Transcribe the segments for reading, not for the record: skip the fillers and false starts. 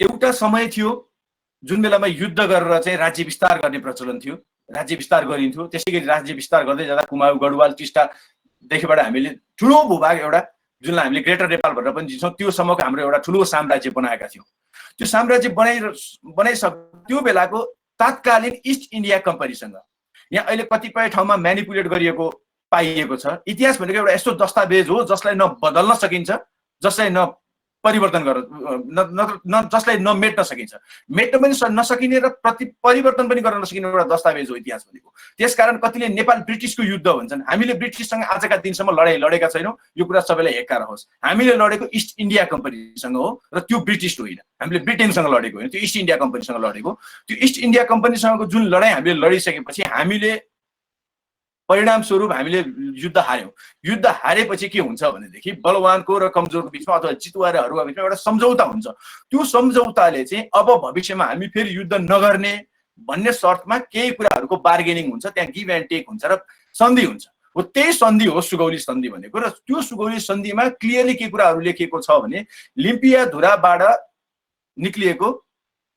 एउटा समय थियो जुन बेलामा युद्ध गरेर चाहिँ राज्य विस्तार गर्ने प्रचलन थियो, राज्य विस्तार गरिन्थ्यो। त्यसै गरी राज्य विस्तार गर्दै जाँदा कुमाऊँ, गढवाल, टिस्टादेखिबाट हामीले ठुलो भूभाग एउटा जुनलाई हामीले ग्रेटर नेपाल भनेर पनि चिन्छौँ, त्यो सम्मको हाम्रो एउटा ठुलो साम्राज्य बनाएका थियौँ। त्यो साम्राज्य त्यो बेलाको तात्कालीन इस्ट इन्डिया कम्पनीसँग यहाँ अहिले कतिपय ठाउँमा म्यानिपुलेट गरिएको पाइएको छ। इतिहास भनेको एउटा यस्तो दस्तावेज हो जसलाई न बदल्न सकिन्छ, जसलाई न परिवर्तन जसलाई नमेट्न सकिन्छ, मेट्न पनि नसकिने र परिवर्तन पनि गर्न नसकिने एउटा दस्तावेज हो इतिहास भनेको। त्यसकारण कतिले नेपाल ब्रिटिसको युद्ध भन्छन्। हामीले ब्रिटिससँग आजका दिनसम्म लडाइँ लडेका छैनौँ, यो कुरा सबैलाई हेक्का रहोस्। हामीले लडेको इस्ट इन्डिया कम्पनीसँग हो र त्यो ब्रिटिस होइन। हामीले ब्रिटेनसँग लडेको होइन, त्यो इस्ट इन्डिया कम्पनीसँग लडेको। त्यो इस्ट इन्डिया कम्पनीसँगको जुन लडाइँ हामीले लडिसकेपछि हामीले परिणाम स्वरूप हामीले युद्ध हार्यौं। युद्ध हारेपछि के हुन्छ भनेदेखि बलवानको र कमजोरको बिचमा अथवा जितुवारेहरूको बिचमा एउटा सम्झौता हुन्छ। त्यो सम्झौताले चाहिँ अब भविष्यमा हामी फेरि युद्ध नगर्ने भन्ने शर्तमा केही कुराहरूको बार्गेनिङ हुन्छ, त्यहाँ गिभ एन्ड टेक हुन्छ र सन्धि हुन्छ। हो त्यही सन्धि हो सुगौली सन्धि भनेको। र त्यो सुगौली सन्धिमा क्लियरली के कुराहरू लेखिएको छ भने लिम्पियाधुराबाट निक्लिएको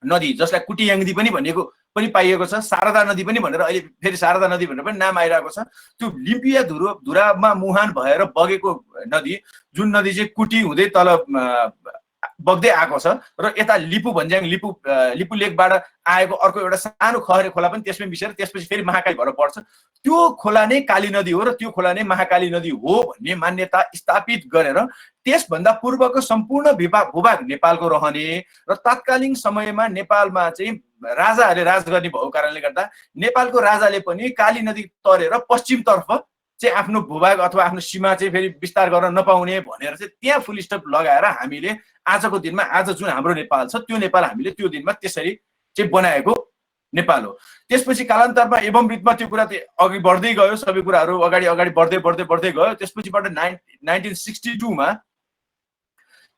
नदी जसलाई कुटियाङ्दी पनि भनेको पनि पाइएको छ, शारदा नदी पनि भनेर अहिले फेरि शारदा नदी भनेर पनि नाम आइरहेको छ। त्यो लिम्पियाधुरामा मुहान भएर बगेको नदी, जुन नदी चाहिँ कुटी हुँदै तल बग्दै आएको छ र यता लिपु भन्ज्याङ लिपु लेकबाट आएको अर्को एउटा सानो खहरे खोला पनि त्यसमै मिसेर त्यसपछि फेरि महाकाली भएर पर्छ। त्यो खोला नै काली नदी हो र त्यो खोला नै महाकाली नदी हो भन्ने मान्यता स्थापित गरेर त्यसभन्दा पूर्वको सम्पूर्ण भूभाग नेपालको रहने र तत्कालीन समयमा नेपालमा चाहिँ राजाहरूले राज गर्ने भएको कारणले गर्दा नेपालको राजाले पनि काली नदी तरेर पश्चिमतर्फ चाहिँ आफ्नो भूभाग अथवा आफ्नो सीमा चाहिँ फेरि विस्तार गर्न नपाउने भनेर चाहिँ त्यहाँ फुल स्टप लगाएर हामीले आजको दिनमा आज जुन हाम्रो नेपाल छ त्यो नेपाल हामीले त्यो दिनमा त्यसरी चाहिँ बनाएको नेपाल हो। त्यसपछि कालान्तरमा एवं रीतमा त्यो कुरा अघि बढ्दै गयो, सबै कुराहरू अगाडि बढ्दै गयो। त्यसपछिबाट 1962 मा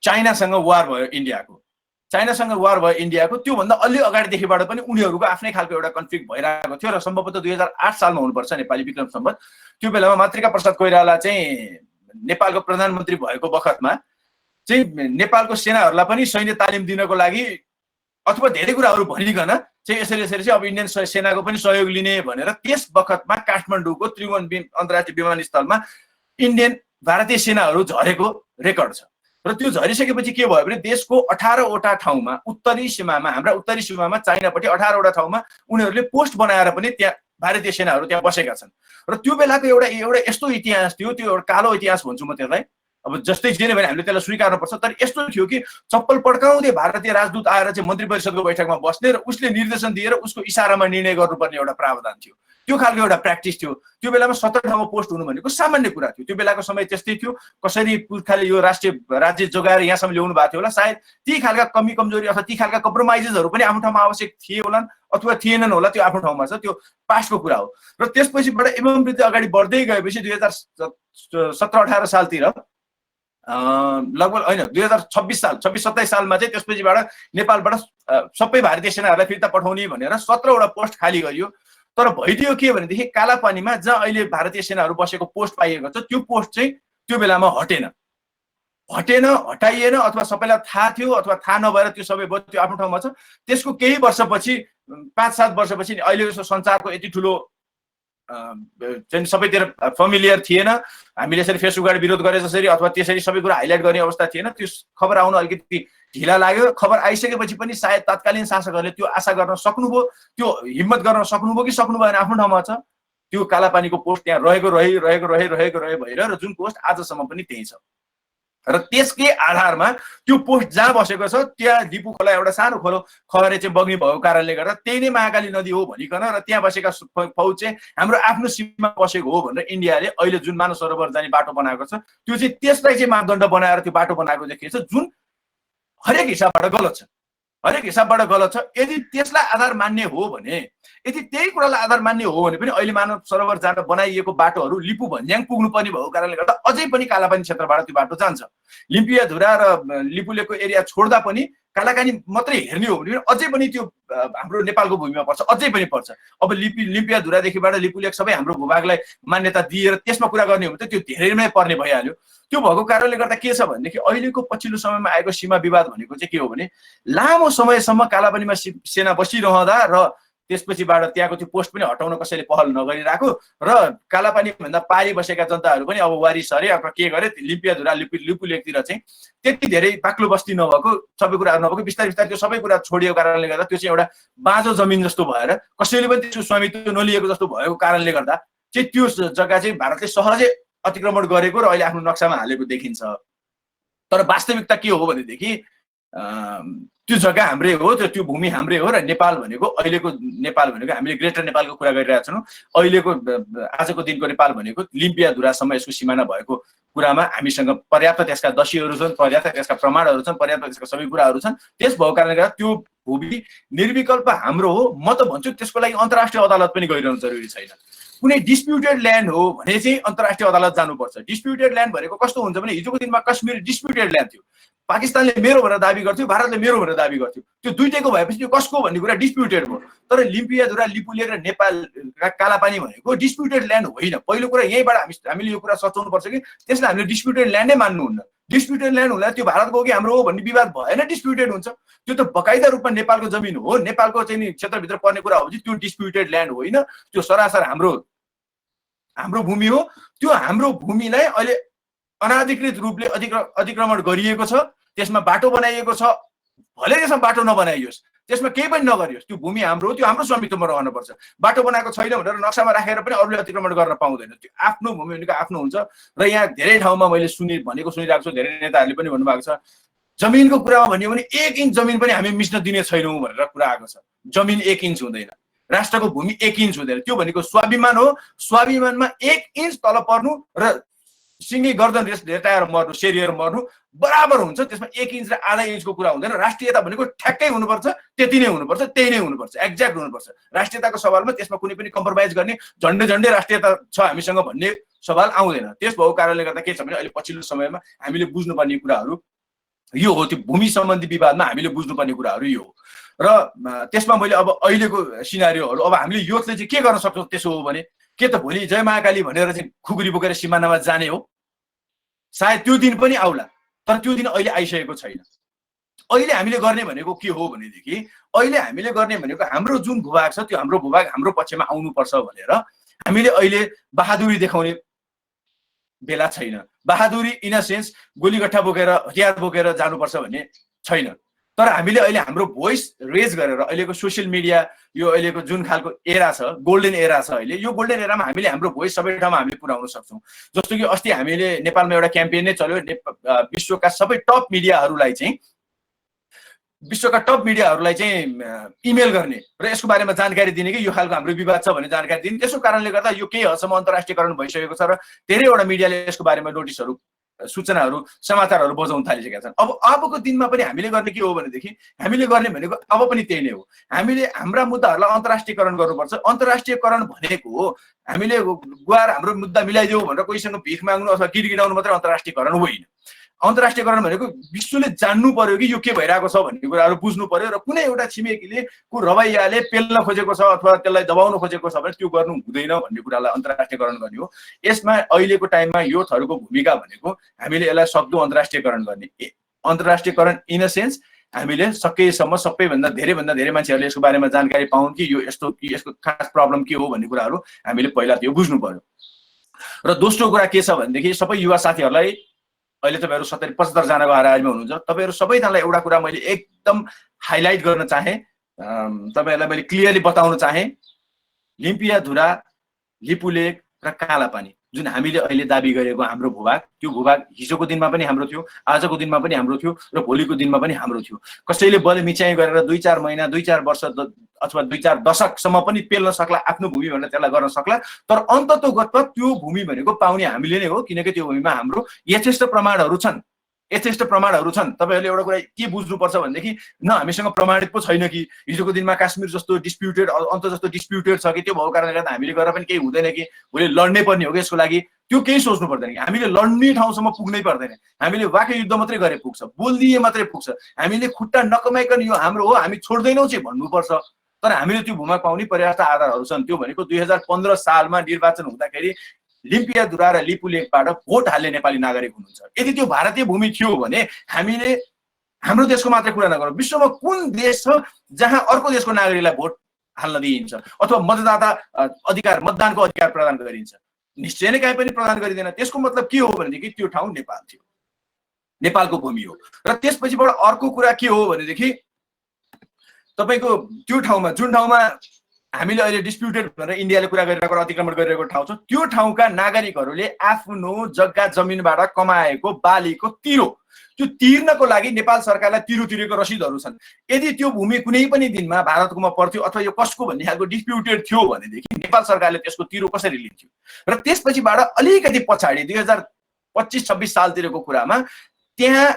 चाइनासँग वार भयो इन्डियाको। चाइनासँग वार भयो इन्डियाको। त्योभन्दा अलि अगाडिदेखिबाट पनि उनीहरूको आफ्नै खालको एउटा कन्फ्लिक्ट भइरहेको थियो र सम्भवतः 2008 सालमा हुनुपर्छ नेपाली विक्रम सम्वत। त्यो बेलामा मातृका प्रसाद कोइराला चाहिँ नेपालको प्रधानमन्त्री भएको बखतमा चाहिँ नेपालको सेनाहरूलाई पनि सैन्य तालिम दिनको लागि अथवा धेरै कुराहरू भनिकन चाहिँ यसरी चाहिँ अब इन्डियन सेनाको पनि सहयोग लिने भनेर त्यस बखतमा काठमाडौँको त्रिभुवन अन्तर्राष्ट्रिय विमानस्थलमा भारतीय सेनाहरू झरेको रेकर्ड छ। र त्यो झरिसकेपछि के भयो भने देशको 18 वटा ठाउँमा उत्तरी सीमामा हाम्रा उत्तरी सीमामा चाइनापट्टि 18 वटा ठाउँमा उनीहरूले पोस्ट बनाएर पनि त्यहाँ भारतीय सेनाहरू त्यहाँ बसेका छन्। र त्यो बेलाको एउटा यस्तो इतिहास थियो, त्यो एउटा कालो इतिहास भन्छु म त्यसलाई। अब जस्तै जे भने हामीले त्यसलाई स्वीकार्नुपर्छ, तर यस्तो थियो कि चप्पल पड्काउँदै भारतीय राजदूत आएर चाहिँ मन्त्री परिषदको बैठकमा बस्ने र उसले निर्देशन दिएर उसको इसारामा निर्णय गर्नुपर्ने एउटा प्रावधान थियो। त्यो खालको एउटा प्र्याक्टिस थियो। त्यो बेलामा 17 ठाउँमा पोस्ट हुनु भनेको सामान्य कुरा थियो। त्यो बेलाको समय त्यस्तै थियो। कसरी पुर्खाले यो राज्य जोगाएर यहाँसम्म ल्याउनु भएको थियो होला। सायद ती खालका कमी कमजोरी अथवा ती खालका कम्प्रोमाइजेसहरू पनि आफ्नो ठाउँमा आवश्यक थिए होलान् अथवा थिएनन् होला, त्यो आफ्नो ठाउँमा छ, त्यो पास्टको कुरा हो। र त्यसपछिबाट एवं रीति अगाडि बढ्दै गएपछि 2017-18 सालतिर लगभग होइन 2026-27 सालमा चाहिँ त्यसपछिबाट नेपालबाट सबै भारतीय सेनाहरूलाई फिर्ता पठाउने भनेर 17 वटा पोस्ट खाली गरियो। तर भइदियो के भनेदेखि कालापानीमा जहाँ अहिले भारतीय सेनाहरू बसेको पोस्ट पाइएको छ त्यो पोस्ट चाहिँ त्यो बेलामा हटाइएन अथवा सबैलाई थाहा थियो अथवा थाहा नभएर त्यो सबै त्यो आफ्नो ठाउँमा छ। त्यसको केही वर्षपछि 5-7 वर्षपछि अहिले संसारको यति ठुलो चाहिँ सबैतिर फेमिलियर थिएन। हामीले यसरी फेसबुकबाट विरोध गरे जसरी अथवा त्यसरी सबै कुरा हाइलाइट गर्ने अवस्था थिएन। त्यो खबर आउन अलिकति ढिला लाग्यो। खबर आइसकेपछि पनि सायद तत्कालीन शासकहरूले त्यो आशा गर्न सक्नुभयो, त्यो हिम्मत गर्न सक्नुभयो कि सक्नु भएन आफ्नो ठाउँमा छ। त्यो कालापानीको पोस्ट त्यहाँ रहेको भएर र जुन पोस्ट आजसम्म पनि त्यही छ। र त्यसकै आधारमा त्यो पोस्ट जहाँ बसेको छ त्यहाँ दिपु खोला एउटा सानो खहरे चाहिँ बग्ने भएको कारणले गर्दा त्यही नै महाकाली नदी हो भनिकन र त्यहाँ बसेका फौज चाहिँ हाम्रो आफ्नो सीमा बसेको हो भनेर इन्डियाले अहिले जुन मानव सरोवर जाने बाटो बनाएको छ त्यो चाहिँ त्यसलाई चाहिँ मापदण्ड बनाएर त्यो बाटो बनाएको देखिएछ, जुन हरेक हिसाबबाट गलत छ। यदि त्यसलाई आधार मान्ने हो भने, यदि त्यही कुरालाई आधार मान्ने हो भने पनि अहिले मानव सरोवर जान बनाइएको बाटोहरू लिपु भन्ज्याङ पुग्नुपर्ने भएको कारणले गर्दा अझै पनि कालापानी क्षेत्रबाट त्यो बाटो जान्छ। लिम्पियाधुरा र लिपुलेको एरिया छोड्दा पनि कालाकानी मात्रै हेर्ने हो भने अझै पनि त्यो हाम्रो नेपालको भूमिमा पर्छ, अझै पनि पर्छ। अब लिम्पियाधुरादेखिबाट लिपुलेक सबै हाम्रो भूभागलाई मान्यता दिएर त्यसमा कुरा गर्ने हो भने त त्यो धेरै नै पर्ने भइहाल्यो। त्यो भएको कारणले गर्दा के छ भनेदेखि अहिलेको पछिल्लो समयमा आएको सीमा विवाद भनेको चाहिँ के हो भने लामो समयसम्म कालापानीमा सेना बसिरहँदा र त्यसपछिबाट त्यहाँको त्यो पोस्ट पनि हटाउन कसैले पहल नगरिरहेको र कालापानी भन्दा पारी बसेका जनताहरू पनि अब वारी सरे अथवा के गरे लिम्पियाधुरा लिपुलेकतिर चाहिँ त्यति धेरै बाक्लो बस्ती नभएको सबै कुराहरू नभएको बिस्तारै बिस्तारै त्यो सबै कुरा छोडिएको कारणले गर्दा त्यो चाहिँ एउटा बाँझो जमिन जस्तो भएर कसैले पनि त्यसको स्वामित्व नलिएको जस्तो भएको कारणले गर्दा चाहिँ त्यो जग्गा चाहिँ भारतले सहजै अतिक्रमण गरेको र अहिले आफ्नो नक्सामा हालेको देखिन्छ। तर वास्तविकता के हो भनेदेखि त्यो जग्गा हाम्रै हो, त्यो भूमि हाम्रै हो र नेपाल भनेको अहिलेको नेपाल भनेको हामीले ग्रेटर नेपालको कुरा गरिरहेका छौँ। अहिलेको आजको दिनको नेपाल भनेको लिम्पियाधुरासम्म यसको सिमाना भएको कुरामा हामीसँग पर्याप्त त्यसका दशीहरू छन्, पर्याप्त त्यसका प्रमाणहरू छन्, पर्याप्त त्यसका सबै कुराहरू छन्। त्यस भएको कारणले गर्दा त्यो भूमि निर्विकल्प हाम्रो हो। म त भन्छु त्यसको लागि अन्तर्राष्ट्रिय अदालत पनि गइरहनु जरुरी छैन। कुनै डिस्प्युटेड ल्यान्ड हो भने चाहिँ अन्तर्राष्ट्रिय अदालत जानुपर्छ। डिस्प्युटेड ल्यान्ड भनेको कस्तो हुन्छ भने हिजोको दिनमा कश्मीर डिस्प्युटेड ल्यान्ड थियो, पाकिस्तानले मेरो भनेर दाबी गर्थ्यो, भारतले मेरो भनेर दाबी गर्थ्यो। त्यो दुईटैको भएपछि त्यो कसको भन्ने कुरा डिस्प्युटेड भयो। तर लिम्पियाधुरा लिपुलेक र नेपाल कालापानी भनेको डिस्प्युटेड ल्यान्ड होइन। पहिलो कुरा यहीँबाट हामीले यो कुरा सचाउनु पर्छ कि त्यसलाई हामीले डिस्प्युटेड ल्यान्डै मान्नुहुन्न। डिस्प्युटेड ल्यान्ड हुँदा त्यो भारतको हो कि हाम्रो हो भन्ने विवाद भएन, डिस्प्युटेड हुन्छ। त्यो त बकाइदा रूपमा नेपालको जमिन हो, नेपालको चाहिँ नि क्षेत्रभित्र पर्ने कुरा हो भने त्यो डिस्प्युटेड ल्यान्ड होइन, त्यो सरासर हाम्रो भूमि हो। त्यो हाम्रो भूमिलाई अहिले अनाधिकृत रूपले अतिक्रमण गरिएको छ, त्यसमा बाटो बनाइएको छ, भले त्यसमा बाटो नबनाइयोस्, त्यसमा केही पनि नगरियोस्, त्यो भूमि हाम्रो हो, त्यो हाम्रो स्वामित्वमा रहनुपर्छ। बाटो बनाएको छैन भनेर नक्सामा राखेर पनि अरूले अतिक्रमण गर्न पाउँदैन। त्यो आफ्नो भूमि भनेको आफ्नो हुन्छ। र यहाँ धेरै ठाउँमा मैले सुनिरहेको छु, धेरै नेताहरूले पनि भन्नुभएको छ जमिनको कुरामा भन्यो भने 1 इन्च जमिन पनि हामी मिच्न दिने छैनौँ भनेर कुरा आएको छ। जमिन 1 इन्च हुँदैन, राष्ट्रको भूमि 1 इन्च हुँदैन। त्यो भनेको स्वाभिमान हो। स्वाभिमानमा 1 इन्च तल पर्नु र सिङ्गै गर्दन रेटाएर मर्नु, सेरिएर मर्नु बराबर हुन्छ। त्यसमा 1 इन्च र आधा इन्चको कुरा हुँदैन। राष्ट्रियता भनेको ठ्याक्कै हुनुपर्छ, त्यति नै हुनुपर्छ, त्यही नै हुनुपर्छ, एक्ज्याक्ट हुनुपर्छ। राष्ट्रियताको सवालमा त्यसमा कुनै पनि कम्प्रोमाइज गर्ने झन्डै राष्ट्रियता छ हामीसँग भन्ने सवाल आउँदैन। त्यस भएको कारणले गर्दा के छ भने अहिले पछिल्लो समयमा हामीले बुझ्नुपर्ने कुराहरू यो हो। त्यो भूमि सम्बन्धी विवादमा हामीले बुझ्नुपर्ने कुराहरू यो हो। र त्यसमा मैले अब अहिलेको सिनारियोहरू अब हामीले युथले चाहिँ के गर्न सक्छौँ त्यसो हो भने के त भोलि जय महाकाली भनेर चाहिँ खुकुरी बोकेर सिमानामा जाने हो? सायद त्यो दिन पनि आउला, तर त्यो दिन अहिले आइसकेको छैन। अहिले हामीले गर्ने भनेको के हो भनेदेखि अहिले हामीले गर्ने भनेको हाम्रो जुन भूभाग छ त्यो हाम्रो भूभाग हाम्रो पक्षमा आउनुपर्छ भनेर हामीले अहिले बहादुरी देखाउने बेला छैन। बहादुरी इन अ सेन्स गोलीगट्ठा बोकेर हतियार बोकेर जानुपर्छ भन्ने छैन। तर हामीले अहिले हाम्रो भोइस रेज गरेर अहिलेको सोसियल मिडिया यो अहिलेको जुन खालको एरा छ, गोल्डन एरा छ अहिले, यो गोल्डन एरामा हामीले हाम्रो भोइस सबै ठाउँमा हामीले पुर्याउन सक्छौँ। जस्तो कि अस्ति हामीले नेपालमा एउटा क्याम्पेन नै चल्यो, विश्वका सबै टप मिडियाहरूलाई चाहिँ इमेल गर्ने र यसको बारेमा जानकारी दिने कि यो खालको हाम्रो विवाद छ भन्ने जानकारी दिने। त्यसको कारणले गर्दा यो केही हदसम्म अन्तर्राष्ट्रियकरण भइसकेको छ र धेरैवटा मिडियाले यसको बारेमा नोटिसहरू, सूचनाहरू, समाचारहरू बजाउन थालिसकेका छन्। अबको दिनमा पनि हामीले गर्ने के हो भनेदेखि हामीले गर्ने भनेको अब पनि त्यही नै हो। हामीले हाम्रा मुद्दाहरूलाई अन्तर्राष्ट्रियकरण गर्नुपर्छ। अन्तर्राष्ट्रियकरण भनेको हामीले गुहार हाम्रो मुद्दा मिलाइदेऊ भनेर कोहीसँग भिख माग्नु अथवा गिरगिराउनु मात्रै अन्तर्राष्ट्रियकरण होइन। अन्तर्राष्ट्रियकरण भनेको विश्वले जान्नु पर्यो कि यो के भइरहेको छ भन्ने कुराहरू बुझ्नु पर्यो र कुनै एउटा छिमेकीले को रवैयाले पेल्न खोजेको छ अथवा त्यसलाई दबाउन खोजेको छ भने त्यो गर्नु हुँदैन भन्ने कुरालाई अन्तर्राष्ट्रियकरण गर्ने हो। यसमा अहिलेको टाइममा युथहरूको भूमिका भनेको हामीले यसलाई सक्दो अन्तर्राष्ट्रियकरण गर्ने। अन्तर्राष्ट्रियकरण इन अ सेन्स हामीले सकेसम्म सबैभन्दा धेरै मान्छेहरूले यसको बारेमा जानकारी पाउन् कि यो यसको खास प्रब्लम के हो भन्ने कुराहरू हामीले पहिला त्यो बुझ्नु पर्यो। र दोस्रो कुरा के छ भनेदेखि सबै युवा साथीहरूलाई अहिले तपाईँहरू 70-75 जनाको आराजमा हुनुहुन्छ, तपाईँहरू सबैजनालाई एउटा कुरा मैले एकदम हाइलाइट गर्न चाहे, तपाईँहरूलाई मैले क्लियरली बताउन चाहे, लिम्पियाधुरा, लिपुलेक र कालापानी जुन हामीले अहिले दाबी गरेको हाम्रो भूभाग, त्यो भूभाग हिजोको दिनमा पनि हाम्रो थियो, आजको दिनमा पनि हाम्रो थियो र भोलिको दिनमा पनि हाम्रो थियो। कसैले बल मिचाइ गरेर 2-4 महिना, 2-4 वर्ष अथवा 2-4 दशकसम्म पनि पेल्न सक्ला आफ्नो भूमि भनेर त्यसलाई गर्न सक्ला। तर अन्ततोगत त्यो भूमि भनेको पाउने हामीले नै हो, किनकि त्यो भूमिमा हाम्रो यथेष्ट प्रमाणहरू छन्। यथेष्ट प्रमाणहरू छन्। तपाईँहरूले एउटा कुरा के बुझ्नुपर्छ भनेदेखि न हामीसँग प्रमाणित पो छैन कि हिजोको दिनमा काश्मीर जस्तो डिस्प्युटेड अन्त जस्तो डिस्प्युटेड छ कि त्यो भएको कारणले गर्दा हामीले गरेर पनि केही हुँदैन कि भोलि लड्नै पर्ने हो कि यसको लागि, त्यो केही सोच्नु पर्दैन कि हामीले लड्ने ठाउँसम्म पुग्नै पर्दैन। हामीले वाक्य युद्ध मात्रै गरे पुग्छ, बोलिदिए मात्रै पुग्छ। हामीले खुट्टा नकमाइकन यो हाम्रो हो हामी छोड्दैनौँ चाहिँ भन्नुपर्छ। तर हामीले त्यो भूमा पाउने पर्याप्त आधारहरू छन्। त्यो भनेको 2015 सालमा निर्वाचन हुँदाखेरि लिम्पियाधुरा र लिपुलेखबाट भोट हाल्ने नेपाली नागरिक हुनुहुन्छ। यदि त्यो भारतीय भूमि थियो भने हामीले हाम्रो देशको मात्रै कुरा नगरौँ, विश्वमा कुन देश छ जहाँ अर्को देशको नागरिकलाई भोट हाल्न दिइन्छ अथवा मतदाता अधिकार मतदानको अधिकार प्रदान गरिन्छ? निश्चय नै कहीँ पनि प्रदान गरिँदैन। त्यसको मतलब के हो भनेदेखि त्यो ठाउँ नेपाल थियो, नेपालको भूमि हो। र त्यसपछिबाट अर्को कुरा के हो भनेदेखि तपाईको त्यो ठाउँमा जुन ठाउँमा हामीले अहिले डिस्प्युटेड भनेर इन्डियाले कुरा गरिरहेको अतिक्रमण गरिरहेको ठाउँ छ, त्यो ठाउँका नागरिकहरूले आफ्नो जग्गा जमिनबाट कमाएको बालीको तिरो त्यो तिर्नको लागि नेपाल सरकारलाई तिरो तिरेको रसिदहरू छन्। यदि त्यो भूमि कुनै पनि दिनमा भारतकोमा पर्थ्यो अथवा यो कसको भन्ने खालको डिस्प्युटेड थियो भनेदेखि नेपाल सरकारले त्यसको तिरो कसरी लिन्थ्यो? र त्यसपछिबाट अलिकति पछाडि 2025-26 सालतिरको कुरामा त्यहाँ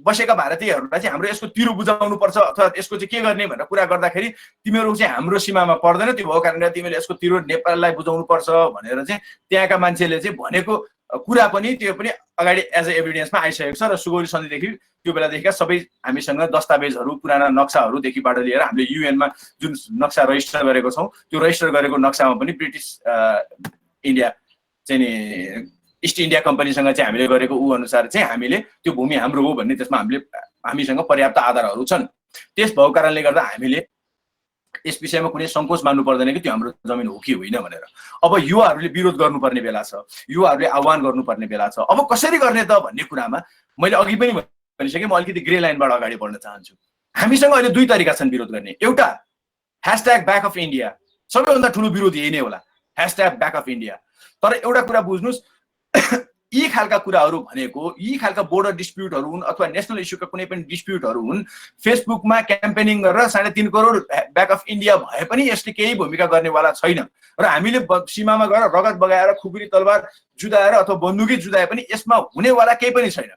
बसेका भारतीयहरूलाई चाहिँ हाम्रो यसको तिरो बुझाउनु पर्छ अथवा यसको चाहिँ के गर्ने भनेर कुरा गर्दाखेरि तिमीहरू चाहिँ हाम्रो सीमामा पर्दैन, त्यो भएको कारणले तिमीले यसको तिरो नेपाललाई बुझाउनु पर्छ भनेर चाहिँ त्यहाँका मान्छेले चाहिँ भनेको कुरा पनि त्यो पनि अगाडि एज अ एभिडेन्समा आइसकेको छ। र सुगौली सन्धिदेखि त्यो बेलादेखिका सबै हामीसँग दस्तावेजहरू पुराना नक्साहरूदेखिबाट लिएर हामीले युएनमा जुन नक्सा रजिस्टर गरेको छौँ त्यो रजिस्टर गरेको नक्सामा पनि ब्रिटिस इन्डिया चाहिँ नि इस्ट इन्डिया कम्पनीसँग चाहिँ हामीले गरेको ऊ अनुसार चाहिँ हामीले त्यो भूमि हाम्रो हो भन्ने त्यसमा हामीसँग पर्याप्त आधारहरू छन्। त्यस भएको कारणले गर्दा हामीले यस विषयमा कुनै सङ्कोच मान्नु पर्दैन कि त्यो हाम्रो जमिन हो कि होइन भनेर। अब युवाहरूले विरोध गर्नुपर्ने बेला छ, युवाहरूले आह्वान गर्नुपर्ने बेला छ। अब कसरी गर्ने त भन्ने कुरामा मैले अघि पनि भनिसकेँ, म अलिकति ग्रे लाइनबाट अगाडि बढ्न चाहन्छु। हामीसँग अहिले दुई तरिका छन् विरोध गर्ने। एउटा #बैक अफ इन्डिया, सबैभन्दा ठुलो विरोध यही नै होला, #बैक अफ इन्डिया। तर एउटा कुरा बुझ्नुहोस्, यी खालका कुराहरू भनेको यी खालका बोर्डर डिस्प्युटहरू हुन् अथवा नेसनल इस्युका कुनै पनि डिस्प्युटहरू हुन्, फेसबुकमा क्याम्पेनिङ गरेर 3.5 करोड बैक अफ इन्डिया भए पनि यसले केही भूमिका गर्नेवाला छैन। र हामीले सीमामा गएर रगत बगाएर खुकुरी तलवार जुदाएर अथवा बन्दुकी जुदाए पनि यसमा हुनेवाला केही पनि छैन,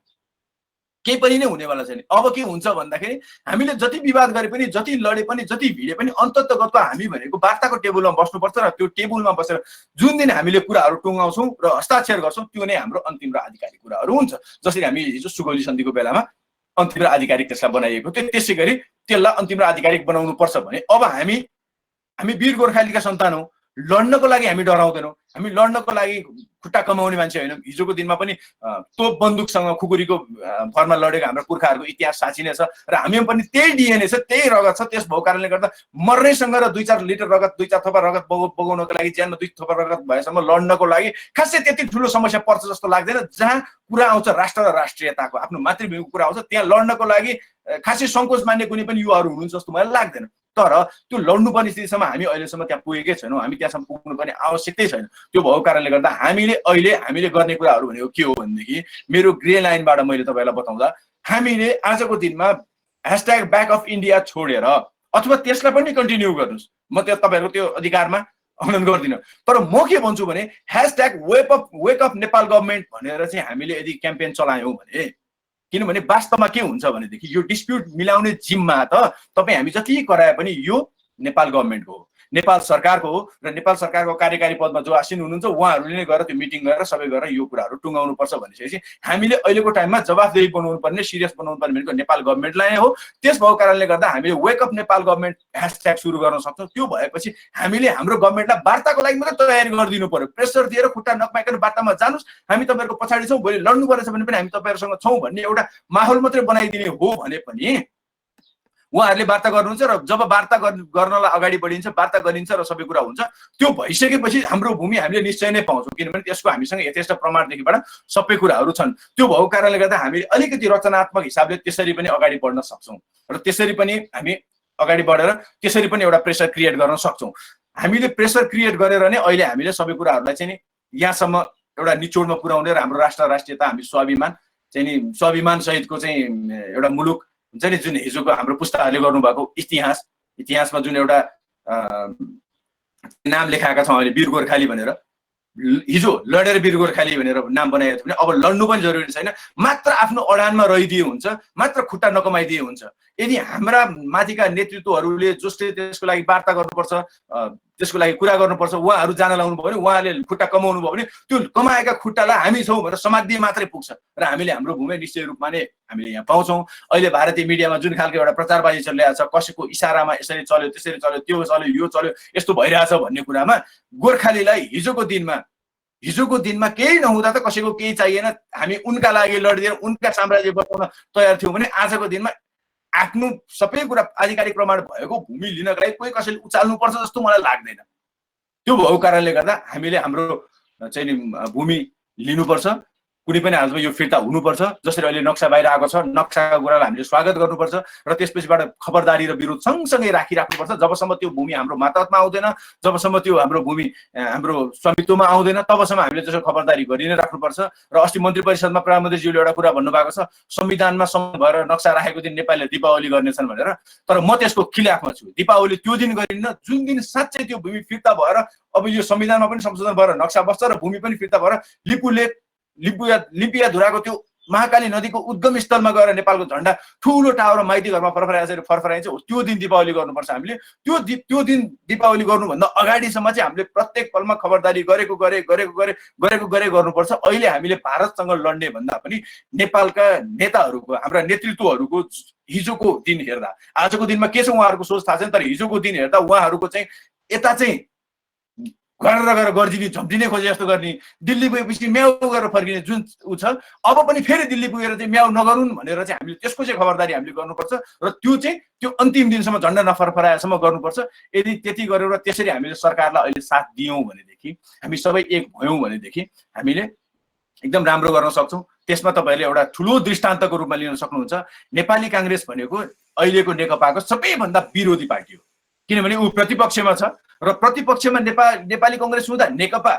केही पनि नै हुनेवाला छैन। अब के हुन्छ भन्दाखेरि हामीले जति विवाद गरे पनि, जति लडे पनि, जति भिडे पनि अन्ततगत हामी भनेको वार्ताको टेबलमा बस्नुपर्छ र त्यो टेबलमा बसेर जुन दिन हामीले कुराहरू टुङ्गाउँछौँ र हस्ताक्षर गर्छौँ त्यो नै हाम्रो अन्तिम र आधिकारिक कुराहरू हुन्छ। जसरी हामी हिजो सुगौली सन्धिको बेलामा अन्तिम र आधिकारिक त्यसलाई बनाइएको थियो, त्यसै गरी त्यसलाई अन्तिम र आधिकारिक बनाउनु पर्छ भने अब हामी वीर गोर्खालीका सन्तान हौँ, लड्नको लागि हामी डराउँदैनौँ, हामी लड्नको लागि खुट्टा कमाउने मान्छे होइन। हिजोको दिनमा पनि तोप बन्दुकसँग खुकुरीको भरमा लडेको हाम्रो पुर्खाहरूको इतिहास साँच्ची नै छ र हामीमा पनि त्यही डिएनए छ, त्यही रगत छ। त्यस भएको कारणले गर्दा मर्नेसँग र 2-4 लिटर रगत 2-4 थोपा रगत बगाउनको लागि, ज्यानमा 2 थोपा रगत भएसम्म लड्नको लागि खासै त्यति ठुलो समस्या पर्छ जस्तो लाग्दैन। जहाँ कुरा आउँछ राष्ट्र र राष्ट्रियताको, आफ्नो मातृभूमिको कुरा आउँछ, त्यहाँ लड्नको लागि खासै सङ्कोच मान्ने कुनै पनि युवाहरू हुनुहुन्छ जस्तो मलाई लाग्दैन। तर त्यो लड्नुपर्ने स्थितिसम्म हामी अहिलेसम्म त्यहाँ पुगेकै छैनौँ, हामी त्यहाँसम्म पुग्नुपर्ने आवश्यकतै छैन। त्यो भएको कारणले गर्दा हामीले गर्ने कुराहरू भनेको के हो भनेदेखि मेरो ग्रे लाइनबाट मैले तपाईँलाई बताउँदा हामीले आजको दिनमा #बैक अफ इन्डिया छोडेर अथवा त्यसलाई पनि कन्टिन्यू गर्नुहोस्, म त्यो तपाईँहरूको त्यो अधिकारमा हनन गर्दिनँ। तर म के भन्छु भने #वेक अप नेपाल गभर्मेन्ट भनेर चाहिँ हामीले यदि क्याम्पेन चलायौँ भने, किनभने वास्तवमा के हुन्छ भनेदेखि यो डिस्प्युट मिलाउने जिम्मा त तपाईँ हामी जति कराए पनि यो नेपाल गभर्मेन्टको हो, नेपाल सरकारको हो। र नेपाल सरकारको कार्यकारी पदमा जो आसीन हुनुहुन्छ उहाँहरूले नै गएर त्यो मिटिङ गरेर सबै गरेर यो कुराहरू टुङ्गाउनु पर्छ भनिसकेपछि हामीले अहिलेको टाइममा जवाफदेही बनाउनु पर्ने, सिरियस बनाउनु पर्ने भनेको नेपाल गभर्मेन्टलाई हो। त्यस भएको कारणले गर्दा हामीले वेक अप नेपाल गभर्मेन्ट # सुरु गर्न सक्छौँ। त्यो भएपछि हामीले हाम्रो गभर्मेन्टलाई वार्ताको लागि मात्रै तयारी गरिदिनु पर्यो, प्रेसर दिएर खुट्टा नकमाइकन वार्तामा जानुहोस्, हामी तपाईँहरूको पछाडि छौँ, भोलि लड्नु परेछ भने पनि हामी तपाईँहरूसँग छौँ भन्ने एउटा माहौल मात्रै बनाइदिने हो भने पनि उहाँहरूले वार्ता गर्नुहुन्छ। र जब वार्ता गर्नलाई अगाडि बढिन्छ, वार्ता गरिन्छ र सबै कुरा हुन्छ, त्यो भइसकेपछि हाम्रो भूमि हामीले निश्चय नै पाउँछौँ, किनभने त्यसको हामीसँग यथेष्ट प्रमाणदेखिबाट सबै कुराहरू छन्। त्यो भएको कारणले गर्दा हामी अलिकति रचनात्मक हिसाबले त्यसरी पनि अगाडि बढ्न सक्छौँ र त्यसरी पनि हामी अगाडि बढेर त्यसरी पनि एउटा प्रेसर क्रिएट गर्न सक्छौँ। हामीले प्रेसर क्रिएट गरेर नै अहिले हामीले सबै कुराहरूलाई चाहिँ नि यहाँसम्म एउटा निचोडमा पुर्याउने र हाम्रो राष्ट्र राष्ट्रियता, हामी स्वाभिमान चाहिँ नि स्वाभिमान सहितको चाहिँ एउटा मुलुक हुन्छ नि, जुन हिजोको हाम्रो पुस्ताहरूले गर्नुभएको इतिहासमा जुन एउटा नाम लेखाएका छौँ अहिले वीर गोर्खाली भनेर, हिजो लडेर वीर गोर्खाली भनेर नाम बनाएको थियो भने अब लड्नु पनि जरुरी छैन, मात्र आफ्नो अडानमा रहिदिए हुन्छ, मात्र खुट्टा नकमाइदिए हुन्छ। यदि हाम्रा माथिका नेतृत्वहरूले जसले त्यसको लागि वार्ता गर्नुपर्छ, त्यसको लागि कुरा गर्नुपर्छ, उहाँहरू जान लाउनु भयो भने, उहाँले खुट्टा कमाउनु भयो भने त्यो कमाएका खुट्टालाई हामी छौँ भनेर समात्दिए मात्रै पुग्छ र हामीले हाम्रो भूमि निश्चय रूपमा नै हामीले यहाँ पाउँछौँ। अहिले भारतीय मिडियामा जुन खालको एउटा प्रचारबाजी चलिरहेको छ, कसैको इसारामा यसरी चल्यो, त्यसरी चल्यो, त्यो चल्यो, यो चल्यो, यस्तो भइरहेछ भन्ने कुरामा गोर्खालीलाई हिजोको दिनमा केही नहुँदा त कसैको केही चाहिएन, हामी उनका लागि लडिदिएर उनका साम्राज्य बचाउन तयार थियौँ भने आजको दिनमा आफ्नो सबै कुरा आधिकारिक प्रमाण भएको भूमि लिनका लागि कोही कसैले उचाल्नुपर्छ जस्तो मलाई लाग्दैन। त्यो भएको कारणले गर्दा हामीले हाम्रो चाहिँ नि भूमि लिनुपर्छ, कुनै पनि हालतमा यो फिर्ता हुनुपर्छ। जसरी अहिले नक्सा बाहिर आएको छ, नक्साको कुरालाई हामीले स्वागत गर्नुपर्छ र त्यसपछिबाट खबरदारी र विरोध सँगसँगै राखिराख्नुपर्छ। जबसम्म त्यो भूमि हाम्रो मातहतमा आउँदैन, जबसम्म त्यो हाम्रो भूमि हाम्रो स्वामित्वमा आउँदैन, तबसम्म हामीले त्यसको खबरदारी गरि नै राख्नुपर्छ। र अस्ति मन्त्री परिषदमा प्रधानमन्त्रीज्यूले एउटा कुरा भन्नुभएको छ, संविधानमा सम्म भएर नक्सा राखेको दिन नेपालले दीपावली गर्नेछन् भनेर। तर म त्यसको खिलाफमा छु। दीपावली त्यो दिन गरिन्न जुन दिन साँच्चै त्यो भूमि फिर्ता भएर अब यो संविधानमा पनि संशोधन भएर नक्सा बस्छ र भूमि पनि फिर्ता भएर लिम्पियाधुराको त्यो महाकाली नदीको उद्गम स्थलमा गएर नेपालको झण्डा ठुलो टावर माइती घरमा फरफराइन्छ, त्यो दिन दीपावली गर्नुपर्छ हामीले। त्यो दिन दीपावली गर्नुभन्दा अगाडिसम्म चाहिँ हामीले प्रत्येक पलमा खबरदारी गरेको गर्नुपर्छ। अहिले हामीले भारतसँग लड्ने भन्दा पनि नेपालका नेताहरूको, हाम्रा नेतृत्वहरूको हिजोको दिन हेर्दा, आजको दिनमा के छ उहाँहरूको सोच थाहा छैन, तर हिजोको दिन हेर्दा उहाँहरूको चाहिँ यता चाहिँ गरेर गर्दिने, झम्टिने खोजे जस्तो गर्ने, दिल्ली पुगेपछि म्याउ गरेर फर्किने जुन ऊ छ, अब पनि फेरि दिल्ली पुगेर चाहिँ म्याउ नगरून् भनेर चाहिँ हामीले त्यसको चाहिँ खबरदारी हामीले गर्नुपर्छ र त्यो चाहिँ त्यो अन्तिम दिनसम्म झन्डा नफरफराएसम्म गर्नुपर्छ। यदि त्यति गरेर त्यसरी हामीले सरकारलाई अहिले साथ दियौँ भनेदेखि, हामी सबै एक भयौँ भनेदेखि हामीले एकदम राम्रो गर्न सक्छौँ। त्यसमा तपाईँहरूले एउटा ठुलो दृष्टान्तको रूपमा लिन सक्नुहुन्छ। नेपाली काङ्ग्रेस भनेको अहिलेको नेकपाको सबैभन्दा विरोधी पार्टी हो, किनभने ऊ प्रतिपक्षमा छ र प्रतिपक्षमा नेपाली कांग्रेस हुँदा नेकपा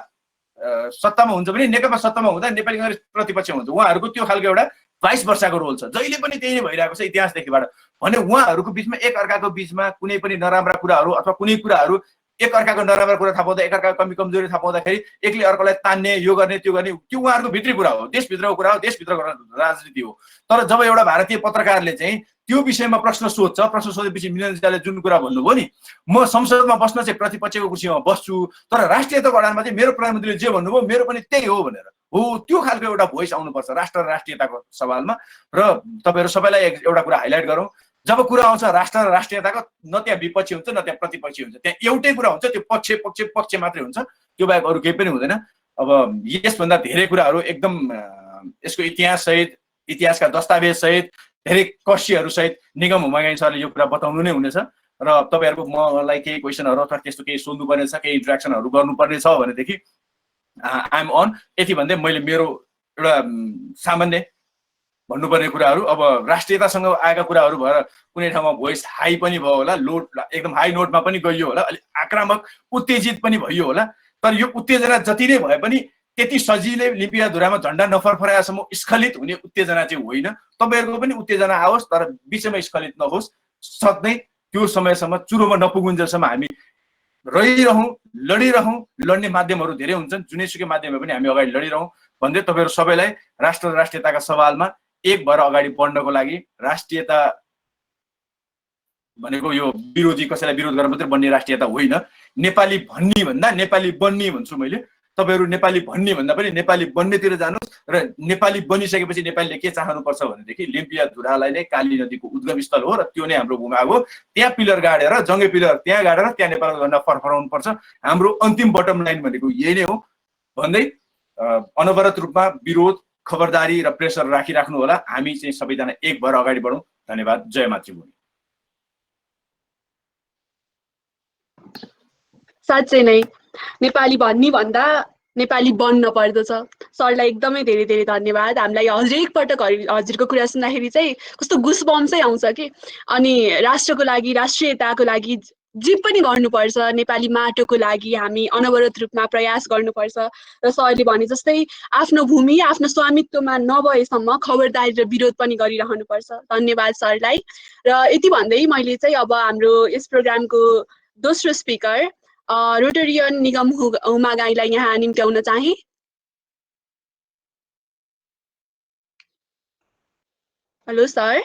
सत्तामा हुन्छ भने नेकपा सत्तामा हुँदा नेपाली कांग्रेस प्रतिपक्षमा हुन्छ। उहाँहरूको त्यो खालको एउटा 22 वर्षको रोल छ, जहिले पनि त्यही नै भइरहेको छ इतिहासदेखिबाट। भने उहाँहरूको बीचमा एक अर्काको बीचमा कुनै पनि नराम्रा कुराहरू अथवा कुनै कुराहरू एक अर्काको नराम्रा कुरा थाहा पाउँदा, एक अर्काको कमी कमजोरी थाहा पाउँदाखेरि एकले अर्कोलाई तान्ने, यो गर्ने त्यो गर्ने, त्यो उहाँहरूको भित्री कुरा हो, देशभित्रको कुरा हो, देशभित्रको राजनीति हो। तर जब एउटा भारतीय पत्रकारले चाहिँ त्यो विषयमा प्रश्न सोध्छ, प्रश्न सोधेपछि मिलनजीले जुन कुरा भन्नुभयो नि, म संसदमा बस्न चाहिँ प्रतिपक्षको कुर्सीमा बस्छु, तर राष्ट्रियताको आधारमा चाहिँ मेरो प्रधानमन्त्रीले जे भन्नुभयो मेरो पनि त्यही हो भनेर हो, त्यो खालको एउटा भोइस आउनुपर्छ राष्ट्र र राष्ट्रियताको सवालमा। र तपाईहरु सबैलाई एउटा कुरा हाइलाइट गरौँ, जब कुरा आउँछ राष्ट्र र राष्ट्रियताको, न त्यहाँ विपक्षी हुन्छ न त्यहाँ प्रतिपक्षी हुन्छ, त्यहाँ एउटै कुरा हुन्छ, त्यो पक्ष मात्रै हुन्छ, त्यो बाहेक अरू केही पनि हुँदैन। अब यसभन्दा धेरै कुराहरू एकदम यसको इतिहास सहित, इतिहासका दस्तावेज सहित, धेरै कक्षीहरू सहित निगम हुमागाई सरले यो कुरा बताउनु नै हुनेछ। र तपाईहरुको मलाई केही क्वेशनहरू अथवा त्यस्तो केही सोध्नु पर्ने छ, केही इन्ट्र्याक्सनहरू गर्नुपर्ने छ भनेदेखि आइ एम अन। यति भन्दै मैले मेरो एउटा सामान्य भन्नुपर्ने कुराहरू, अब राष्ट्रियतासँग आएका कुराहरू भएर कुनै ठाउँमा भोइस हाई पनि भयो होला, लोड एकदम हाई नोटमा पनि गइयो होला, अलिक आक्रामक उत्तेजित पनि भइयो होला। तर यो उत्तेजना जति नै भए पनि त्यति सजिलै लिम्पियाधुरामा झण्डा नफरफराएसम्म स्खलित हुने उत्तेजना चाहिँ होइन। तपाईहरुको पनि उत्तेजना आओस् तर बिचमा स्खलित नहोस्, सधैँ त्यो समयसम्म चुरोमा नपुगुन्जेलसम्म हामी रहिरहौँ, लडिरहौँ। लड्ने माध्यमहरू धेरै हुन्छन्, जुनैसुकै माध्यममा पनि हामी अगाडि लडिरहौँ भन्दै तपाईहरु सबैलाई राष्ट्र र राष्ट्रियताका सवालमा एक भएर अगाडि बढ्नको लागि, राष्ट्रियता भनेको यो विरोधी कसैलाई विरोध गरेर मात्रै बन्ने राष्ट्रियता होइन, नेपाली भन्ने भन्दा नेपाली बन्ने भन्छु मैले। तपाईहरु नेपाली भन्ने भन्दा पनि नेपाली बन्नेतिर जानुहोस् र नेपाली बनिसकेपछि नेपालीले के चाहनुपर्छ भनेदेखि लिम्पियाधुरालाई नै काली नदीको उद्गम स्थल हो र त्यो नै हाम्रो भूभाग हो, त्यहाँ पिलर गाडेर, जङ्गे पिलर त्यहाँ गाडेर त्यहाँ नेपालको झण्डा फरफराउनु पर्छ। हाम्रो अन्तिम बटम लाइन भनेको यही नै हो भन्दै अनवरत रूपमा विरोध, खबरदारी र प्रेसर राखिराख्नु होला। हामी चाहिँ सबैजना एक भएर अगाडि बढौँ। धन्यवाद। जय मातृभूमि। साँच्चै नै नेपाली भन्ने भन्दा नेपाली बन्न पर्दछ। सरलाई एकदमै धेरै धेरै धन्यवाद। हामीलाई हरेक पटक हजुरको कुरा सुन्दाखेरि चाहिँ कस्तो गुसबम्सै आउँछ कि, अनि राष्ट्रको लागि, राष्ट्रियताको लागि जे पनि गर्नुपर्छ, नेपाली माटोको लागि हामी अनवरत रूपमा प्रयास गर्नुपर्छ। र सरले भने जस्तै आफ्नो भूमि आफ्नो स्वामित्वमा नभएसम्म खबरदारी र विरोध पनि गरिरहनुपर्छ। धन्यवाद सरलाई। र यति भन्दै मैले चाहिँ अब हाम्रो यस प्रोग्रामको दोस्रो स्पिकर रोटेरियन निगम उमा गाईलाई यहाँ निम्त्याउन चाहे। Hello sir.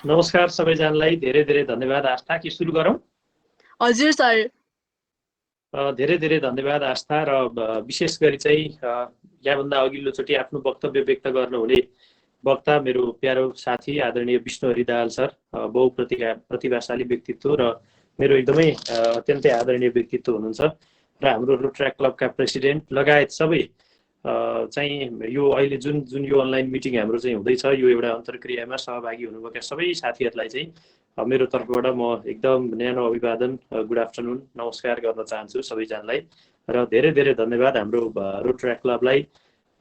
नमस्कार सबैजनालाई, धेरै धेरै धन्यवाद। आस्था, के सुरु गरौँ? हजुर सर। धेरै धेरै धन्यवाद आस्था। र विशेष गरी चाहिँ यहाँभन्दा अघिल्लोचोटि आफ्नो वक्तव्य व्यक्त गर्नुहुने वक्ता मेरो प्यारो साथी आदरणीय विष्णु हरिदाल सर, बहुप्रतिभाशाली व्यक्तित्व र मेरो एकदमै अत्यन्तै आदरणीय व्यक्तित्व हुनुहुन्छ। र हाम्रो रोटऱ्याक क्लबका प्रेसिडेन्ट लगायत सबै चाहिँ यो अहिले जुन यो अनलाइन मिटिङ हाम्रो चाहिँ हुँदैछ, यो एउटा अन्तर्क्रियामा सहभागी हुनुभएका सबै साथीहरूलाई चाहिँ मेरो तर्फबाट म एकदम न्यानो अभिवादन, गुड आफ्टरनुन, नमस्कार गर्न चाहन्छु सबैजनालाई। र धेरै धेरै धन्यवाद हाम्रो रोटऱ्याक क्लबलाई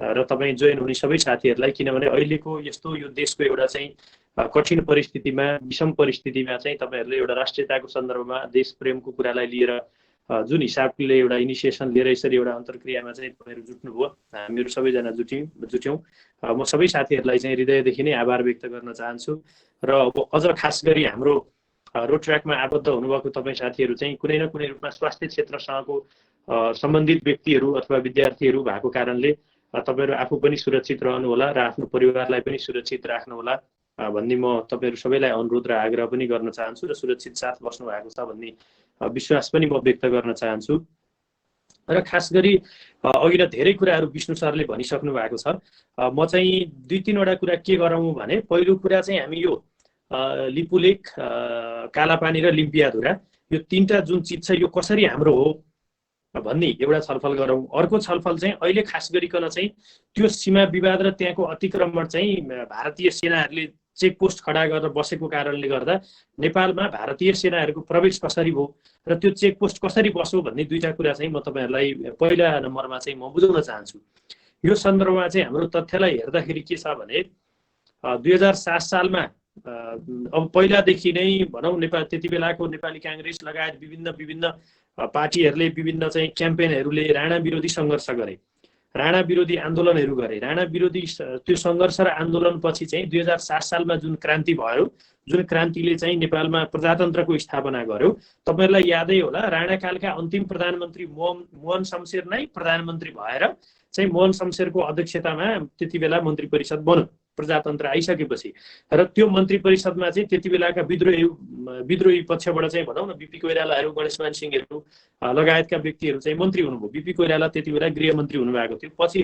र तपाईँ जोइन हुने सबै साथीहरूलाई, किनभने अहिलेको यस्तो यो देशको एउटा चाहिँ कठिन परिस्थितिमा, विषम परिस्थितिमा चाहिँ तपाईँहरूले एउटा राष्ट्रियताको सन्दर्भमा देश प्रेमको कुरालाई लिएर जुन हिसाबले एउटा इनिसिएसन लिएर यसरी एउटा अन्तर्क्रियामा चाहिँ तपाईँहरू जुट्नुभयो, हामीहरू सबैजना जुट्यौँ। म सबै साथीहरूलाई चाहिँ हृदयदेखि नै आभार व्यक्त गर्न चाहन्छु। र अब अझ खास गरी हाम्रो रोटऱ्याकमा आबद्ध हुनुभएको तपाईँ साथीहरू चाहिँ कुनै न कुनै रूपमा स्वास्थ्य क्षेत्रसँगको सम्बन्धित व्यक्तिहरू अथवा विद्यार्थीहरू भएको कारणले तपाईँहरू आफू पनि सुरक्षित रहनुहोला र आफ्नो परिवारलाई पनि सुरक्षित राख्नुहोला भन्ने म तपाईँहरू सबैलाई अनुरोध र आग्रह पनि गर्न चाहन्छु। र सुरक्षित साथ बस्नु भएको छ भन्ने विश्वास पनि म व्यक्त गर्न चाहन्छु। र खास गरी अघि नै धेरै कुराहरू विष्णु सरले भनिसक्नु भएको छ। म चाहिँ 2-3वटा कुरा के गरौँ भने, पहिलो कुरा चाहिँ हामी यो लिपुलेक, कालापानी र लिम्पियाधुरा, यो 3टा जुन चिज छ यो कसरी हाम्रो हो भन्ने एउटा छलफल गरौँ। अर्को छलफल चाहिँ अहिले खास गरिकन चाहिँ त्यो सीमा विवाद र त्यहाँको अतिक्रमण चाहिँ भारतीय सेनाहरूले चेकपोस्ट खडा गरेर बसेको कारणले गर्दा नेपालमा भारतीय सेनाहरूको प्रवेश कसरी भयो र त्यो चेकपोस्ट कसरी बस्यो भन्ने 2टा कुरा चाहिँ म तपाईँहरूलाई पहिला नम्बरमा चाहिँ म बुझाउन चाहन्छु। यो सन्दर्भमा चाहिँ हाम्रो तथ्यलाई हेर्दाखेरि के छ भने 2007 सालमा अब पहिलादेखि नै भनौँ त्यति बेलाको नेपाली काङ्ग्रेस लगायत विभिन्न पार्टीहरूले विभिन्न चाहिँ क्याम्पेनहरूले राणा विरोधी सङ्घर्ष गरे, राणा विरोधी आन्दोलनहरू गरे। राणा विरोधी त्यो सङ्घर्ष र आन्दोलनपछि चाहिँ 2007 सालमा जुन क्रान्ति भयो, जुन क्रान्तिले चाहिँ नेपालमा प्रजातन्त्रको स्थापना गर्यो, तपाईँहरूलाई यादै होला राणाकालका अन्तिम प्रधानमन्त्री मोहन शमशेर नै प्रधानमन्त्री भएर चाहिँ मोहन शमशेरको अध्यक्षतामा त्यति बेला मन्त्री परिषद बन्यो प्रजातन्त्र आइसकेपछि। र त्यो मन्त्री परिषदमा चाहिँ त्यति बेलाका विद्रोही पक्षबाट चाहिँ भनौँ न बिपी कोइरालाहरू, गणेशमान सिंहहरू लगायतका व्यक्तिहरू चाहिँ मन्त्री हुनुभयो। बिपी कोइराला त्यति बेला गृहमन्त्री हुनुभएको थियो। पछि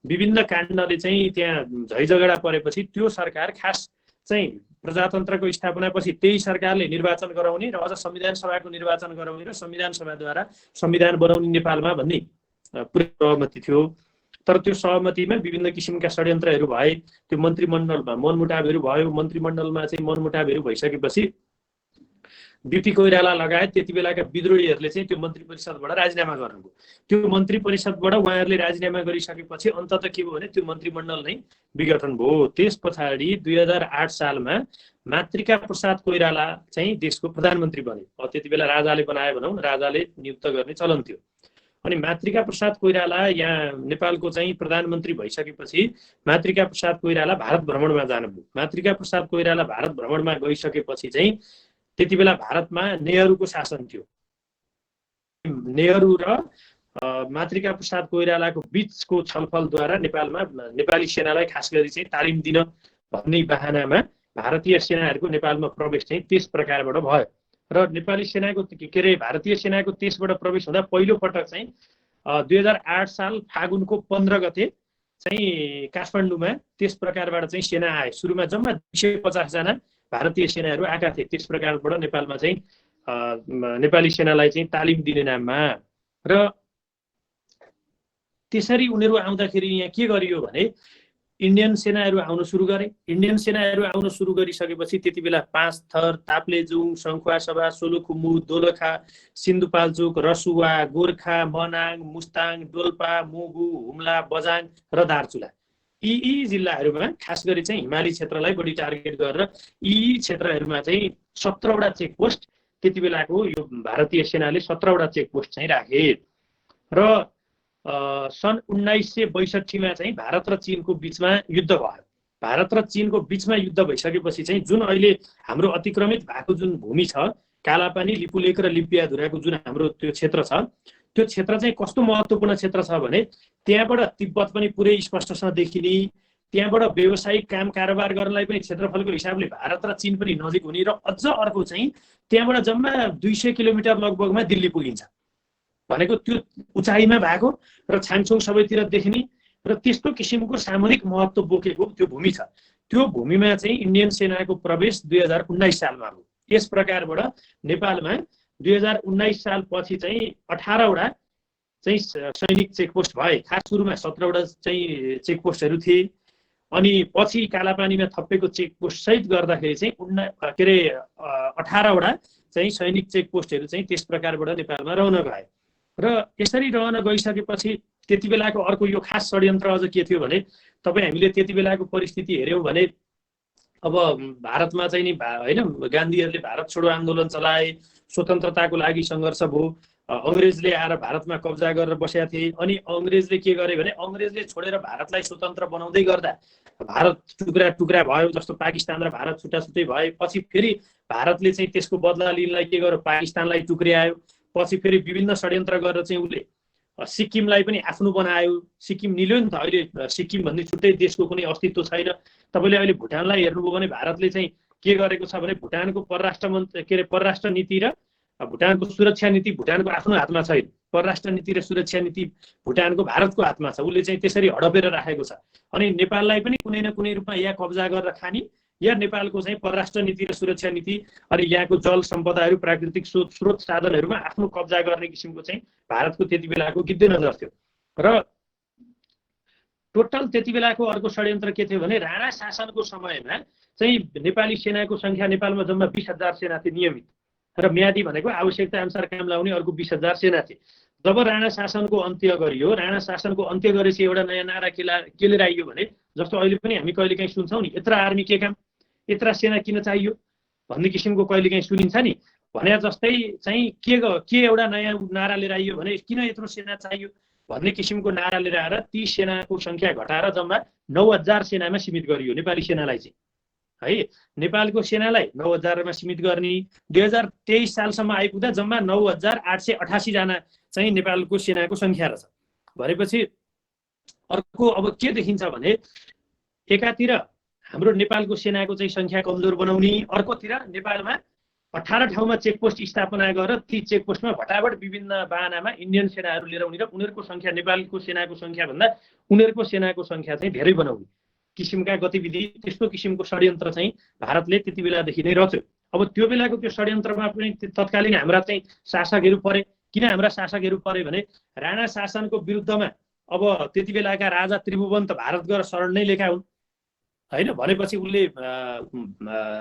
विभिन्न काण्डले चाहिँ त्यहाँ झैझगडा परेपछि त्यो सरकार खास चाहिँ प्रजातन्त्रको स्थापनापछि त्यही सरकारले निर्वाचन गराउने र अझ संविधान सभाको निर्वाचन गराउने र संविधान सभाद्वारा संविधान बनाउने नेपालमा भन्ने पुरै सहमति थियो। तर त्यो सहमतिमा विभिन्न किसिमका षड्यन्त्रहरू भए, त्यो मन्त्रीमण्डलमा मनमुटावहरू भयो। मन्त्रीमण्डलमा चाहिँ मनमुटावहरू भइसकेपछि बिपी कोइराला लगायत त्यति बेलाका विद्रोहीहरूले चाहिँ त्यो मन्त्री परिषदबाट राजीनामा गर्नुभयो। त्यो मन्त्री परिषदबाट उहाँहरूले राजीनामा गरिसकेपछि अन्ततः के भयो भने त्यो मन्त्रीमण्डल नै विघटन भयो। त्यस पछाडि 2008 सालमा मातृका प्रसाद कोइराला चाहिँ देशको प्रधानमन्त्री बने। त्यति बेला राजाले बनाए भनौँ, राजाले नियुक्त गर्ने चलन थियो। अनि मातृका प्रसाद कोइराला यहाँ नेपालको चाहिँ प्रधानमन्त्री भइसकेपछि मातृका प्रसाद कोइराला भारत भ्रमणमा जानुभयो। मातृका प्रसाद कोइराला भारत भ्रमणमा गइसकेपछि चाहिँ त्यति बेला भारतमा नेहरूको शासन थियो। नेहरू र मातृका प्रसाद कोइरालाको बीचको छलफलद्वारा नेपालमा नेपाली सेनालाई खास गरी चाहिँ तालिम दिन भन्ने बहानामा भारतीय सेनाहरूको नेपालमा प्रवेश चाहिँ त्यस प्रकारबाट भयो। र नेपाली सेनाको भारतीय सेनाको त्यसबाट प्रवेश हुँदा पहिलो पटक चाहिँ 2008 साल फागुनको 15 गते चाहिँ काठमाडौँमा त्यस प्रकारबाट चाहिँ सेना आए। सुरुमा जम्मा 250 जना भारतीय सेनाहरू आएका थिए। त्यस प्रकारबाट नेपालमा चाहिँ नेपाली सेनालाई चाहिँ तालिम दिने नाममा। र त्यसरी उनीहरू आउँदाखेरि यहाँ के गरियो भने इन्डियन सेनाहरू आउन सुरु गरे। इन्डियन सेनाहरू आउन सुरु गरिसकेपछि त्यति बेला पाँचथर, ताप्लेजुङ, सङ्खुवासभा, सोलुखुम्बु, दोलखा, सिन्धुपाल्चोक, रसुवा, गोर्खा, मनाङ, मुस्ताङ, डोल्पा, मुगु, हुम्ला, बझाङ र दार्चुला, यी जिल्लाहरूमा खास गरी चाहिँ हिमाली क्षेत्रलाई बढी टार्गेट गरेर यी क्षेत्रहरूमा चाहिँ 17वटा चेकपोस्ट त्यति बेलाको यो भारतीय सेनाले 17वटा चेकपोस्ट चाहिँ राखे। र सन् 1962 मा चाहिँ भारत र चीनको बीचमा युद्ध भयो। भारत र चीनको बिचमा युद्ध भइसकेपछि चाहिँ जुन अहिले हाम्रो अतिक्रमित भएको जुन भूमि छ, कालापानी, लिपुलेक र लिपियाधुराको जुन हाम्रो त्यो क्षेत्र छ, त्यो क्षेत्र चाहिँ कस्तो महत्त्वपूर्ण क्षेत्र छ भने त्यहाँबाट तिब्बत पनि पुरै स्पष्टसँग देखिने, त्यहाँबाट व्यावसायिक काम कारोबार गर्नलाई पनि क्षेत्रफलको हिसाबले भारत र चीन पनि नजिक हुने, र अझ अर्को चाहिँ त्यहाँबाट जम्मा 200 किलोमिटर लगभगमा दिल्ली पुगिन्छ भनेको त्यो उचाइमा भएको र छाङछुङ सबैतिर देखिने र त्यस्तो किसिमको सामरिक महत्त्व बोकेको त्यो भूमि छ। त्यो भूमिमा चाहिँ इन्डियन सेनाको प्रवेश 2019 सालमा हो। यस प्रकारबाट नेपालमा 2019 सालपछि चाहिँ 18 वटा चाहिँ सैनिक चेकपोस्ट भए। खास सुरुमा 17 वटा चाहिँ चेकपोस्टहरू थिए, अनि पछि कालापानीमा थपेको चेकपोस्ट सहित गर्दाखेरि चाहिँ 18 वटा चाहिँ सैनिक चेकपोस्टहरू चाहिँ त्यस प्रकारबाट नेपालमा रहन गए। र यसरी रहन गइसकेपछि त्यति बेलाको अर्को यो खास षड्यन्त्र अझ के थियो भने तपाईँ हामीले त्यति बेलाको परिस्थिति हेऱ्यौँ भने अब भारतमा चाहिँ नि होइन गान्धीहरूले भारत छोडो आन्दोलन चलाए, स्वतन्त्रताको लागि सङ्घर्ष भयो, अङ्ग्रेजले आएर भारतमा कब्जा गरेर बसेका थिए। अनि अङ्ग्रेजले के गरे भने अङ्ग्रेजले छोडेर भारतलाई स्वतन्त्र बनाउँदै गर्दा भारत टुक्रा टुक्रा भयो, जस्तो पाकिस्तान र भारत छुट्टा छुट्टै भए। पछि फेरि भारतले चाहिँ त्यसको बदला लिनलाई के गर्यो, पाकिस्तानलाई टुक्र्यायो। पछि फेरि विभिन्न षड्यन्त्र गरेर चाहिँ उसले सिक्किमलाई पनि आफ्नो बनायो। सिक्किम निल्यो नि त, अहिले सिक्किम भन्ने छुट्टै देशको कुनै अस्तित्व छैन। तपाईँले अहिले भुटानलाई हेर्नुभयो भने भारतले चाहिँ के गरेको छ भने भुटानको परराष्ट्र नीति र भुटानको सुरक्षा नीति भुटानको आफ्नो हातमा छैन। परराष्ट्र नीति र सुरक्षा नीति भुटानको भारतको हातमा छ। उसले चाहिँ त्यसरी हडपेर राखेको छ। अनि नेपाललाई पनि कुनै न कुनै रूपमा या कब्जा गरेर खाने या नेपालको चाहिँ परराष्ट्र नीति र सुरक्षा नीति अनि यहाँको जल सम्पदाहरू, प्राकृतिक स्रोत साधनहरूमा आफ्नो कब्जा गर्ने किसिमको चाहिँ भारतको त्यति बेलाको गिद्धे नजर थियो। र टोटल त्यति बेलाको अर्को षड्यन्त्र के थियो भने राणा शासनको समयमा चाहिँ नेपाली सेनाको सङ्ख्या नेपालमा जम्मा 20,000 सेना थिए नियमित, र म्यादी भनेको आवश्यकता अनुसार काम लाउने अर्को 20,000 सेना थिए। जब राणा शासनको अन्त्य गरियो, राणा शासनको अन्त्य गरेपछि एउटा नयाँ नारा के लिएर आइयो भने जस्तो अहिले पनि हामी कहिलेकाहीँ सुन्छौँ नि, यत्र आर्मी के काम, यत्र सेना किन चाहियो भन्ने किसिमको कहिलेकाहीँ सुनिन्छ नि। भने जस्तै चाहिँ के एउटा नयाँ नारा लिएर आइयो भने किन यत्रो सेना चाहियो भन्ने किसिमको नारा लिएर आएर ती सेनाको सङ्ख्या घटाएर जम्मा 9,000 सेनामा सीमित गरियो नेपाली सेनालाई चाहिँ है। नेपालको सेनालाई 9,000मा सीमित गर्ने। 2023 सालसम्म आइपुग्दा जम्मा 9,888 जना चाहिँ नेपालको सेनाको सङ्ख्या रहेछ। भनेपछि अर्को अब के देखिन्छ भने एकातिर हाम्रो नेपालको सेनाको चाहिँ सङ्ख्या कमजोर बनाउने, अर्कोतिर नेपालमा 18 ठाउँमा चेकपोस्ट स्थापना गरेर ती चेकपोस्टमा भटाभट विभिन्न बाहनामा इन्डियन सेनाहरू लिएर आउने र उनीहरूको सङ्ख्या नेपालको सेनाको सङ्ख्याभन्दा उनीहरूको सेनाको सङ्ख्या चाहिँ धेरै बनाउने किसिमका गतिविधि, त्यस्तो किसिमको षड्यन्त्र चाहिँ भारतले त्यति बेलादेखि नै रच्यो। अब त्यो बेलाको त्यो षड्यन्त्रमा पनि तत्कालीन हाम्रा चाहिँ शासकहरू परे। किन हाम्रा शासकहरू परे भने राणा शासनको विरुद्धमा अब त्यति बेलाका राजा त्रिभुवन त भारत गएर शरण नै लिएका हुन् होइन। भनेपछि उसले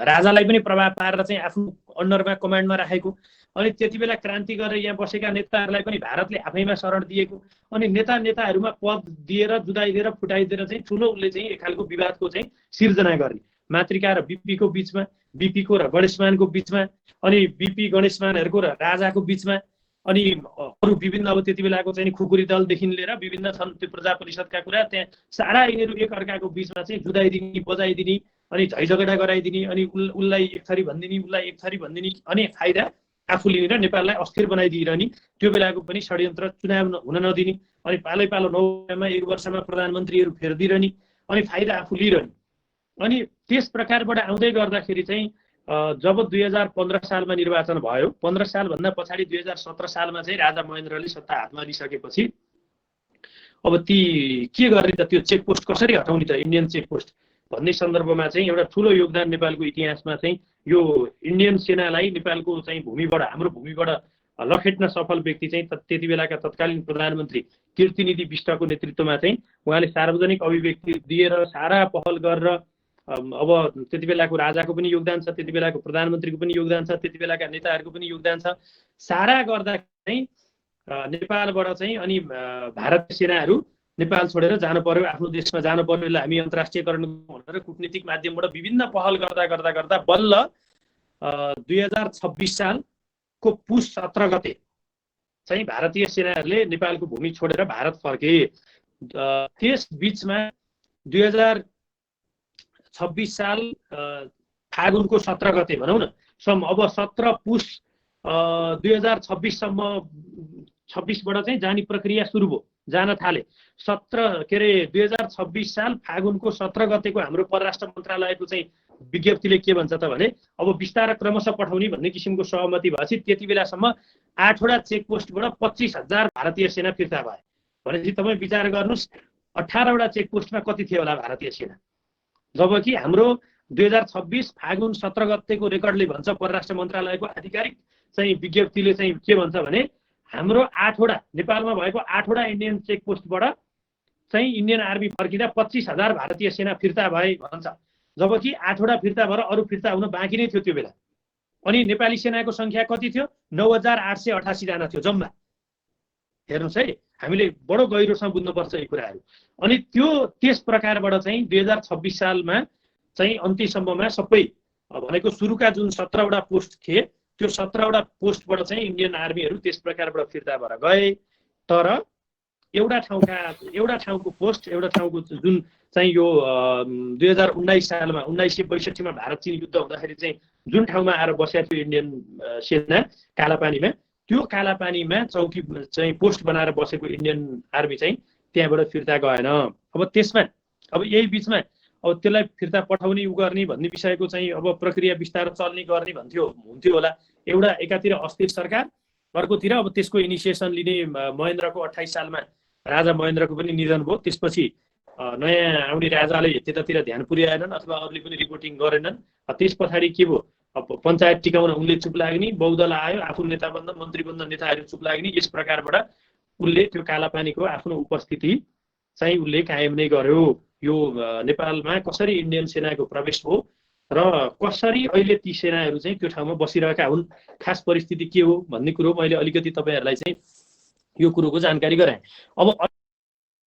राजालाई पनि प्रभाव पारेर चाहिँ आफ्नो अन्डरमा कमान्डमा राखेको। अनि त्यति बेला क्रान्ति गरेर यहाँ बसेका नेताहरूलाई पनि भारतले आफैमा शरण दिएको। अनि नेताहरूमा पद दिएर जुदाइदिएर फुटाइदिएर चाहिँ ठुलो उसले चाहिँ एक खालको विवादको चाहिँ सिर्जना गर्ने। मातृका र बिपीको बिचमा, बिपीको र गणेशमानको बिचमा, अनि बिपी गणेशमानहरूको र राजाको बिचमा, अनि अरू विभिन्न अब त्यति बेलाको चाहिँ खुकुरी दलदेखि लिएर विभिन्न छन् त्यो प्रजा परिषदका कुरा, त्यहाँ सारा यिनीहरू एक अर्काको बिचमा चाहिँ जुदाइदिने, बजाइदिने, अनि झैझगडा गराइदिने, अनि उसलाई एक थरी भनिदिने, उसलाई एक थरी भनिदिने, अनि फाइदा आफू लिने र नेपाललाई अस्थिर बनाइदिइरहने। त्यो बेलाको पनि षड्यन्त्र, चुनाव हुन नदिने, अनि पालै पालो 9 एक वर्षमा प्रधानमन्त्रीहरू फेरिदिइरहने, अनि फाइदा आफू लिइरहने। अनि त्यस प्रकारबाट आउँदै गर्दाखेरि चाहिँ जब 2015 सालमा निर्वाचन भयो, 15 सालभन्दा पछाडि 2017 सालमा चाहिँ राजा महेन्द्रले सत्ता हातमा लिइसकेपछि अब ती के गर्ने त, त्यो चेकपोस्ट कसरी हटाउने त, इन्डियन चेकपोस्ट भन्ने सन्दर्भमा चाहिँ एउटा ठुलो योगदान नेपालको इतिहासमा चाहिँ यो इन्डियन सेनालाई नेपालको चाहिँ भूमिबाट, हाम्रो भूमिबाट लखेट्न सफल व्यक्ति चाहिँ त्यति बेलाका तत्कालीन प्रधानमन्त्री कीर्तिनिधि विष्टको नेतृत्वमा चाहिँ उहाँले सार्वजनिक अभिव्यक्ति दिएर सारा पहल गरेर अब त्यति बेलाको राजाको पनि योगदान छ, त्यति बेलाको प्रधानमन्त्रीको पनि योगदान छ, त्यति बेलाका नेताहरूको पनि योगदान छ। सारा गर्दा चाहिँ नेपालबाट चाहिँ अनि भारतीय सेनाहरू नेपाल छोडेर जानु पर्यो, आफ्नो देशमा जानु पर्यो, यसलाई हामी अन्तर्राष्ट्रियकरण भनेर कूटनीतिक माध्यमबाट विभिन्न पहल गर्दा गर्दा गर्दा बल्ल 2026 सालको पुस 17 गते चाहिँ भारतीय सेनाहरूले नेपालको भूमि छोडेर भारत फर्के। त्यस बिचमा 2026 साल फागुनको 17 गते भनौँ न, अब 17 पुस 2026 सम्म 26बाट चाहिँ जाने प्रक्रिया सुरु भयो, जान थाले। 2026 साल फागुनको 17 गतेको हाम्रो परराष्ट्र मन्त्रालयको चाहिँ विज्ञप्तिले के भन्छ त भने अब बिस्तारै क्रमशः पठाउने भन्ने किसिमको सहमति भएपछि त्यति बेलासम्म 8वटा चेकपोस्टबाट 25,000 भारतीय सेना फिर्ता भए। भनेपछि तपाईँ विचार गर्नुहोस् 18वटा चेकपोस्टमा कति थियो होला भारतीय सेना। जबकि हाम्रो 2026 फागुन 17 गतेको रेकर्डले भन्छ, परराष्ट्र मन्त्रालयको आधिकारिक चाहिँ विज्ञप्तिले चाहिँ के भन्छ भने हाम्रो 8वटा नेपालमा भएको 8वटा इन्डियन चेकपोस्टबाट चाहिँ इन्डियन आर्मी फर्किँदा 25,000 भारतीय सेना फिर्ता भए भन्छ। जबकि 8वटा फिर्ता भएर अरू फिर्ता हुन बाँकी नै थियो त्यो बेला। अनि नेपाली सेनाको सङ्ख्या कति थियो? 9,888 जना थियो जम्मा। हेर्नुहोस् है, हामीले बडो गहिरोसँग बुझ्नुपर्छ यी कुराहरू। अनि त्यस प्रकारबाट चाहिँ 2026 सालमा चाहिँ अन्त्यसम्ममा सबै भनेको सुरुका जुन 17वटा पोस्ट थिए त्यो 17वटा पोस्टबाट चाहिँ इन्डियन आर्मीहरू त्यस प्रकारबाट फिर्ता भएर गए। तर एउटा ठाउँको पोस्ट, एउटा ठाउँको जुन चाहिँ यो 2019 सालमा 1962 मा भारत चीन युद्ध हुँदाखेरि चाहिँ जुन ठाउँमा आएर बसेको थियो इन्डियन सेना कालापानीमा, त्यो कालापानीमा चौकी चाहिँ पोस्ट बनाएर बसेको इन्डियन आर्मी चाहिँ त्यहाँबाट फिर्ता गएन। अब त्यसमा अब यही बिचमा अब त्यसलाई फिर्ता पठाउने उ गर्ने भन्ने विषयको चाहिँ अब प्रक्रिया बिस्तारै चल्ने गर्ने हुन्थ्यो होला। एउटा एकातिर अस्थिर सरकार, अर्कोतिर अब त्यसको इनिसिएसन लिने महेन्द्रको 28 सालमा राजा महेन्द्रको पनि निधन भयो। त्यसपछि नयाँ आउने राजाले त्यतातिर ध्यान पुर्याएनन् अथवा अरूले पनि रिपोर्टिङ गरेनन्। त्यस पछाडि के भयो, अब पञ्चायत टिकाउन उनले चुप लाग्ने, बहुदल आयो, आफू नेताबन्द मन्त्रीबन्द नेताहरू चुप लाग्ने। यस प्रकारबाट उनले त्यो कालापानीको आफ्नो उपस्थिति चाहिँ उनले कायम नै गर्यो। यो नेपालमा कसरी इन्डियन सेनाको प्रवेश हो र कसरी अहिले ती सेनाहरू चाहिँ त्यो ठाउँमा बसिरहेका हुन्, खास परिस्थिति के हो भन्ने कुरो मैले अलिकति तपाईँहरूलाई चाहिँ यो कुरोको जानकारी गराएँ। अब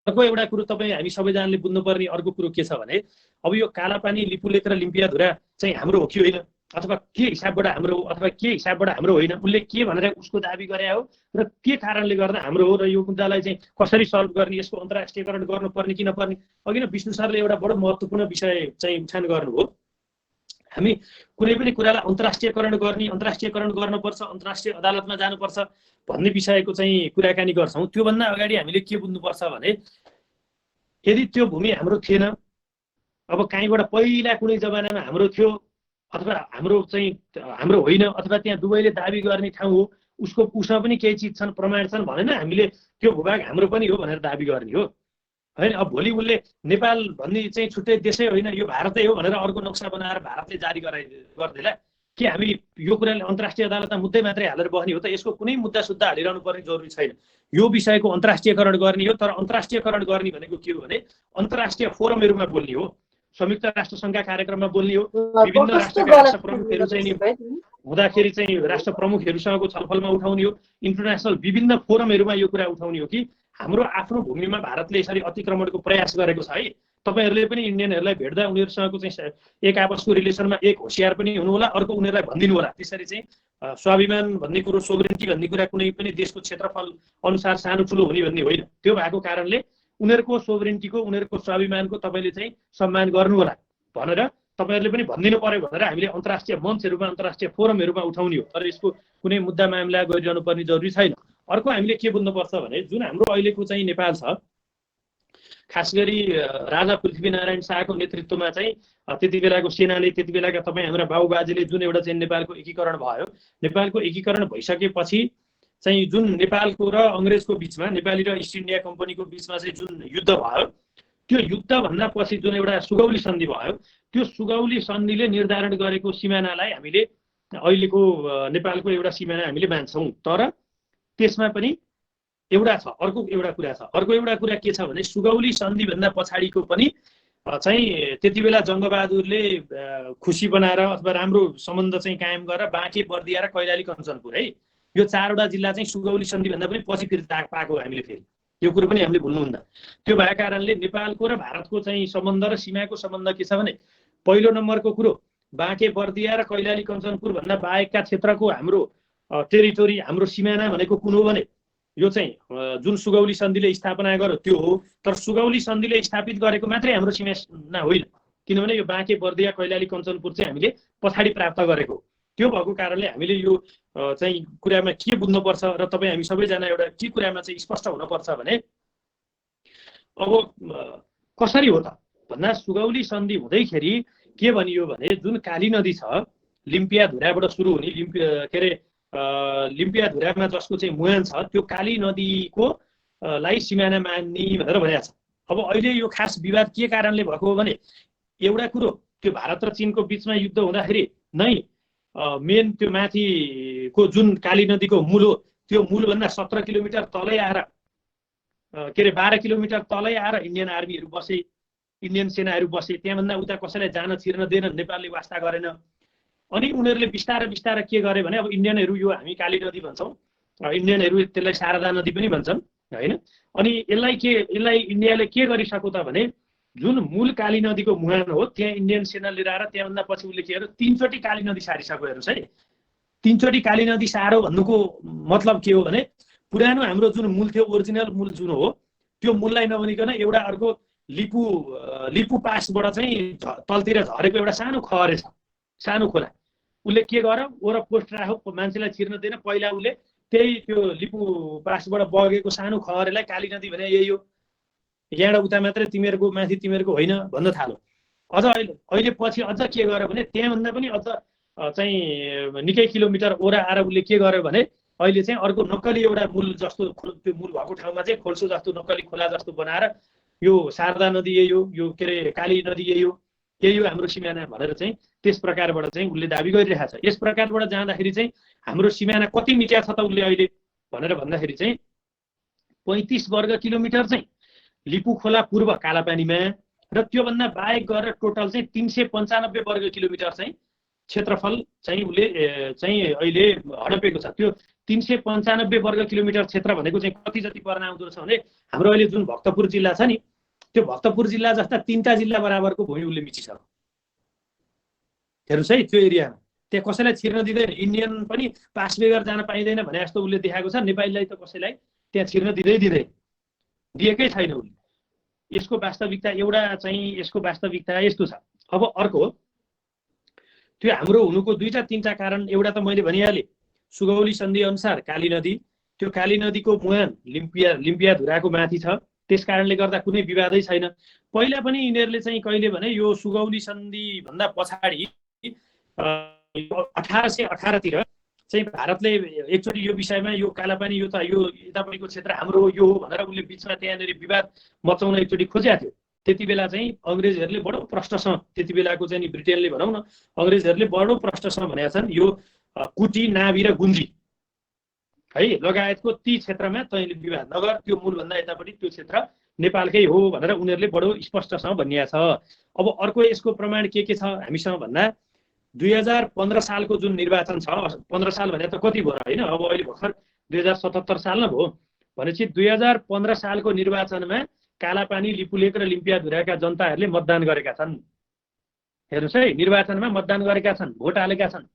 अर्को एउटा कुरो तपाईँ हामी सबैजनाले बुझ्नुपर्ने अर्को कुरो के छ भने अब यो कालापानी, लिपुलेक र लिम्पियाधुरा चाहिँ हाम्रो हो कि होइन, अथवा के हिसाबबाट हाम्रो हो अथवा के हिसाबबाट हाम्रो होइन, उसले के भनेर उसको दाबी गरे हो र के कारणले गर्दा हाम्रो हो र यो मुद्दालाई चाहिँ कसरी सल्भ गर्ने, यसको अन्तर्राष्ट्रियकरण गर्नुपर्ने कि नपर्ने। अघि नै विष्णु सरले एउटा बडो महत्त्वपूर्ण विषय चाहिँ उठान गर्नुभयो। हामी कुनै पनि कुरालाई अन्तर्राष्ट्रियकरण गर्नुपर्छ, अन्तर्राष्ट्रिय अदालतमा जानुपर्छ भन्ने विषयको चाहिँ कुराकानी गर्छौँ। त्योभन्दा अगाडि हामीले के बुझ्नुपर्छ भने यदि त्यो भूमि हाम्रो थिएन, अब कहीँबाट पहिला कुनै जमानामा हाम्रो थियो अथवा हाम्रो होइन, अथवा त्यहाँ दुवैले दाबी गर्ने ठाउँ हो, उसमा पनि केही चिज छन्, प्रमाण छन् भनेन हामीले त्यो भूभाग हाम्रो पनि हो भनेर दाबी गर्ने हो होइन। अब भोलि उसले नेपाल भन्ने चाहिँ छुट्टै देशै होइन, यो भारतै हो भनेर अर्को नक्सा बनाएर भारतले जारी गर्दैला कि हामी यो कुराले अन्तर्राष्ट्रिय अदालतमा मुद्दै मात्रै हालेर बस्ने हो त? यसको कुनै मुद्दा सुद्धा हालिरहनु पर्ने जरुरी छैन। यो विषयको अन्तर्राष्ट्रियकरण गर्ने हो। तर अन्तर्राष्ट्रियकरण गर्ने भनेको के हो भने अन्तर्राष्ट्रिय फोरमहरूमा बोल्ने हो, संयुक्त राष्ट्र सङ्घका कार्यक्रममा बोल्ने हो, विभिन्न राष्ट्रका राष्ट्र प्रमुखहरू चाहिँ हुँदाखेरि चाहिँ राष्ट्र प्रमुखहरूसँगको छलफलमा उठाउने हो, इन्टरनेसनल विभिन्न फोरमहरूमा यो कुरा उठाउने हो कि हाम्रो आफ्नो भूमिमा भारतले यसरी अतिक्रमणको प्रयास गरेको छ है। तपाईँहरूले पनि इन्डियनहरूलाई भेट्दा उनीहरूसँगको चाहिँ एक आपसको रिलेसनमा एक होसियार पनि हुनु होला, अर्को उनीहरूलाई भनिदिनु होला। त्यसरी चाहिँ स्वाभिमान भन्ने कुरो, सोभरेन्टी भन्ने कुरा कुनै पनि देशको क्षेत्रफल अनुसार सानो ठुलो हुने भन्ने होइन। त्यो भएको कारणले उनीहरूको सोभरेन्टीको, उनीहरूको स्वाभिमानको तपाईँले चाहिँ सम्मान गर्नु होला भनेर तपाईँहरूले पनि भनिदिनु पर्यो भनेर हामीले अन्तर्राष्ट्रिय मञ्चहरूमा, अन्तर्राष्ट्रिय फोरमहरूमा उठाउने हो। तर यसको कुनै मुद्दा मामला गरिरहनु पर्ने जरुरी छैन। अर्को हामीले के बुझ्नुपर्छ भने जुन हाम्रो अहिलेको चाहिँ नेपाल छ, खास गरी राजा पृथ्वीनारायण शाहको नेतृत्वमा चाहिँ त्यति बेलाको सेनाले, त्यति बेलाका तपाईँ हाम्रा बाबुबाजेले जुन एउटा चाहिँ नेपालको एकीकरण भयो, नेपालको एकीकरण भइसकेपछि चाहिँ जुन नेपालको र अङ्ग्रेजको बिचमा, नेपाली र इस्ट इन्डिया कम्पनीको बिचमा चाहिँ जुन युद्ध भयो, त्यो युद्धभन्दा पछि जुन एउटा सुगौली सन्धि भयो, त्यो सुगौली सन्धिले निर्धारण गरेको सिमानालाई हामीले अहिलेको नेपालको एउटा सिमाना हामीले मान्छौँ। तर त्यसमा पनि एउटा छ, अर्को एउटा कुरा के छ भने सुगौली सन्धिभन्दा पछाडिको पनि चाहिँ त्यति बेला जङ्गबहादुरले खुसी बनाएर अथवा राम्रो सम्बन्ध चाहिँ कायम गरेर बाँके, बर्दिया र कैलाली कञ्चनपुर है, यो 4वटा जिल्ला चाहिँ सुगौली सन्धिभन्दा पनि पछि फिर्ता पाएको हामीले फेरि यो कुरो पनि हामीले भुल्नुहुन्न। त्यो भएको कारणले नेपालको र भारतको चाहिँ सम्बन्ध र सीमाको सम्बन्ध के छ भने पहिलो नम्बरको कुरो बाँके, बर्दिया र कैलाली कञ्चनपुर भन्दा बाहेकका क्षेत्रको हाम्रो टेरिटोरी, हाम्रो सिमाना भनेको कुन हो भने यो चाहिँ जुन सुगौली सन्धिले स्थापना गर्यो त्यो हो। तर सुगौली सन्धिले स्थापित गरेको मात्रै हाम्रो सिमाना होइन, किनभने यो बाँके बर्दिया कैलाली कञ्चनपुर चाहिँ हामीले पछाडि प्राप्त गरेको त्यो भएको कारणले हामीले यो चाहिँ कुरामा के बुझ्नुपर्छ र तपाईँ हामी सबैजना एउटा के कुरामा चाहिँ स्पष्ट हुनुपर्छ भने अब कसरी हो त भन्दा सुगौली सन्धि हुँदैखेरि के भनियो भने जुन काली नदी छ लिम्पियाधुराबाट सुरु हुने के अरे लिम्पियाधुरामा जसको चाहिँ मुहान छ त्यो काली नदीको लाई सिमाना मान्ने भनेर भनेको छ। अब अहिले यो खास विवाद के कारणले भएको हो भने एउटा कुरो त्यो भारत र चीनको बिचमा युद्ध हुँदाखेरि नै मेन त्यो माथिको जुन काली नदीको मूल हो त्यो मूलभन्दा 17 किलोमिटर तलै आएर के अरे 12 किलोमिटर तलै आएर इन्डियन आर्मीहरू बसे, इन्डियन सेनाहरू बसे, त्यहाँभन्दा उता कसैलाई जान छिर्न दिएन, नेपालले वास्ता गरेन। अनि उनीहरूले बिस्तारै बिस्तारै के गरे भने अब इन्डियनहरू यो हामी काली नदी भन्छौँ, इन्डियनहरू त्यसलाई शारदा नदी पनि भन्छन् होइन। अनि यसलाई इन्डियाले के गरिसक्यो त भने जुन मूल काली नदीको मुहान हो त्यहाँ इन्डियन सेना लिएर आएर त्यहाँभन्दा पछि उसले के गर्यो 3 चोटि काली नदी सारिसक्यो। हेर्नुहोस् है, 3 चोटि काली नदी सारो भन्नुको मतलब के हो भने पुरानो हाम्रो जुन मूल थियो, ओरिजिनल मूल जुन हो त्यो मूललाई नभनिकन एउटा अर्को लिपु पासबाट चाहिँ तलतिर झरेको एउटा सानो खहरे छ, सानो खोला। उसले के गर्यो ओर पोस्ट राख्यो, मान्छेलाई छिर्न दिएन। पहिला उसले त्यही त्यो लिपु पासबाट बगेको सानो खहरेलाई काली नदी भने यही हो, यहाँबाट उता मात्रै तिमीहरूको माथि तिमीहरूको होइन भन्न थाल्यो। अझ अहिले पछि अझ के गर्यो भने त्यहाँभन्दा पनि अझ चाहिँ निकै किलोमिटर ओरा आएर उसले के गर्यो भने अहिले चाहिँ अर्को नक्कली एउटा मूल जस्तो त्यो मूल भएको ठाउँमा चाहिँ खोल्सो जस्तो नक्कली खोला जस्तो बनाएर यो शारदा नदी यही हो, यो के अरे काली नदी यही हो हाम्रो सिमाना भनेर चाहिँ त्यस प्रकारबाट चाहिँ उसले दाबी गरिरहेको छ। यस प्रकारबाट जाँदाखेरि चाहिँ हाम्रो सिमाना कति मिटिया छ त उसले अहिले भनेर भन्दाखेरि चाहिँ 35 वर्ग किलोमिटर चाहिँ लिपु खोला पूर्व कालापानीमा र त्योभन्दा बाहेक गरेर टोटल चाहिँ 395 वर्ग किलोमिटर चाहिँ क्षेत्रफल चाहिँ उसले चाहिँ अहिले हडपेको छ। त्यो 395 वर्ग किलोमिटर क्षेत्र भनेको चाहिँ कति जति पर्न आउँदो रहेछ भने हाम्रो अहिले जुन भक्तपुर जिल्ला छ नि त्यो भक्तपुर जिल्ला जस्ता 3टा जिल्ला बराबरको भूमि उसले मिचिसक्यो। हेर्नुहोस् है, त्यो एरियामा त्यहाँ कसैलाई छिर्न दिँदैन, इन्डियन पनि पास बेगर जान पाइँदैन भने जस्तो उसले देखाएको छ। नेपालीलाई त कसैलाई त्यहाँ छिर्न दिँदैन, दिएकै छैन उसले। यसको वास्तविकता यस्तो छ। अब अर्को त्यो हाम्रो हुनुको 2-3टा कारण, एउटा त मैले भनिहालेँ सुगौली सन्धि अनुसार काली नदी, त्यो काली नदीको मुहान लिम्पियाधुराको माथि छ, त्यस कारणले गर्दा कुनै विवादै छैन। पहिला पनि यिनीहरूले चाहिँ कहिले भने यो सुगौली सन्धि भन्दा पछाडि 1818 तिर चाहिँ भारतले एकचोटि यो विषयमा यो कालापानी यो त यो यतापट्टिको क्षेत्र हाम्रो यो हो भनेर उसले बिचमा त्यहाँनिर विवाद मचाउन एकचोटि खोजेको थियो। त्यति बेला चाहिँ अङ्ग्रेजहरूले बडो प्रष्टसँग, त्यति बेलाको चाहिँ ब्रिटेनले भनौँ न अङ्ग्रेजहरूले बडो प्रष्टसँग भनेका छन् यो कुटी, नाभि र गुन्जी है लगायतको ती क्षेत्रमा तैँले विवाद नगर, त्यो मूलभन्दा यतापट्टि त्यो क्षेत्र नेपालकै हो भनेर उनीहरूले बडो स्पष्टसँग भनिएको छ। अब अर्को यसको प्रमाण के छ हामीसँग भन्दा 2015 सालको जुन निर्वाचन छ, 15 साल भने त कति भयो होइन, अब अहिले भर्खर 2077 साल न भयो भनेपछि 2015 सालको निर्वाचनमा कालापानी, लिपुलेक र लिम्पियाधुराका जनताहरूले मतदान गरेका छन्। हेर्नुहोस् है, निर्वाचनमा मतदान गरेका छन्, भोट हालेका छन्।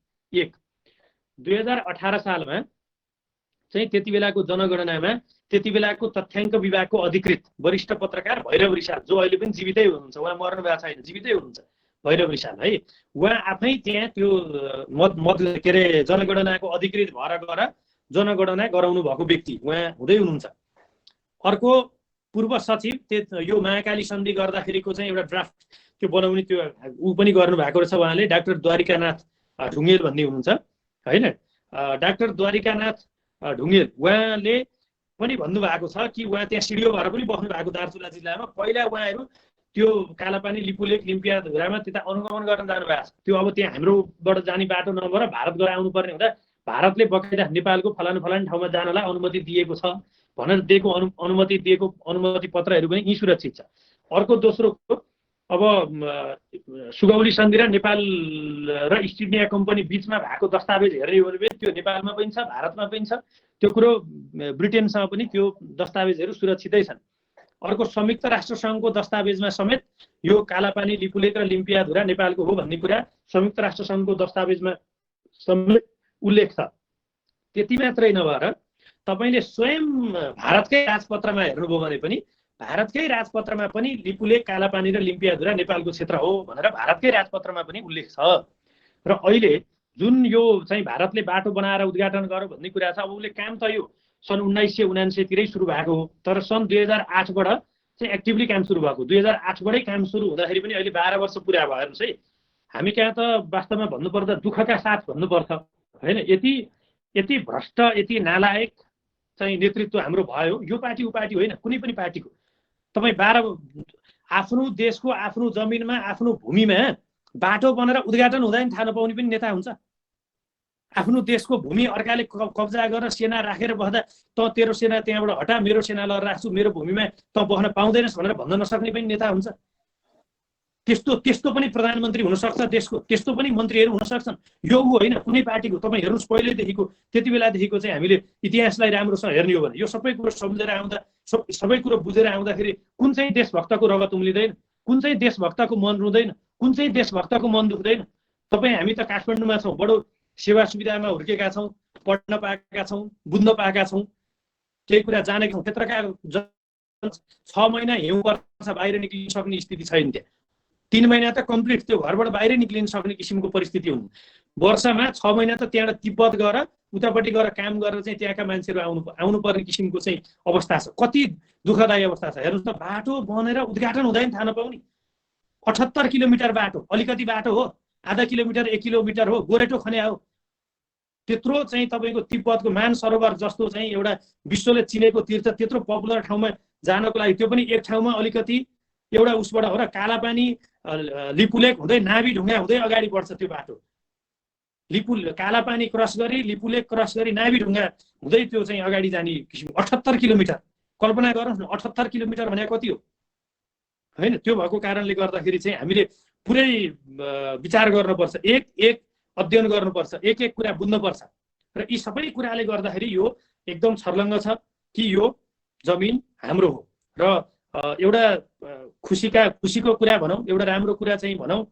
2018 सालमा चाहिँ त्यति बेलाको जनगणनामा त्यति बेलाको तथ्याङ्क विभागको अधिकृत वरिष्ठ पत्रकार भैरव रिसाल, जो अहिले पनि जीवितै हुनुहुन्छ, उहाँ मर्नु भएको छैन, जीवितै हुनुहुन्छ भैरव रिसाल है, उहाँ आफै त्यहाँ त्यो के अरे जनगणनाको अधिकृत भएर गएर जनगणना गराउनु भएको व्यक्ति उहाँ हुँदै हुनुहुन्छ। अर्को पूर्व सचिव यो महाकाली सन्धि गर्दाखेरिको चाहिँ एउटा ड्राफ्ट त्यो बनाउने त्यो ऊ पनि गर्नुभएको रहेछ उहाँले, डाक्टर द्वारिकानाथ ढुङ्गेल भन्ने हुनुहुन्छ होइन। डाक्टर द्वारिकानाथ ढुङ्गेल उहाँले पनि भन्नुभएको छ कि उहाँ त्यहाँ सिडिओ भएर पनि बस्नु भएको दार्चुला जिल्लामा। पहिला उहाँहरू त्यो कालापानी, लिपुलेक, लिम्पियाधुरामा त्यता अनुगमन गर्न जानुभएको छ। त्यो अब त्यहाँ हाम्रोबाट जाने बाटो नभएर भारत गएर आउनुपर्ने हुँदा भारतले बकाइदा नेपालको फलानु ठाउँमा जानलाई अनुमति दिएको छ भनेर दिएको अनुमति पत्रहरू पनि यहीँ सुरक्षित छ। अर्को दोस्रो अब सुगौली सन्धि र नेपाल र इस्ट इन्डिया कम्पनी बिचमा भएको दस्तावेज हेर्ने हो भने त्यो नेपालमा पनि छ, भारतमा पनि छ। त्यो कुरो ब्रिटेनसँग पनि त्यो दस्तावेजहरू सुरक्षितै छन्। अर्को संयुक्त राष्ट्र सङ्घको दस्तावेजमा समेत यो कालापानी, लिपुलेक र लिम्पियाधुरा नेपालको हो भन्ने कुरा संयुक्त राष्ट्र सङ्घको दस्तावेजमा समेत उल्लेख छ। त्यति मात्रै नभएर तपाईँले स्वयं भारतकै राजपत्रमा हेर्नुभयो भने पनि भारतकै राजपत्रमा पनि लिपुलेक, कालापानी र लिम्पियाधुरा नेपालको क्षेत्र हो भनेर भारतकै राजपत्रमा पनि उल्लेख छ। र अहिले जुन यो चाहिँ भारतले बाटो बनाएर उद्घाटन गर्यो भन्ने कुरा छ, अब उसले काम त यो सन् 1979 तिरै सुरु भएको हो, तर सन् 2008बाट चाहिँ एक्टिभली काम सुरु भएको। 2008बाटै काम सुरु हुँदाखेरि पनि अहिले 12 वर्ष पुरा भयो। हेर्नुहोस् है, हामी कहाँ त वास्तवमा भन्नुपर्दा दुःखका साथ भन्नुपर्छ होइन, यति भ्रष्ट यति नालायक चाहिँ नेतृत्व हाम्रो भयो। यो पार्टी ऊ पार्टी होइन, कुनै पनि पार्टीको। तपाईँ आफ्नो देशको आफ्नो जमिनमा आफ्नो भूमिमा बाटो बनेर उद्घाटन हुँदा नि थाहा नपाउने पनि नेता हुन्छ। आफ्नो देशको भूमि अर्काले कब्जा गरेर सेना राखेर बस्दा त तेरो सेना त्यहाँबाट हटा, मेरो सेना लगेर राख्छु, मेरो भूमिमा त बस्न पाउँदैनस् भनेर भन्न नसक्ने पनि नेता हुन्छ। त्यस्तो पनि प्रधानमन्त्री हुनसक्छ देशको, त्यस्तो पनि मन्त्रीहरू हुन सक्छन्। यो होइन कुनै पार्टीको। तपाईँ हेर्नुहोस्, पहिल्यैदेखिको त्यति बेलादेखिको चाहिँ हामीले इतिहासलाई राम्रोसँग हेर्ने हो भने यो सबै कुरो सम्झेर आउँदा, सबै कुरो बुझेर आउँदाखेरि कुन चाहिँ देशभक्तको रगत उम्लिँदैन, कुन चाहिँ देशभक्तको मन रुँदैन, कुन चाहिँ देशभक्तको मन दुख्दैन। तपाईँ हामी त काठमाडौँमा छौँ, बडो सेवा सुविधामा हुर्केका छौँ, पढ्न पाएका छौँ, बुझ्न पाएका छौँ, केही कुरा जानेका छौँ। त्यत्रका 6 महिना हिउँ पर्छ बाहिर निक्लिन सक्ने स्थिति छैन त्यहाँ। 3 महिना त कम्प्लिट त्यो घरबाट बाहिरै निक्लिन सक्ने किसिमको परिस्थिति हुन्छ। वर्षमा 6 महिना त त्यहाँबाट तिब्बत गएर उतापट्टि गएर काम गरेर चाहिँ त्यहाँका मान्छेहरू आउनु पर्ने किसिमको चाहिँ अवस्था छ। कति दुःखदायी अवस्था छ। हेर्नुहोस् त, बाटो बनेर उद्घाटन हुँदैन थाहा नपाउने। 78 किलोमिटर बाटो, अलिकति बाटो हो, आधा किलोमिटर 1 किलोमिटर हो, गोरेटो खन्या हो। त्यत्रो चाहिँ तपाईँको तिब्बतको मानसरोवर जस्तो चाहिँ एउटा विश्वले चिनेको तीर्थ, त्यत्रो पपुलर ठाउँमा जानको लागि, त्यो पनि एक ठाउँमा अलिकति एउटा उसबाट हो र कालापानी लिपुलेक हुँदै नाभी ढुङ्गा हुँदै अगाडि बढ्छ त्यो बाटो। कालापानी क्रस गरी लिपुलेक क्रस गरी नाभी ढुङ्गा हुँदै त्यो चाहिँ अगाडि जाने किसिम। 78 किलोमिटर कल्पना गर्नुहोस् न, 78 किलोमिटर भने कति हो होइन। त्यो भएको कारणले गर्दाखेरि चाहिँ हामीले पुरै विचार गर्नुपर्छ, एक अध्ययन गर्नुपर्छ, एक कुरा बुझ्नुपर्छ। र यी सबै कुराले गर्दाखेरि यो एकदम छर्लङ्ग छ कि यो जमिन हाम्रो हो। र एउटा खुसीको कुरा भनौँ, एउटा राम्रो कुरा चाहिँ भनौँ,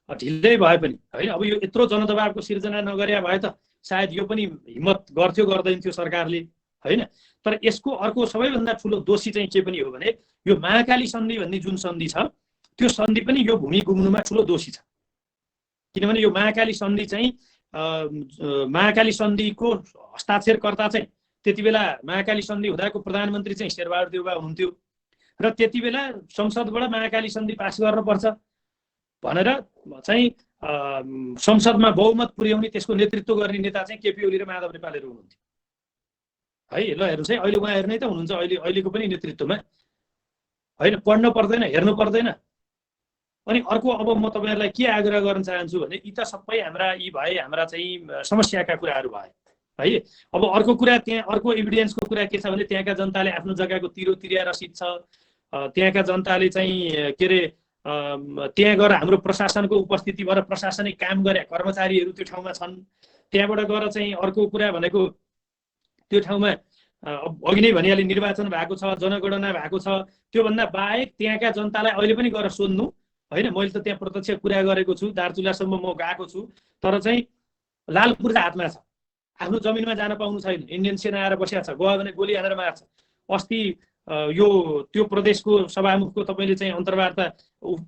ढिलै भए पनि होइन, अब यो यत्रो जनदबावको सिर्जना नगरे भए त सायद यो पनि हिम्मत गर्थ्यो गर्दैन थियो सरकारले होइन। तर यसको अर्को सबैभन्दा ठुलो दोषी चाहिँ के पनि हो भने यो महाकाली सन्धि भन्ने जुन सन्धि छ, त्यो सन्धि पनि यो भूमि गुम्नुमा ठुलो दोषी छ। किनभने यो महाकाली सन्धि चाहिँ महाकाली सन्धिको हस्ताक्षरकर्ता चाहिँ त्यति बेला महाकाली सन्धि हुँदाको प्रधानमन्त्री चाहिँ शेरबहादुर देउवा हुनुहुन्थ्यो। र त्यति बेला संसदबाट महाकाली सन्धि पास गर्नुपर्छ भनेर चाहिँ संसदमा बहुमत पुर्याउने, त्यसको नेतृत्व गर्ने नेता चाहिँ केपी ओली र माधव नेपालहरू हुनुहुन्थ्यो है। ल हेर्नुहोस् है, अहिले उहाँहरू नै त हुनुहुन्छ अहिलेको पनि नेतृत्वमा होइन। पढ्न पर्दैन, हेर्नु पर्दैन। अनि अर्को अब म तपाईँहरूलाई के आग्रह गर्न चाहन्छु भने यी त सबै यी भए हाम्रा चाहिँ समस्याका कुराहरू भए है। अब अर्को कुरा, त्यहाँ अर्को एभिडेन्सको कुरा के छ भने त्यहाँका जनताले आफ्नो जग्गाको तिरिया रसिद छ। त्यहाँका जनताले चाहिँ के अरे त्यहाँ गएर हाम्रो प्रशासनको उपस्थिति भएर प्रशासनिक काम गरे कर्मचारीहरू त्यो ठाउँमा छन्। त्यहाँबाट गएर चाहिँ अर्को कुरा भनेको त्यो ठाउँमा अघि नै भनिहालेँ निर्वाचन भएको छ, जनगणना भएको छ। त्योभन्दा बाहेक त्यहाँका जनतालाई अहिले पनि गएर सोध्नु होइन। मैले त त्यहाँ प्रत्यक्ष कुरा गरेको छु, दार्चुलासम्म म गएको छु, तर चाहिँ लाल पूर्जा हातमा छ, आफ्नो जमिनमा जान पाउनु छैन। इन्डियन सेना आएर बसिया छ, गयो भने गोली हानेर मार्छ। अस्ति त्यो प्रदेशको सभामुखको तपाईँले चाहिँ अन्तर्वार्ता,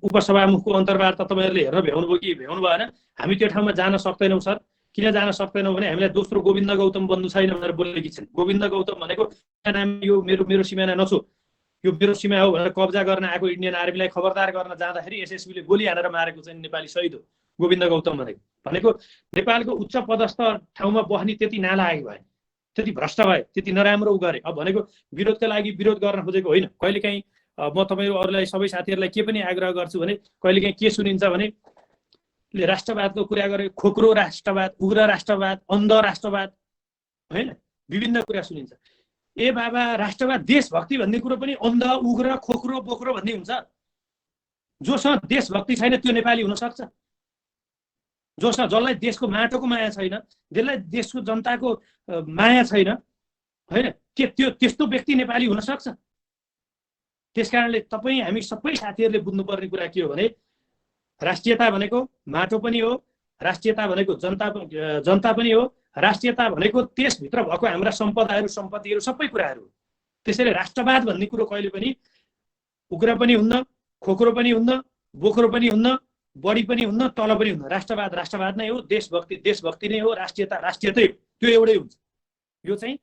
उपसभामुखको अन्तर्वार्ता तपाईँहरूले हेर्न भ्याउनुभयो कि भ्याउनु भएन? हामी त्यो ठाउँमा जान सक्दैनौँ सर। किन जान सक्दैनौँ भने हामीलाई दोस्रो गोविन्द गौतम बन्नु छैन भनेर बोलेकी छिन्। गोविन्द गौतम भनेको नाम यो मेरो सिमाना नछो, यो मेरो सीमा हो भनेर कब्जा गर्न आएको इन्डियन आर्मीलाई खबरदार गर्न जाँदाखेरि एसएसबीले गोली हानेर मारेको चाहिँ नेपाली शहीद हो गोविन्द गौतम भनेको। नेपालको उच्च पदस्थ ठाउँमा बस्ने त्यति नालायक भए, त्यति भ्रष्ट भए, त्यति नराम्रो उ गरे। अब भनेको विरोधका लागि विरोध गर्न खोजेको होइन। कहिलेकाहीँ म तपाईँहरू अरूलाई सबै साथीहरूलाई के पनि आग्रह गर्छु भने कहिलेकाहीँ के सुनिन्छ भने राष्ट्रवादको कुरा गरे, खोक्रो राष्ट्रवाद, उग्र राष्ट्रवाद, अन्ध राष्ट्रवाद होइन, विभिन्न कुरा सुनिन्छ। ए बाबा, राष्ट्रवाद देशभक्ति भन्ने कुरो पनि अन्ध, उग्र, खोक्रो, बोक्रो भन्ने हुन्छ। जोसँग देशभक्ति छैन त्यो नेपाली हुन सक्छ? जसलाई देशको माटोको माया छैन, जसलाई देशको जनताको माया छैन होइन, के त्यस्तो व्यक्ति नेपाली हुन सक्छ? त्यसकारणले तपाईँ हामी सबै साथीहरूले बुझ्नुपर्ने कुरा के हो भने राष्ट्रियता भनेको माटो पनि हो, राष्ट्रियता भनेको जनता पनि हो, राष्ट्रियता भनेको त्यसभित्र भएको हाम्रा सम्पदाहरू, सम्पत्तिहरू, सबै कुराहरू। त्यसैले राष्ट्रवाद भन्ने कुरो कहिले पनि उग्र पनि हुन्न, खोक्रो पनि हुन्न, बोख्रो पनि हुन्न, बढी पनि हुन्न, तल पनि हुन्न। राष्ट्रवाद राष्ट्रवाद नै हो, देशभक्ति देशभक्ति नै हो, राष्ट्रियता राष्ट्रियतै हो, त्यो एउटै हुन्छ। यो चाहिँ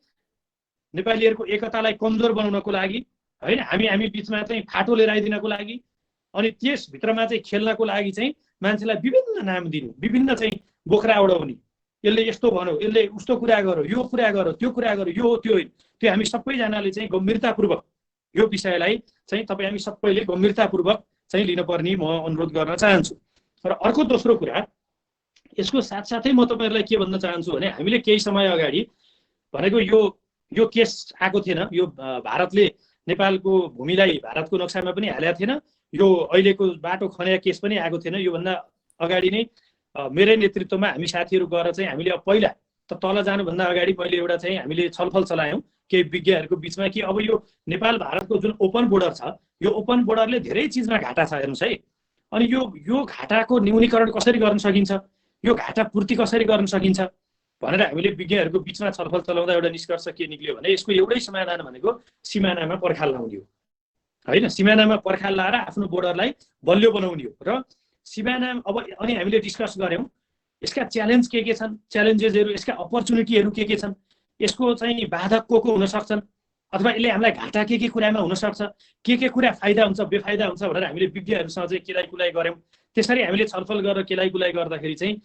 नेपालीहरूको एकतालाई कमजोर बनाउनको लागि होइन, हामी बिचमा चाहिँ फाटो लिएर आइदिनको लागि अनि त्यसभित्रमा चाहिँ खेल्नको लागि चाहिँ मान्छेलाई विभिन्न नाम दिनु, विभिन्न चाहिँ बोक्रा उडाउने, यसले यस्तो भन्यो, यसले उस्तो कुरा गर्यो, यो कुरा गर्यो, त्यो कुरा गर्यो, यो हो त्यो होइन। त्यो हामी सबैजनाले चाहिँ गम्भीरतापूर्वक यो विषयलाई चाहिँ तपाईँ हामी सबैले गम्भीरतापूर्वक चाहिँ लिनुपर्ने म अनुरोध गर्न चाहन्छु। र अर्को दोस्रो कुरा, यसको साथसाथै म तपाईँहरूलाई के भन्न चाहन्छु भने हामीले केही समय अगाडि भनेको यो केस आएको थिएन, यो भारतले नेपालको भूमिलाई भारतको नक्सामा पनि हालेको थिएन, यो अहिलेको बाटो खन्या केस पनि आएको थिएन। योभन्दा अगाडि नै मेरै नेतृत्वमा हामी साथीहरू गएर चाहिँ हामीले पहिला त तल जानुभन्दा अगाडि मैले एउटा चाहिँ हामीले छलफल चलायौँ केही विज्ञहरूको बिचमा कि अब यो नेपाल भारतको जुन ओपन बोर्डर छ, यो ओपन बोर्डरले धेरै चिजमा घाटा छ हेर्नुहोस् है। अनि यो घाटाको न्यूनीकरण कसरी गर्न सकिन्छ, यो घाटा पूर्ति कसरी गर्न सकिन्छ भनेर हामीले विज्ञहरूको बिचमा छलफल चलाउँदा एउटा निष्कर्ष के निक्ल्यो भने यसको एउटै समाधान भनेको सिमानामा पर्खाल लाउने हो होइन। सिमानामा पर्खाल लाएर आफ्नो बोर्डरलाई बलियो बनाउने हो। र सिमाना अब अनि हामीले डिस्कस गऱ्यौँ यसका च्यालेन्ज के छन्, च्यालेन्जेसहरू, यसका अपर्च्युनिटीहरू के छन्, यसको चाहिँ बाधक को हुन सक्छन्, अथवा यसले हामीलाई घाटा के कुरामा हुनसक्छ, के कुरा फाइदा हुन्छ बेफाइदा हुन्छ भनेर हामीले विज्ञहरूसँग चाहिँ केलाइ कुलाइ गऱ्यौँ। त्यसरी हामीले छलफल गरेर केलाइ कुलाइ गर्दाखेरि चाहिँ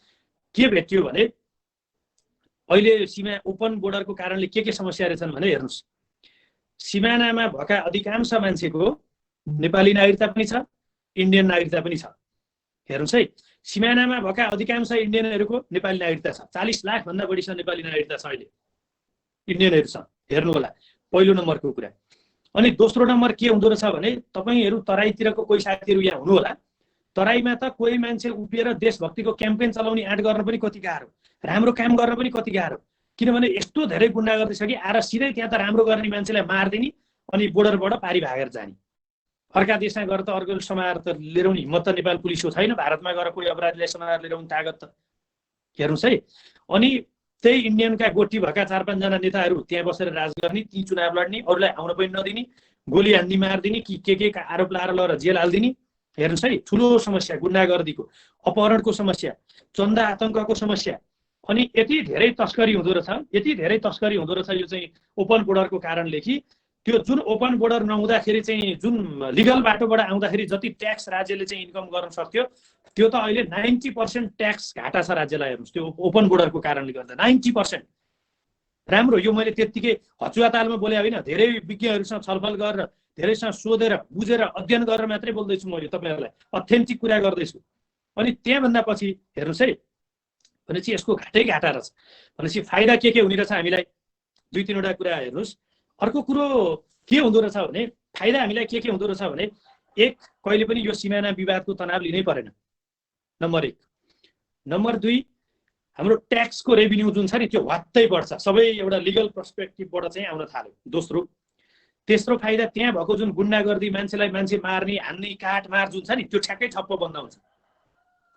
के भेट्यो भने अहिले सीमा ओपन बोर्डरको कारणले के समस्या रहेछन् भने हेर्नुहोस्, सिमानामा भएका अधिकांश मान्छेको नेपाली नागरिकता पनि छ, इन्डियन नागरिकता पनि छ। हेर्नुहोस् है, सिमानामा भएका अधिकांश इन्डियनहरूको नेपाली नागरिकता छ, 40 लाख भन्दा बढी छ नेपाली नागरिकता छ अहिले इन्डियनहरू छ। हेर्नु होला पहिलो नम्बरको कुरा। अनि दोस्रो नम्बर के हुँदो रहेछ भने तपाईहरू तराईतिरको कोही साथीहरू यहाँ हुनु होला, तराईमा त कोही मान्छे उभिएर देशभक्तिको क्याम्पेन चलाउने आँट गर्न पनि कति गाह्रो, राम्रो काम गर्न पनि कति गाह्रो, किनभने यस्तो धेरै गुन्डागर्दी छ कि आएर सिधै त्यहाँ त राम्रो गर्ने मान्छेलाई मारिदिने अनि बोर्डरबाट पारी भागेर जाने। अर्का देशमा गएर त अर्को समाएर त लिएर आउने हिम्मत त नेपाल पुलिसको छैन, भारतमा गएर कोही अपराधीलाई समाएर लिएर आउने तागत त। हेर्नुहोस् है, अनि त्यही इन्डियनका गोठी भएका 4-5 जना नेताहरू त्यहाँ बसेर राज गर्ने, ती चुनाव लड्ने, अरूलाई आउन पनि नदिने, गोली हान्ने मारिदिने, कि के आरोप लाएर लगेर जेल हालिदिने। हेर्नुहोस् है, ठुलो समस्या, गुन्डागर्दीको, अपहरणको समस्या, चन्दा आतङ्कको समस्या, अनि यति धेरै तस्करी हुँदो रहेछ, यति धेरै तस्करी हुँदो रहेछ यो चाहिँ ओपन बोर्डरको कारणले कि त्यो जुन ओपन बोर्डर नहुँदाखेरि चाहिँ जुन लिगल बाटोबाट आउँदाखेरि जति ट्याक्स राज्यले चाहिँ इन्कम गर्न सक्थ्यो त्यो त अहिले 90% ट्याक्स घाटा छ राज्यलाई। हेर्नुहोस् त्यो ओपन बोर्डरको कारणले गर्दा 90%। राम्रो, यो मैले त्यत्तिकै हचुवातालमा बोले होइन, धेरै विज्ञहरूसँग छलफल गरेर धेरैसँग सोधेर बुझेर अध्ययन गरेर मात्रै बोल्दैछु म, यो तपाईँहरूलाई अथेन्टिक कुरा गर्दैछु। अनि त्यहाँभन्दा पछि हेर्नुहोस् है, भनेपछि यसको घाटै घाटा रहेछ, भनेपछि फाइदा के हुने रहेछ हामीलाई, 2-3वटा कुरा हेर्नुहोस्। अर्को कुरो के हुँदो रहेछ भने फाइदा हामीलाई के हुँदो रहेछ भने, एक, कहिले पनि यो सिमाना विवादको तनाव लिनै परेन, नम्बर 1। नम्बर 2, हाम्रो ट्याक्सको रेभिन्यू जुन छ नि त्यो वात्तै बढ्छ, सबै एउटा लिगल पर्सपेक्टिभबाट चाहिँ आउन थाल्यो। दोस्रो, तेस्रो फाइदा, त्यहाँ भएको जुन गुन्डागर्दी, मान्छेलाई मान्छे मार्ने, हान्ने, काटमार जुन छ नि त्यो ठ्याक्कै ठप्प बन्द हुन्छ।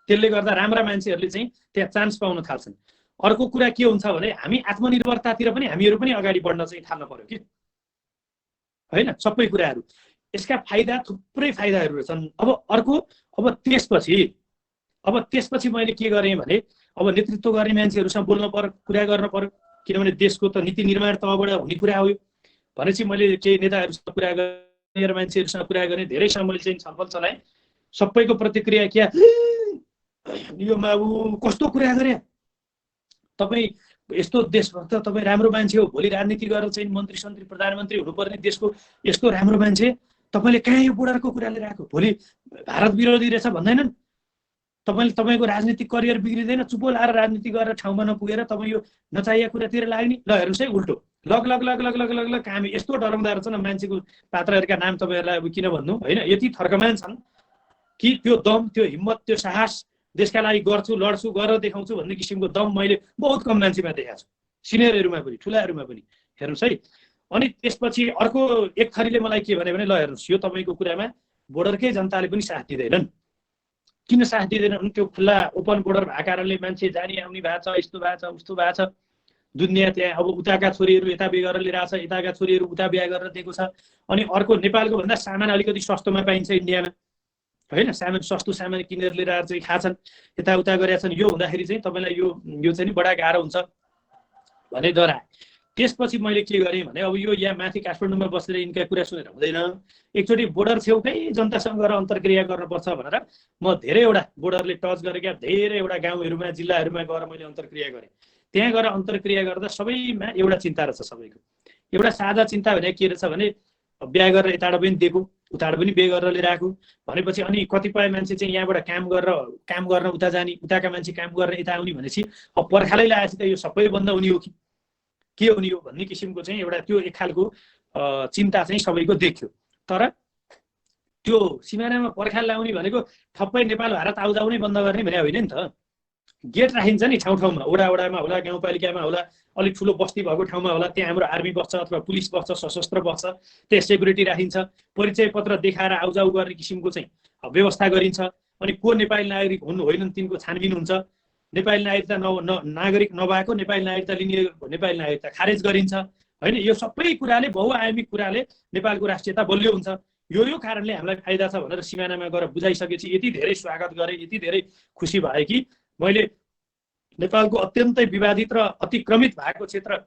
त्यसले गर्दा राम्रा मान्छेहरूले चाहिँ त्यहाँ चान्स पाउन थाल्छन्। अर्को कुरा के हुन्छ भने हामी आत्मनिर्भरतातिर पनि हामीहरू पनि अगाडि बढ्न चाहिँ थाल्न पर्यो कि होइन, सबै कुराहरू। यसका फाइदा थुप्रै फाइदाहरू रहेछन्। अब अर्को, अब त्यसपछि मैले के गरेँ भने अब नेतृत्व गर्ने मान्छेहरूसँग बोल्न पर्यो, कुरा गर्न पर्यो, किनभने देशको त नीति निर्माण तहबाट हुने कुरा हो यो। भनेपछि मैले केही नेताहरूसँग कुरा गरेर मान्छेहरूसँग कुरा गरेँ, धेरैसँग मैले चाहिँ छलफल चलाएँ। सबैको प्रतिक्रिया के, यो बाबु कस्तो कुरा गरे, तपाईँ यस्तो देशभक्त, तपाईँ राम्रो मान्छे हो, भोलि राजनीति गरेर चाहिँ मन्त्री सन्त्री प्रधानमन्त्री हुनुपर्ने देशको यस्तो राम्रो मान्छे, तपाईँले कहाँ यो बोर्डरको कुरा लिएर आएको, भोलि भारत विरोधी रहेछ भन्दैनन्, तपाईँको राजनीतिक करियर बिग्रिँदैन, चुपो लाएर राजनीति गरेर ठाउँमा नपुगेर तपाईँ यो नचाहिएको कुरातिर लाग्ने। ल हेर्नुहोस् है, उल्टो लग लग लग लग लग लग लग हामी यस्तो डराउँदो रहेछ न, मान्छेको पात्रहरूका नाम तपाईँहरूलाई अब किन भन्नु होइन, यति थर्कमान छन् कि त्यो दम, त्यो हिम्मत, त्यो साहस, देशका लागि गर्छु, लड्छु, गरेर देखाउँछु भन्ने किसिमको दम मैले बहुत कम मान्छेमा देखाएको छु, सिनियरहरूमा पनि, ठुलाहरूमा पनि। हेर्नुहोस् है, अनि त्यसपछि अर्को एक थरीले मलाई के भने ल हेर्नुहोस्, यो तपाईँको कुरामा बोर्डरकै जनताले पनि साथ दिँदैनन्। किन साथ दिँदैनन्? त्यो खुल्ला ओपन बोर्डर भएको कारणले मान्छे जाने आउने भएको छ, यस्तो भएको छ, उस्तो भएको छ, दुनियाँ त्यहाँ अब उताका छोरीहरू यता बिहे गरेर लिएर आएको छ, यताका छोरीहरू उता बिहे गरेर दिएको छ। अनि अर्को नेपालको भन्दा सामान अलिकति सस्तोमा पाइन्छ इन्डियामा, होइन? सामान सस्तो सामान किनेर लिएर आएर चाहिँ खाछन्, यताउता गरेका छन्। यो हुँदाखेरि चाहिँ तपाईँलाई यो चाहिँ नि बडा गाह्रो हुन्छ भने डराए। त्यसपछि मैले के गरेँ भने अब यो यहाँ माथि काठमाडौँमा बसेर यिनका कुरा सुनेर हुँदैन, एकचोटि बोर्डर छेउकै जनतासँग गएर अन्तर्क्रिया गर्नुपर्छ भनेर म धेरैवटा बोर्डरले टच गरेका धेरैवटा गाउँहरूमा जिल्लाहरूमा गएर मैले अन्तर्क्रिया गरेँ। त्यहाँ गएर अन्तर्क्रिया गर्दा सबैमा एउटा चिन्ता रहेछ, सबैको एउटा साझा चिन्ता भने के रहेछ भने बिहा गरेर यताबाट पनि दिएको, उताबाट पनि बिहे गरेर लिएर आएको भनेपछि अनि कतिपय मान्छे चाहिँ यहाँबाट काम गर्न उता जाने, उताका मान्छे काम गरेर यता आउने भनेपछि अब पर्खालै लगाएपछि त यो सबै बन्द हुने हो कि के हुने हो भन्ने किसिमको चाहिँ एउटा त्यो एक खालको चिन्ता चाहिँ सबैको देखियो। तर त्यो सिमानामा पर्खाल लाउने भनेको ठप्पै नेपाल भारत आउजाउ नै बन्द गर्ने भने होइन नि त। गेट राखिन्छ नि ठाउँ ठाउँमा, वडामा होला, गाउँपालिकामा होला, अलिक ठुलो बस्ती भएको ठाउँमा होला, त्यहाँ हाम्रो आर्मी बस्छ अथवा पुलिस बस्छ, सशस्त्र बस्छ, त्यहाँ सेक्युरिटी राखिन्छ, परिचय पत्र देखाएर आउजाउ गर्ने किसिमको चाहिँ व्यवस्था गरिन्छ। अनि को नेपाली नागरिक हुनु होइनन् तिनको छानबिन हुन्छ। नेपाली नागरिकता नागरिक नभएको नेपाली नागरिकता लिने नेपाली नागरिकता खारेज गरिन्छ, होइन? यो सबै कुराले बहुआयामिक कुराले नेपालको राष्ट्रियता बलियो हुन्छ। यो कारणले हामीलाई फाइदा छ भनेर सिमानामा गएर बुझाइसकेपछि यति धेरै स्वागत गरेँ, यति धेरै खुसी भए कि मैले नेपालको अत्यन्तै विवादित र अतिक्रमित भएको क्षेत्र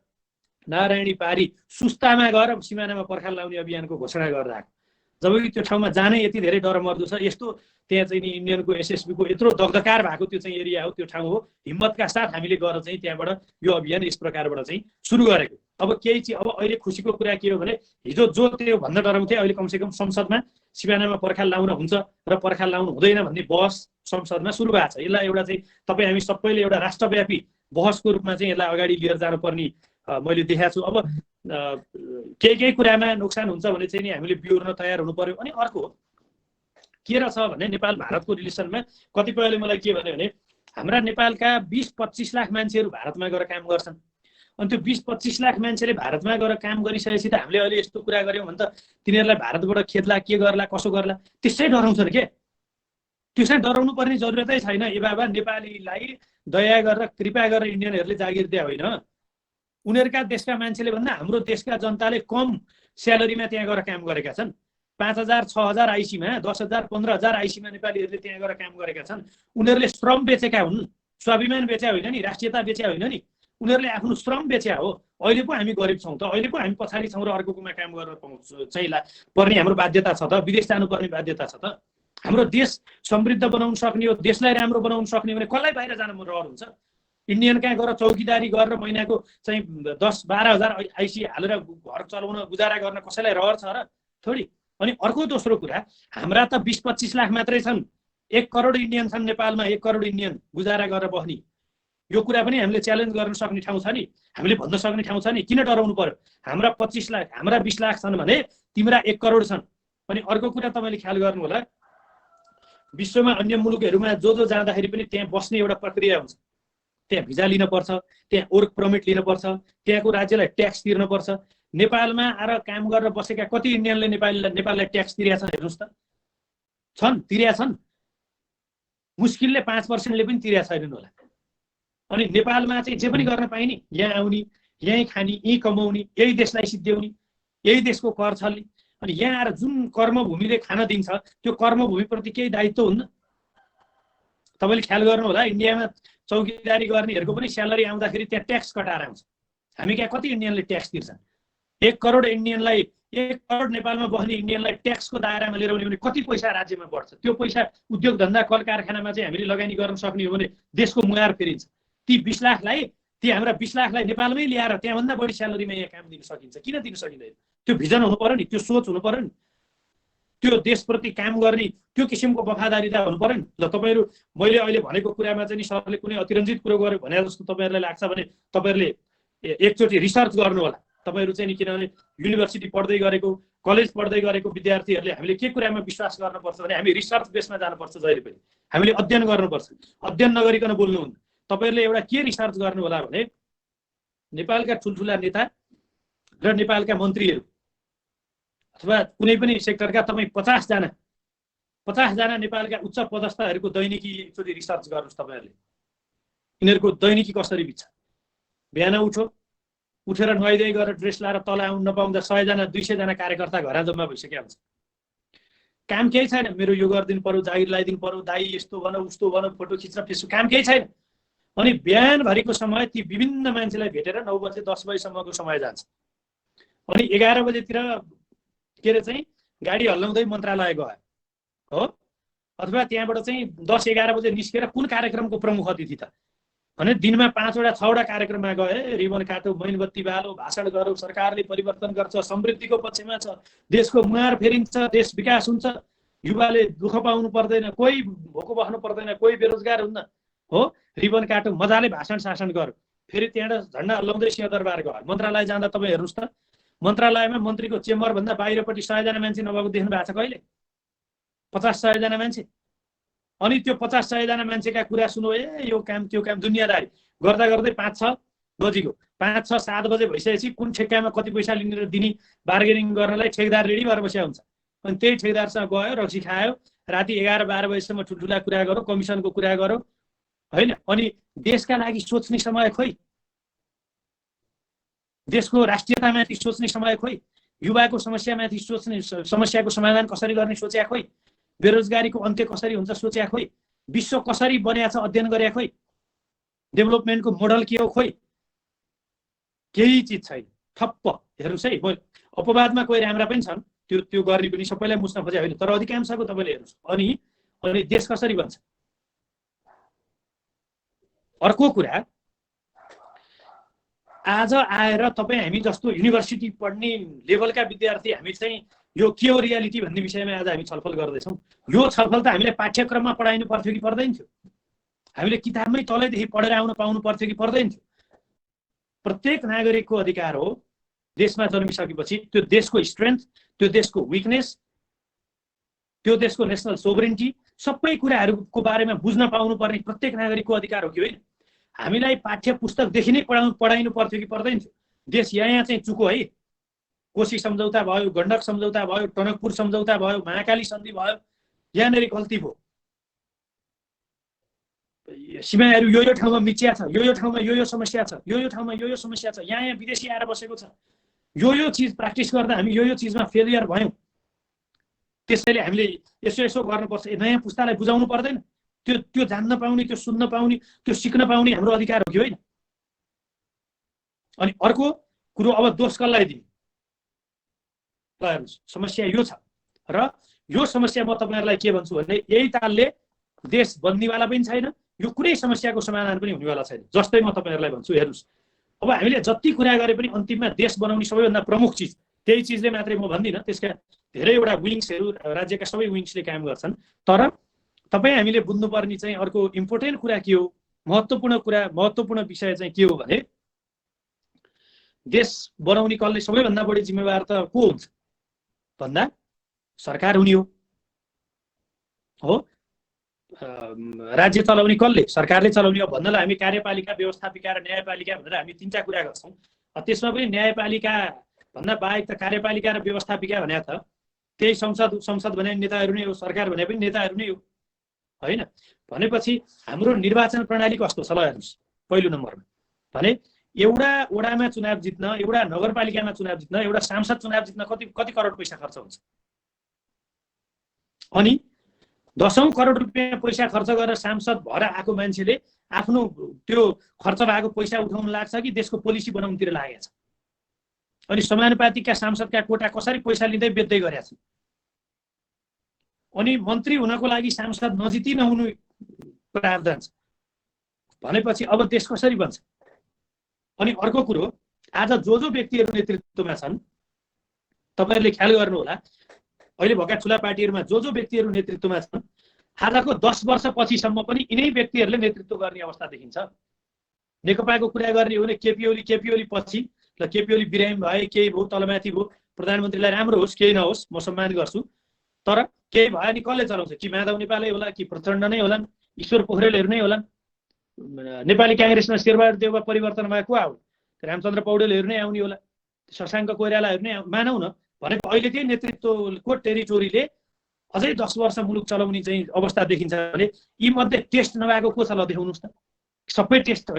नारायणी पारी सुस्तामा गएर सिमानामा पर्खाल लाउने अभियानको घोषणा गरेर आएको। जबकि त्यो ठाउँमा जानै यति धेरै डरमर्दो छ। यस्तो त्यहाँ चाहिँ नि इन्डियनको एसएसबीको यत्रो दगदकार भएको त्यो चाहिँ एरिया हो, त्यो ठाउँ हो। हिम्मतका साथ हामीले गएर चाहिँ त्यहाँबाट यो अभियान यस प्रकारबाट चाहिँ सुरु गरेको। अब केही चाहिँ अब अहिले खुसीको कुरा के हो भने हिजो जो त्यो भन्न डराउँथे अहिले कमसेकम संसदमा सिमानामा पर्खाल लाउन हुन्छ र पर्खाल लाउनु हुँदैन भन्ने बहस संसदमा सुरु भएको छ। यसलाई एउटा चाहिँ तपाईँ हामी सबैले एउटा राष्ट्रव्यापी बहसको रूपमा चाहिँ यसलाई अगाडि लिएर जानुपर्ने मैले देखाएको छु। अब केही कुरामा नोक्सान हुन्छ भने चाहिँ नि हामीले बिहोर्न तयार हुनु पर्यो। अनि अर्को के रहेछ भने नेपाल भारतको रिलेसनमा कतिपयले मलाई के भन्यो भने हाम्रा नेपालका 20-25 लाख मान्छेहरू भारतमा गएर काम गर्छन्, अनि त्यो 20-25 लाख मान्छेले भारतमा गएर काम गरिसकेपछि त हामीले अहिले यस्तो कुरा गऱ्यौँ भने त तिनीहरूलाई भारतबाट खेद्ला, के गर्ला, कसो गर्ला, त्यसै डराउँछन् के? त्यसै डराउनु पर्ने जरुरतै छैन। ए बाबा, नेपालीलाई दया गरेर कृपा गरेर इन्डियनहरूले जागिर दिए होइन, उनीहरूका देशका मान्छेले भन्दा हाम्रो देशका जनताले कम स्यालेरीमा त्यहाँ गएर काम गरेका छन्। 5,000 6,000 आइसीमा, 10,000 15,000 आइसीमा नेपालीहरूले त्यहाँ गएर काम गरेका छन्। उनीहरूले श्रम बेचेका हुन्, स्वाभिमान बेच्या होइन नि, राष्ट्रियता बेच्या होइन नि, उनीहरूले आफ्नो श्रम बेच्या हो। अहिले पो हामी गरिब छौँ त, अहिले पो हामी पछाडि छौँ र अर्कोमा काम गरेर चाहिँ पर्ने हाम्रो बाध्यता छ त, विदेश जानुपर्ने बाध्यता छ त। हाम्रो देश समृद्ध बनाउन सक्ने हो, देशलाई राम्रो बनाउन सक्ने भने कसलाई बाहिर जान रहर हुन्छ? इन्डियन कहाँ गएर चौकीदारी गरेर महिनाको चाहिँ 10-12 हजार आइसी हालेर घर चलाउन गुजारा गर्न कसैलाई रहर छ र? थोडी। अनि अर्को दोस्रो कुरा, हाम्रा त 20-25 लाख मात्रै छन्, 1 करोड इन्डियन छन् नेपालमा, 1 करोड इन्डियन गुजारा गरेर बस्ने। यो कुरा पनि हामीले च्यालेन्ज गर्न सक्ने ठाउँ छ नि, हामीले भन्न सक्ने ठाउँ छ नि। किन डराउनु पर्यो? हाम्रा 25 लाख, हाम्रा 20 लाख छन् भने तिम्रा 1 करोड छन्। अनि अर्को कुरा तपाईँले ख्याल गर्नु होला, विश्वमा अन्य मुलुकहरूमा जो जाँदाखेरि पनि त्यहाँ बस्ने एउटा प्रक्रिया हुन्छ। त्यहाँ भिजा लिनुपर्छ, त्यहाँ वर्क परमिट लिनुपर्छ, त्यहाँको राज्यलाई ट्याक्स तिर्नुपर्छ। नेपालमा आएर काम गरेर बसेका कति इन्डियनले नेपाललाई ट्याक्स तिरेका छन् हेर्नुहोस् त? तिरेका छन्। मुस्किलले 5%ले पनि तिरेका छैनन् होला। अनि नेपालमा चाहिँ जे पनि गर्न पाइने, यहाँ आउने, यहीँ खाने, यहीँ कमाउने, यही देशलाई सिद्ध्याउने, यही देशको कर छल्ने। अनि यहाँ आएर जुन कर्मभूमिले खान दिन्छ त्यो कर्मभूमिप्रति केही दायित्व हुन्न। तपाईँले ख्याल गर्नु होला, इन्डियामा चौकीदारी गर्नेहरूको पनि स्यालेरी आउँदाखेरि त्यहाँ ट्याक्स कटाएर आउँछ। हामी कहाँ कति इन्डियनले ट्याक्स तिर्छन्? 1 करोड इन्डियनलाई, 1 करोड नेपालमा बस्ने इन्डियनलाई ट्याक्सको दायरामा लिएर आउने भने कति पैसा राज्यमा बढ्छ? त्यो पैसा उद्योग धन्दा कल कारखानामा चाहिँ हामीले लगानी गर्न सक्ने हो भने देशको मुहार फेरिन्छ। ती 20 लाखलाई, ती हाम्रा 20 लाखलाई नेपालमै ल्याएर त्यहाँभन्दा बढी स्यालेरीमा यहाँ काम दिन सकिन्छ। किन दिन सकिँदैन? त्यो भिजन हुनु पर्यो नि, त्यो सोच हुनु पर्यो नि, त्यो देशप्रति काम गर्ने त्यो किसिमको वफादारीता हुनु पर्यो नि। ल तपाईँहरू मैले अहिले भनेको कुरामा चाहिँ सरले कुनै अतिरञ्जित कुरो गर्यो भने जस्तो तपाईँहरूलाई लाग्छ भने तपाईँहरूले एकचोटि रिसर्च गर्नु होला। तपाईँहरू चाहिँ नि किनभने युनिभर्सिटी पढ्दै गरेको, कलेज पढ्दै गरेको विद्यार्थीहरूले हामीले के कुरामा विश्वास गर्नुपर्छ भने हामी रिसर्च बेसमा जानुपर्छ। जहिले पनि हामीले अध्ययन गर्नुपर्छ, अध्ययन नगरिकन बोल्नुहुन्न। तपाईँहरूले एउटा के रिसर्च गर्नु होला भने नेपालका ठुल्ठुला नेता र नेपालका मन्त्रीहरू अथवा कुनै पनि सेक्टरका तपाईँ 50 जना नेपालका उच्च पदस्थहरूको दैनिकी एकचोटि रिसर्च गर्नुहोस्। तपाईँहरूले यिनीहरूको दैनिकी कसरी बित्छ? बिहान उठो, उठेर नुहाइदिए गरेर ड्रेस लाएर तल आउनु नपाउँदा 100 जना 200 जना कार्यकर्ता घर जम्मा भइसक्यो हुन्छ। काम केही छैन, मेरो यो गरिदिनु पर्यो, जागिर लगाइदिनु पर्यो, दाइ यस्तो भन उस्तो भन, फोटो खिच्न फेसबुक, काम केही छैन। अनि बिहानभरिको समय ती विभिन्न मान्छेलाई भेटेर 9 बजे 10 बजेसम्मको समय जान्छ। अनि 11 बजेतिर के अरे चाहिँ गाडी हल्लाउँदै मन्त्रालय गयो हो, अथवा त्यहाँबाट चाहिँ 10-11 बजे निस्केर कुन कार्यक्रमको प्रमुख अतिथि त भने दिनमा 5वटा 6वटा कार्यक्रममा गए, रिबन काटो, मैनबत्ती बालो, भाषण गरौँ, सरकारले परिवर्तन गर्छ, समृद्धिको पक्षमा छ, देशको मुहार फेरिन्छ, देश विकास हुन्छ, युवाले दुःख पाउनु पर्दैन, कोही भोको बस्नु पर्दैन, कोही बेरोजगार हुन्न हो, रिबन काटो, मजाले भाषण शासन गर। फेरि त्यहाँबाट झन्डा हल्लाउँदै सिंहदरबार गयो। मन्त्रालय जाँदा तपाईँ हेर्नुहोस् त, मन्त्रालयमा मन्त्रीको चेम्बरभन्दा बाहिरपट्टि 100 जना मान्छे नभएको देख्नु भएको छ कहिले? 50-100 जना मान्छे। अनि त्यो 50-100 जना मान्छेका कुरा सुनो, यो काम त्यो काम, दुनियाँदारी गर्दा गर्दै 5-6 बजीको 5-6-7 बजे भइसकेपछि कुन ठेक्कामा कति पैसा लिने दिने बार्गेनिङ गर्नलाई ठेकदार रेडी भएर बसेको हुन्छ। अनि त्यही ठेकदारसँग गयो, रक्सी खायो, राति 11-12 बजेसम्म ठुल्ठुला कुरा गरौँ, कमिसनको कुरा गरौँ होइन। अनि देशका लागि सोच्ने समय खोइ, देशको राष्ट्रियतामाथि सोच्ने समय खोइ, युवाको समस्यामाथि सोच्ने, समस्याको समाधान कसरी गर्ने सोच्या खोइ, बेरोजगारीको अन्त्य कसरी हुन्छ सोच्या खोइ, विश्व कसरी बन्या छ अध्ययन गरे खोइ, डेभलपमेन्टको मोडल के हो खोइ, केही चिज छैन। ठप्प हेर्नुहोस् है, अपवादमा कोही राम्रा पनि छन्, त्यो गर्ने पनि सबैलाई मुस्न खोजे होइन, तर अधिकांशको तपाईँले हेर्नुहोस्। अनि देश कसरी बन्छ? अर्को कुरा, आज आएर तपाईँ हामी जस्तो युनिभर्सिटी पढ्ने लेभलका विद्यार्थी हामी चाहिँ यो के हो रियालिटी भन्ने विषयमा आज हामी छलफल गर्दैछौँ। यो छलफल त हामीले पाठ्यक्रममा पढाइनु पर्थ्यो कि पर्दैन थियो? हामीले किताबमै तलैदेखि पढेर आउन पाउनु पर्थ्यो कि पर्दैन थियो? प्रत्येक नागरिकको अधिकार हो देशमा जन्मिसकेपछि त्यो देशको स्ट्रेन्थ, त्यो देशको विकनेस, त्यो देशको नेसनल सोभरेन्टी, सबै कुराहरूको बारेमा बुझ्न पाउनु पर्ने प्रत्येक नागरिकको अधिकार हो कि होइन? हामीलाई पाठ्य पुस्तकदेखि नै पढाइनु पर्थ्यो कि पर्दैन थियो? देश यहाँ चाहिँ चुको है, कोशी सम्झौता भयो, गण्डक सम्झौता भयो, टनकपुर सम्झौता भयो, महाकाली सन्धि भयो, यहाँनिर गल्ती भयो, सीमाहरू यो ठाउँमा मिचिया छ, यो ठाउँमा यो समस्या छ, यो ठाउँमा यो समस्या छ, यहाँ विदेशी आएर बसेको छ, यो चिज प्र्याक्टिस गर्दा हामी यो चिजमा फेलियर भयौँ। त्यसैले हामीले यसो गर्नुपर्छ। नयाँ पुस्तालाई बुझाउनु पर्दैन? त्यो जान्न पाउने, त्यो सुन्न पाउने, त्यो सिक्न पाउने हाम्रो अधिकार हो कि होइन? अनि अर्को कुरो, अब दोष कसलाई दिने? समस्या यो छ र यो समस्या म तपाईँहरूलाई के भन्छु भने यही तालले देश बन्नेवाला पनि छैन, यो कुनै समस्याको समाधान पनि हुनेवाला छैन। जस्तै म तपाईँहरूलाई भन्छु, हेर्नुहोस्, अब हामीले जति कुरा गरे पनि अन्तिममा देश बनाउने सबैभन्दा प्रमुख चिज त्यही चिजले मात्रै म भन्दिनँ, त्यसका धेरैवटा विङ्सहरू राज्यका सबै विङ्सले काम गर्छन्। तर तपाईँ हामीले बुझ्नुपर्ने चाहिँ अर्को इम्पोर्टेन्ट कुरा के हो, महत्त्वपूर्ण विषय चाहिँ के हो भने देश बनाउने कसले सबैभन्दा बढी जिम्मेवार त को हुन्छ भन्दा सरकार हुने हो। राज्य चलाउने कसले? सरकारले चलाउने हो। भन्नलाई हामी कार्यपालिका, व्यवस्थापिका र न्यायपालिका भनेर हामी तीनटा कुरा गर्छौँ। त्यसमा पनि न्यायपालिका भन्दा बाहेक त कार्यपालिका र व्यवस्थापिका भने त त्यही संसद भने नेताहरू नै हो, सरकार भने पनि नेताहरू नै हो होइन? भनेपछि हाम्रो निर्वाचन प्रणाली कस्तो छ ल हेर्नुहोस्। पहिलो नम्बरमा भने एउटा वडामा चुनाव जित्न, एउटा नगरपालिकामा चुनाव जित्न, एउटा सांसद चुनाव जित्न कति करोड पैसा खर्च हुन्छ? अनि 10औं करोड रुपियाँ पैसा खर्च गरेर सांसद भएर आएको मान्छेले आफ्नो त्यो खर्च भएको पैसा उठाउन लाग्छ कि देशको पोलिसी बनाउनतिर लागेको छ? अनि समानुपातिकका सांसदका कोटा कसरी पैसा लिँदै बेच्दै गरेका छन्? अनि मन्त्री हुनको लागि सांसद नजिती नहुनु प्रावधान छ भनेपछि अब देश कसरी बन्छ? अनि अर्को कुरो, आज जो व्यक्तिहरू नेतृत्वमा छन्, तपाईँहरूले ख्याल गर्नुहोला, अहिले भएका ठुला पार्टीहरूमा जो व्यक्तिहरू नेतृत्वमा छन्, आजको 10 वर्षपछिसम्म पनि यिनै व्यक्तिहरूले नेतृत्व गर्ने अवस्था देखिन्छ। नेकपाको कुरा गर्ने हो भने केपी ओली पछि ल केपी ओली बिरामी भए, केही भयो, तलमाथि भयो, प्रधानमन्त्रीलाई राम्रो होस् केही नहोस् म सम्मान गर्छु, तर केही भयो नि कसले चलाउँछ? कि माधव नेपालै होला, कि प्रचण्ड नै होलान्, ईश्वर पोखरेलहरू नै होलान्। नेपाली काङ्ग्रेसमा शेरबहादुर देउवा परिवर्तन भएको आऊ, रामचन्द्र पौडेलहरू नै आउने होला, शशाङ्क कोइरालाहरू नै मानौ न भनेको अहिले त्यही नेतृत्वको टेरिटोरीले अझै 10 वर्ष मुलुक चलाउने चाहिँ अवस्था देखिन्छ भने यी मध्ये टेस्ट नभएको को छ ल देखाउनुहोस् त? सबै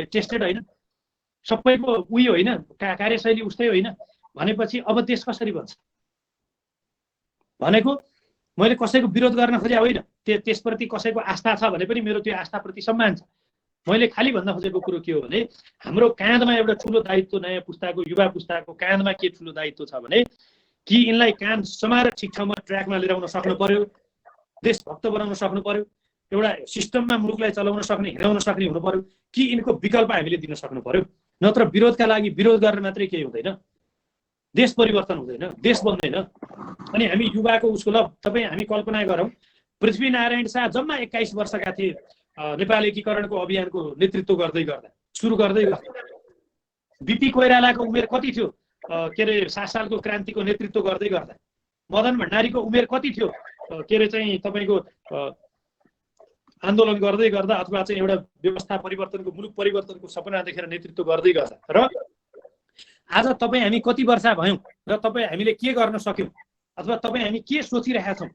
टेस्टेड होइन। सबैको उही होइन, कार्यशैली उस्तै होइन भनेपछि अब देश कसरी बन्छ? भनेको मैले कसैको विरोध गर्न खोजे होइन, त्यसप्रति कसैको आस्था छ भने पनि मेरो त्यो आस्थाप्रति सम्मान छ। मैले खालि भन्न खोजेको कुरो के हो भने हाम्रो काँधमा एउटा ठुलो दायित्व, नयाँ पुस्ताको युवा पुस्ताको काँधमा के ठुलो दायित्व छ भने कि यिनलाई काँध समाएर ठिक ठाउँमा ट्र्याकमा लिएर आउन सक्नु पर्यो, देशभक्त बनाउन सक्नु पर्यो, एउटा सिस्टममा मुलुकलाई चलाउन सक्ने, हिँडाउन सक्ने हुनु पर्यो कि यिनको विकल्प हामीले दिन सक्नु पर्यो। नत्र विरोधका लागि विरोध गरेर मात्रै केही हुँदैन, देश परिवर्तन हुँदैन, देश बन्दैन। अनि हामी युवाको उसको ल तपाईँ हामी कल्पना गरौँ, पृथ्वीनारायण शाह जम्मा 21 वर्षका थिए नेपाल एकीकरणको अभियानको नेतृत्व गर्दै गर्दा, सुरु गर्दै गर्दा। बिपी कोइरालाको उमेर कति थियो के अरे 7 सालको क्रान्तिको नेतृत्व गर्दै गर्दा? मदन भण्डारीको उमेर कति थियो के अरे चाहिँ तपाईँको आन्दोलन गर्दै गर्दा अथवा चाहिँ एउटा व्यवस्था परिवर्तनको, मुलुक परिवर्तनको सपना देखेर नेतृत्व गर्दै गर्दा? र आज तपाईँ हामी कति वर्ष भयौँ र तपाईँ हामीले के गर्न सक्यौँ अथवा तपाईँ हामी के सोचिरहेका छौँ,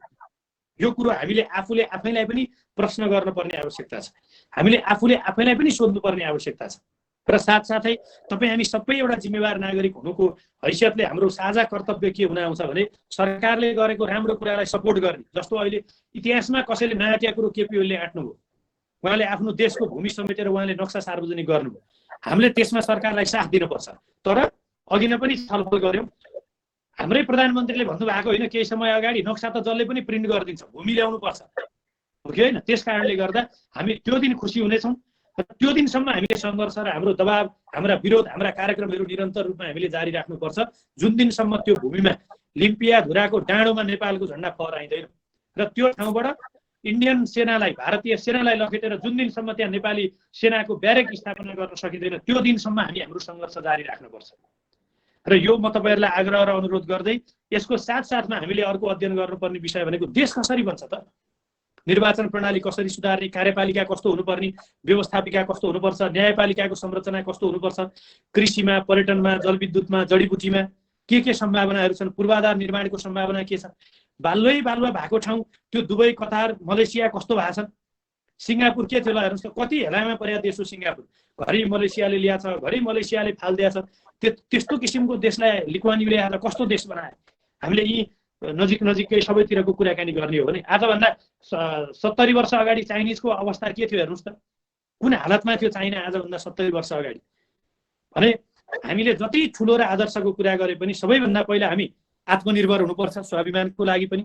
यो कुरो हामीले आफूले आफैलाई पनि प्रश्न गर्नुपर्ने आवश्यकता छ, हामीले आफूले आफैलाई पनि सोध्नुपर्ने आवश्यकता छ। र साथसाथै तपाईँ हामी सबै एउटा जिम्मेवार नागरिक हुनुको हैसियतले हाम्रो साझा कर्तव्य के हुन आउँछ भने सरकारले गरेको राम्रो कुरालाई सपोर्ट गर्ने। जस्तो अहिले इतिहासमा कसैले नआँटेको कुरो केपी ओलीले आँट्नुभयो, उहाँले आफ्नो देशको भूमि समेटेर उहाँले नक्सा सार्वजनिक गर्नुभयो, हामीले त्यसमा सरकारलाई साथ दिनुपर्छ। तर अघि नै पनि छलफल गऱ्यौँ, हाम्रै प्रधानमन्त्रीले भन्नुभएको होइन केही समय अगाडि नक्सा त जसले पनि प्रिन्ट गरिदिन्छ, भूमि ल्याउनु पर्छ हो कि होइन? त्यस कारणले गर्दा हामी त्यो दिन खुसी हुनेछौँ र त्यो दिनसम्म हामीले सङ्घर्ष र हाम्रो दबाब, हाम्रा विरोध, हाम्रा कार्यक्रमहरू निरन्तर रूपमा हामीले जारी राख्नुपर्छ, जुन दिनसम्म त्यो भूमिमा लिम्पिया धुराको डाँडोमा नेपालको झन्डा फहराइँदैन र त्यो ठाउँबाट इन्डियन सेनालाई, भारतीय सेनालाई लखेटेर जुन दिनसम्म त्यहाँ नेपाली सेनाको ब्यारेक स्थापना गर्न सकिँदैन त्यो दिनसम्म हामी हाम्रो सङ्घर्ष जारी राख्नुपर्छ। र यो म तपाईँहरूलाई आग्रह र अनुरोध गर्दै यसको साथसाथमा हामीले अर्को अध्ययन गर्नुपर्ने विषय भनेको देश कसरी बन्छ त? निर्वाचन प्रणाली कसरी सुधार्ने, कार्यपालिका कस्तो हुनुपर्ने, व्यवस्थापिका कस्तो हुनुपर्छ, न्यायपालिकाको संरचना कस्तो हुनुपर्छ, कृषिमा, पर्यटनमा, जलविद्युतमा, जडीबुटीमा के सम्भावनाहरू छन्, पूर्वाधार निर्माणको सम्भावना के छ, बालुवा भएको ठाउँ त्यो दुबई, कतार, मलेसिया कस्तो भएको छन्, सिङ्गापुर के थियो होला हेर्नुहोस् त, कति हेलाइमा परेको देश हो सिङ्गापुर, घरि मलेसियाले ल्याएको छ, घरि मलेसियाले फालिदिएको छ। त्यस्तो किसिमको देशलाई लिक्वानिले आएर कस्तो देश बनाए? हामीले यी नजिकै सबैतिरको कुराकानी गर्ने हो भने आजभन्दा 70 वर्ष अगाडि चाइनिजको अवस्था के थियो हेर्नुहोस् त, कुन हालतमा थियो चाइना आजभन्दा 70 वर्ष अगाडि? भने हामीले जति ठुलो र आदर्शको कुरा गरे पनि सबैभन्दा पहिला हामी आत्मनिर्भर हुनुपर्छ, स्वाभिमानको लागि पनि।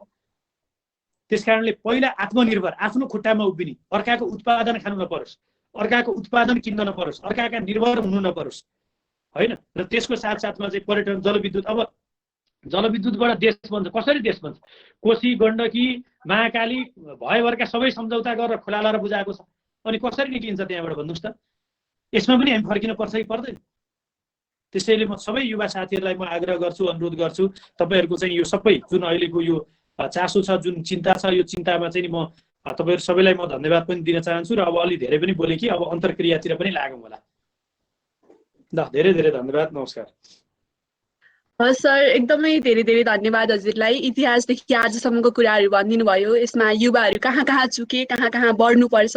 त्यसकारणले पहिला आत्मनिर्भर, आफ्नो खुट्टामा उभिने, अर्काको उत्पादन खानु नपरोस्, अर्काको उत्पादन किन्न नपरोस्, अर्काका निर्भर हुनु नपरोस् होइन। र त्यसको साथसाथमा चाहिँ पर्यटन, जलविद्युत। अब जलविद्युतबाट देश बन्छ, कसरी देश बन्छ? कोशी, गण्डकी, महाकाली भयभरका सबै सम्झौता गरेर खोला लाएर बुझाएको छ, अनि कसरी निक्लिन्छ त्यहाँबाट भन्नुहोस् त? यसमा पनि हामी फर्किनु पर्छ कि पर्दैन? त्यसैले म सबै युवा साथीहरूलाई म आग्रह गर्छु, अनुरोध गर्छु, तपाईँहरूको चाहिँ यो सबै जुन अहिलेको यो चासो छ, जुन चिन्ता छ, यो चिन्तामा चाहिँ म तपाईँहरू सबैलाई म धन्यवाद पनि दिन चाहन्छु। र अब अलि धेरै पनि बोलेँ कि अब अन्तर्क्रियातिर पनि लागौँ होला। ल, धेरै धेरै धन्यवाद, नमस्कार। हस् सर, एकदमै धेरै धेरै धन्यवाद हजुरलाई। इतिहासदेखि आजसम्मको कुराहरू भनिदिनु भयो, यसमा युवाहरू कहाँ कहाँ चुके, कहाँ कहाँ बढ्नुपर्छ,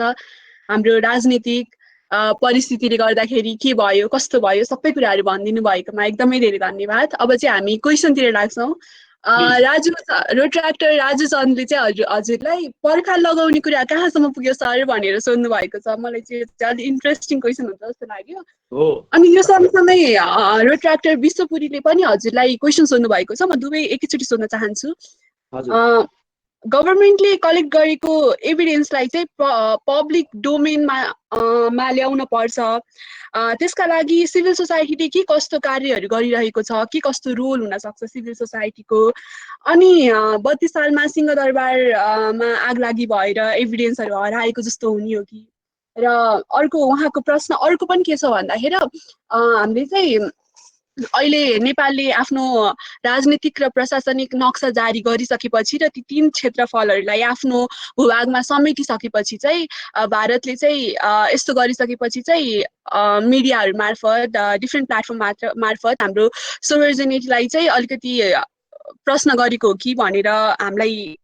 हाम्रो राजनीतिक परिस्थितिले गर्दाखेरि के भयो, कस्तो भयो, सबै कुराहरू भनिदिनु भएकोमा एकदमै धेरै धन्यवाद। अब चाहिँ हामी क्वेसनतिर लाग्छौँ। रोट्र्याक्टर राजु चन्दले चाहिँ हजुरलाई पर्खाल लगाउने कुरा कहाँसम्म पुग्यो सर भनेर सोध्नु भएको छ। मलाई चाहिँ अलिक इन्ट्रेस्टिङ क्वेसन हुन्छ जस्तो लाग्यो। अनि यो सँगसँगै रोट्र्याक्टर विश्वपुरीले पनि हजुरलाई क्वेसन सोध्नु भएको छ, म दुवै एकैचोटि सोध्न चाहन्छु। गभर्मेन्टले कलेक्ट गरेको एभिडेन्सलाई चाहिँ पब्लिक डोमेनमा ल्याउन पर्छ, त्यसका लागि सिभिल सोसाइटीले के कस्तो कार्यहरू गरिरहेको छ, के कस्तो रोल हुनसक्छ सिभिल सोसाइटीको? अनि 32 सालमा सिंहदरबारमा आगलागी भएर एभिडेन्सहरू हराएको जस्तो हुने हो कि? र अर्को उहाँको प्रश्न अर्को पनि के छ भन्दाखेरि हामीले चाहिँ अहिले नेपालले आफ्नो राजनीतिक र प्रशासनिक नक्सा जारी गरिसकेपछि र ती 3 क्षेत्रफलहरूलाई आफ्नो भूभागमा समेटिसकेपछि चाहिँ भारतले चाहिँ यस्तो गरिसकेपछि चाहिँ मिडियाहरू मार्फत, डिफ्रेन्ट प्लेटफर्म मार्फत हाम्रो सोभर्जिनिटीलाई चाहिँ अलिकति प्रश्न गरेको हो कि भनेर हामीलाई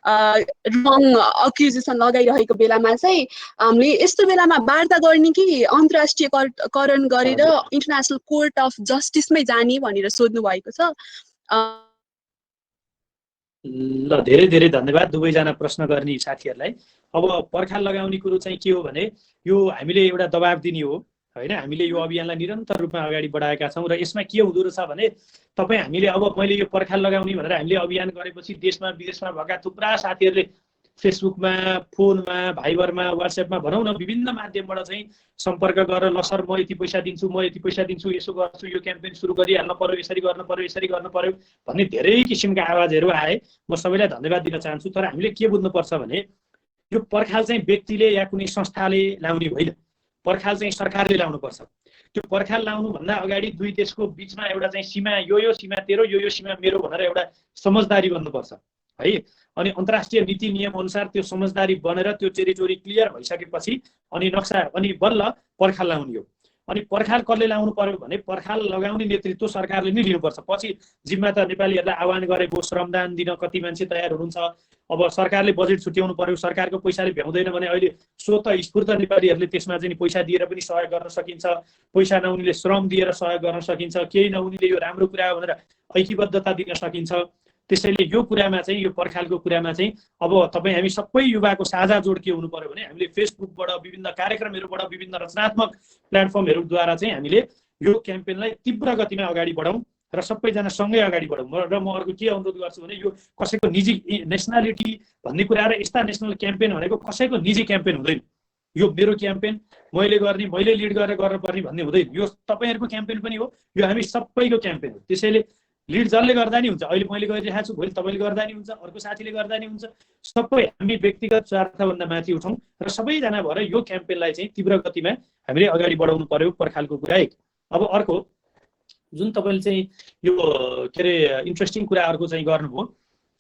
रङ अक्युजेसन लगाइरहेको बेलामा चाहिँ हामीले यस्तो बेलामा वार्ता गर्ने कि अन्तर्राष्ट्रियकरण गरेर इन्टरनेसनल कोर्ट अफ जस्टिसमै जाने भनेर सोध्नु भएको छ। ल धेरै धेरै धन्यवाद दुवैजना प्रश्न गर्ने साथीहरूलाई। अब पर्खाल लगाउने कुरो चाहिँ के हो भने यो हामीले एउटा दबाब दिने हो होइन। हामीले यो अभियानलाई निरन्तर रूपमा अगाडि बढाएका छौँ र यसमा के हुँदो रहेछ भने तपाईँ हामीले अब मैले यो पर्खाल लगाउने भनेर हामीले अभियान गरेपछि देशमा विदेशमा भएका थुप्रा साथीहरूले फेसबुकमा, फोनमा, भाइबरमा, वाट्सएपमा भनौँ न विभिन्न माध्यमबाट चाहिँ सम्पर्क गरेर ल सर म यति पैसा दिन्छु, म यति पैसा दिन्छु, यसो गर्छु, यो क्याम्पेन सुरु गरिहाल्नु पर्यो, यसरी गर्नु पर्यो, यसरी गर्नु पर्यो भन्ने धेरै किसिमका आवाजहरू आए। म सबैलाई धन्यवाद दिन चाहन्छु। तर हामीले के बुझ्नुपर्छ भने यो पर्खाल चाहिँ व्यक्तिले या कुनै संस्थाले लाउने होइन, पर्खाल चाहिँ सरकारले लाउनुपर्छ। त्यो पर्खाल लाउनुभन्दा अगाडि दुई देशको बिचमा एउटा चाहिँ सीमा, यो सीमा तेरो, यो सीमा मेरो भनेर एउटा समझदारी बन्नुपर्छ है। अनि अन्तर्राष्ट्रिय नीति नियम अनुसार त्यो समझदारी बनेर त्यो टेरिटोरी क्लियर भइसकेपछि अनि नक्सा अनि बल्ल पर्खाल लाउने हो। अनि पर्खाल कसले लाउनु पर्यो भने पर्खाल लगाउने नेतृत्व सरकारले नै लिनुपर्छ। पछि जिम्मा त नेपालीहरूलाई आह्वान गरेको श्रमदान दिन कति मान्छे तयार हुनुहुन्छ। अब सरकारले बजेट छुट्याउनु पर्यो, सरकारको पैसाले भ्याउँदैन भने अहिले स्वतःस्फूर्त नेपालीहरूले त्यसमा चाहिँ पैसा दिएर पनि सहयोग गर्न सकिन्छ। पैसा नहुनेले श्रम दिएर सहयोग गर्न सकिन्छ। केही नहुनेले यो राम्रो कुरा हो भनेर ऐक्यबद्धता दिन सकिन्छ। त्यसैले यो कुरामा चाहिँ यो पर्खालको कुरामा चाहिँ अब तपाईँ हामी सबै युवाको साझा जोड के हुनु पर्यो भने हामीले फेसबुकबाट विभिन्न कार्यक्रमहरूबाट विभिन्न रचनात्मक प्लेटफर्महरूद्वारा चाहिँ हामीले यो क्याम्पेनलाई तीव्र गतिमा अगाडि बढाउँ र सबैजना सँगै अगाडि बढाउँ। र म अर्को के अनुरोध गर्छु भने यो कसैको निजी नेसनालिटी भन्ने कुरा र यस्ता नेसनल क्याम्पेन भनेको कसैको निजी क्याम्पेन हुँदैन। यो मेरो क्याम्पेन मैले गर्ने, मैले लिड गरेर गर्नुपर्ने भन्ने हुँदैन। यो तपाईँहरूको क्याम्पेन पनि हो, यो हामी सबैको क्याम्पेन हो। त्यसैले लिड जसले गर्दा नि हुन्छ, अहिले मैले गरिरहेको छु, भोलि तपाईँले गर्दा नि हुन्छ, अर्को साथीले गर्दा नि हुन्छ। सबै हामी व्यक्तिगत स्वार्थभन्दा माथि उठौँ र सबैजना भएर यो क्याम्पेनलाई चाहिँ तीव्र गतिमा हामीले अगाडि बढाउनु पर्यो। पर्खालको कुरा एक। अब अर्को जुन तपाईँले चाहिँ यो के अरे इन्ट्रेस्टिङ कुरा अर्को चाहिँ गर्नुभयो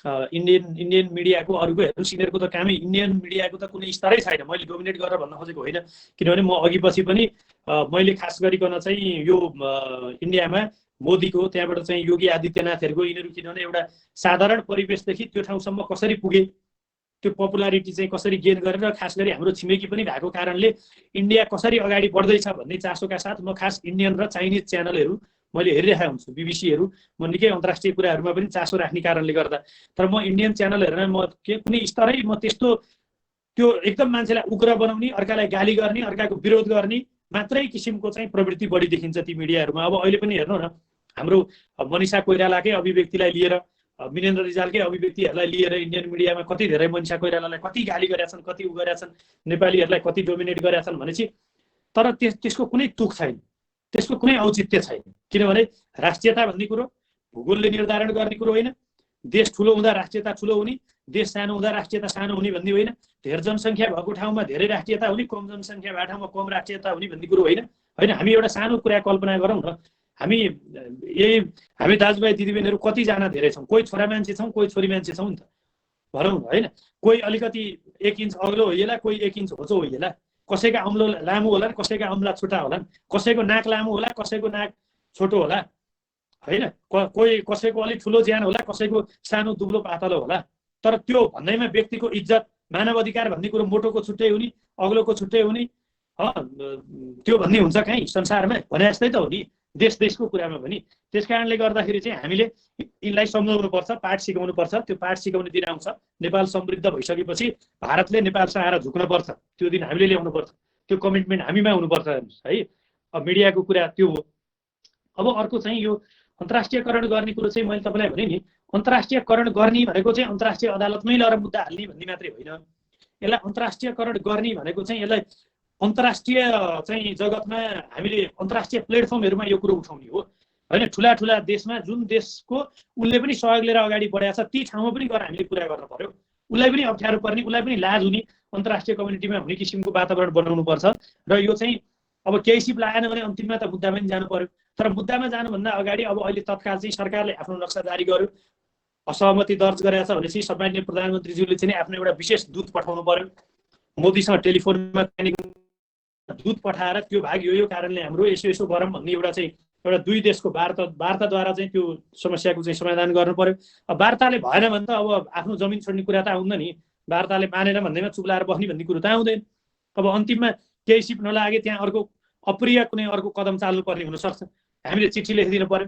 इन्डियन मिडियाको अरूको हेर्नु सिनियरको त कामै इन्डियन मिडियाको त कुनै स्तरै छैन। मैले डोमिनेट गरेर भन्न खोजेको होइन, किनभने म अघि पछि पनि मैले खास गरिकन चाहिँ यो इन्डियामा मोदीको त्यहाँबाट चाहिँ योगी आदित्यनाथहरूको यिनीहरू किनभने एउटा साधारण परिवेशदेखि त्यो ठाउँसम्म कसरी पुगे, त्यो पपुलारिटी चाहिँ कसरी गेन गरेर खास गरी हाम्रो छिमेकी पनि भएको कारणले इन्डिया कसरी अगाडि बढ्दैछ भन्ने चासोका साथ म खास इन्डियन र चाइनिज च्यानलहरू मैले हेरिरहेको हुन्छु, बिबिसीहरू। म निकै अन्तर्राष्ट्रिय कुराहरूमा पनि चासो राख्ने कारणले गर्दा। तर म इन्डियन च्यानल हेरेर म कुनै स्तरै म त्यस्तो त्यो एकदम मान्छेलाई उग्र बनाउने, अर्कालाई गाली गर्ने, अर्काको विरोध गर्ने मात्रै किसिमको चाहिँ प्रवृत्ति बढी देखिन्छ ती मिडियाहरूमा। अब अहिले पनि हेर्नु न हाम्रो मनिषा कोइरालाकै अभिव्यक्तिलाई लिएर, मिनेन्द्र रिजालकै अभिव्यक्तिहरूलाई लिएर इन्डियन मिडियामा कति धेरै मनिषा कोइरालालाई कति गाली गरेका छन्, कति गरेका छन्, नेपालीहरूलाई कति डोमिनेट गरेका छन् भनेपछि तर त्यसको कुनै तुक छैन, त्यसको कुनै औचित्य छैन। किनभने राष्ट्रियता भन्ने कुरो भूगोलले निर्धारण गर्ने कुरो होइन। देश ठुलो हुँदा राष्ट्रियता ठुलो हुने, देश सानो हुँदा राष्ट्रियता सानो हुने भन्ने होइन। धेरै जनसङ्ख्या भएको ठाउँमा धेरै राष्ट्रियता हुने, कम जनसङ्ख्या भएको ठाउँमा कम राष्ट्रियता हुने भन्ने कुरो होइन। होइन, हामी एउटा सानो कुरा कल्पना गरौँ न। हामी दाजुभाइ दिदीबहिनीहरू कतिजना धेरै छौँ, कोही छोरा मान्छे छौँ, कोही छोरी मान्छे छौँ नि त भनौँ होइन। कोही अलिकति 1 इन्च अग्लो होइएला, कोही 1 इन्च होचो होइएला, कसैका औँलो लामो होला, कसैका औँला छोटा होला, कसैको नाक लामो होला, कसैको नाक छोटो होला होइन, कोही कसैको अलिक ठुलो ज्यान होला, कसैको सानो दुब्लो पातलो होला। तर त्यो भन्दैमा व्यक्तिको इज्जत, मानव अधिकार भन्ने कुरो मोटोको छुट्टै हुने, अग्लोको छुट्टै हुने त्यो भन्ने हुन्छ कहीँ संसारमा भने जस्तै त हो नि देशको कुरामा पनि। त्यस कारणले गर्दाखेरि चाहिँ हामीले यिनलाई सम्झाउनुपर्छ, पाठ सिकाउनुपर्छ। त्यो पाठ सिकाउने दिन आउँछ। नेपाल समृद्ध भइसकेपछि भारतले नेपालसँग आएर झुक्नुपर्छ, त्यो दिन हामीले ल्याउनुपर्छ। त्यो कमिटमेन्ट हामीमा हुनुपर्छ है। अब मिडियाको कुरा त्यो हो। अब अर्को चाहिँ यो अन्तर्राष्ट्रियकरण गर्ने कुरो चाहिँ मैले तपाईँलाई भने नि, अन्तर्राष्ट्रियकरण गर्ने भनेको चाहिँ अन्तर्राष्ट्रिय अदालतमै लगेर मुद्दा हाल्ने भन्ने मात्रै होइन। यसलाई अन्तर्राष्ट्रियकरण गर्ने भनेको चाहिँ यसलाई अन्तर्राष्ट्रिय चाहिँ जगतमा हामीले अन्तर्राष्ट्रिय प्लेटफर्महरूमा यो कुरो उठाउने हो होइन। ठुला ठुला देशमा जुन देशको उसले पनि सहयोग लिएर अगाडि बढाएको छ ती ठाउँमा पनि गएर हामीले कुरा गर्न पर्यो। उसलाई पनि अप्ठ्यारो पर्ने, उसलाई पनि लाज हुने अन्तर्राष्ट्रिय कम्युनिटीमा हुने किसिमको वातावरण बनाउनुपर्छ। र यो चाहिँ अब केही सिप लागेन भने अन्तिममा त मुद्दामा पनि जानु पर्यो। तर मुद्दामा जानुभन्दा अगाडि अब अहिले तत्काल चाहिँ सरकारले आफ्नो नक्सा जारी गर्यो, असहमति दर्ज गरेको छ भनेपछि सम्माननीय प्रधानमन्त्रीज्यूले चाहिँ आफ्नो एउटा विशेष दूत पठाउनु पर्यो। मोदीसँग टेलिफोनमा दूत पठाएर त्यो भाग यो कारणले हाम्रो यसो गरौँ भन्ने एउटा चाहिँ एउटा दुई देशको वार्ताद्वारा चाहिँ त्यो समस्याको चाहिँ समाधान गर्नु पर्यो। अब वार्ताले भएन भने त अब आफ्नो जमिन छोड्ने कुरा त आउँदैन नि, वार्ताले मानेन भन्दैमा चुप्लाएर बस्ने भन्ने कुरो त आउँदैन। अब अन्तिममा केही सिप नलागे त्यहाँ अर्को अप्रिय कुनै अर्को कदम चाल्नुपर्ने हुनसक्छ। हामीले चिठी लेखिदिनु पर्यो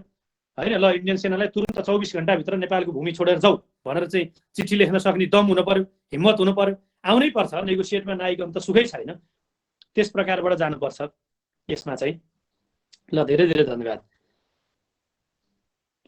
होइन, ल इन्डियन सेनालाई तुरुन्त 24 घण्टाभित्र नेपालको भूमि छोडेर जाऊ भनेर चाहिँ चिठी लेख्न सक्ने दम हुनु पर्यो, हिम्मत हुनु पर्यो। आउनै पर्छ, नेगोसिएटमा नआइकन त सुखै छैन। त्यस प्रकारबाट जानुपर्छ यसमा चाहिँ। ल धेरै धेरै धन्यवाद।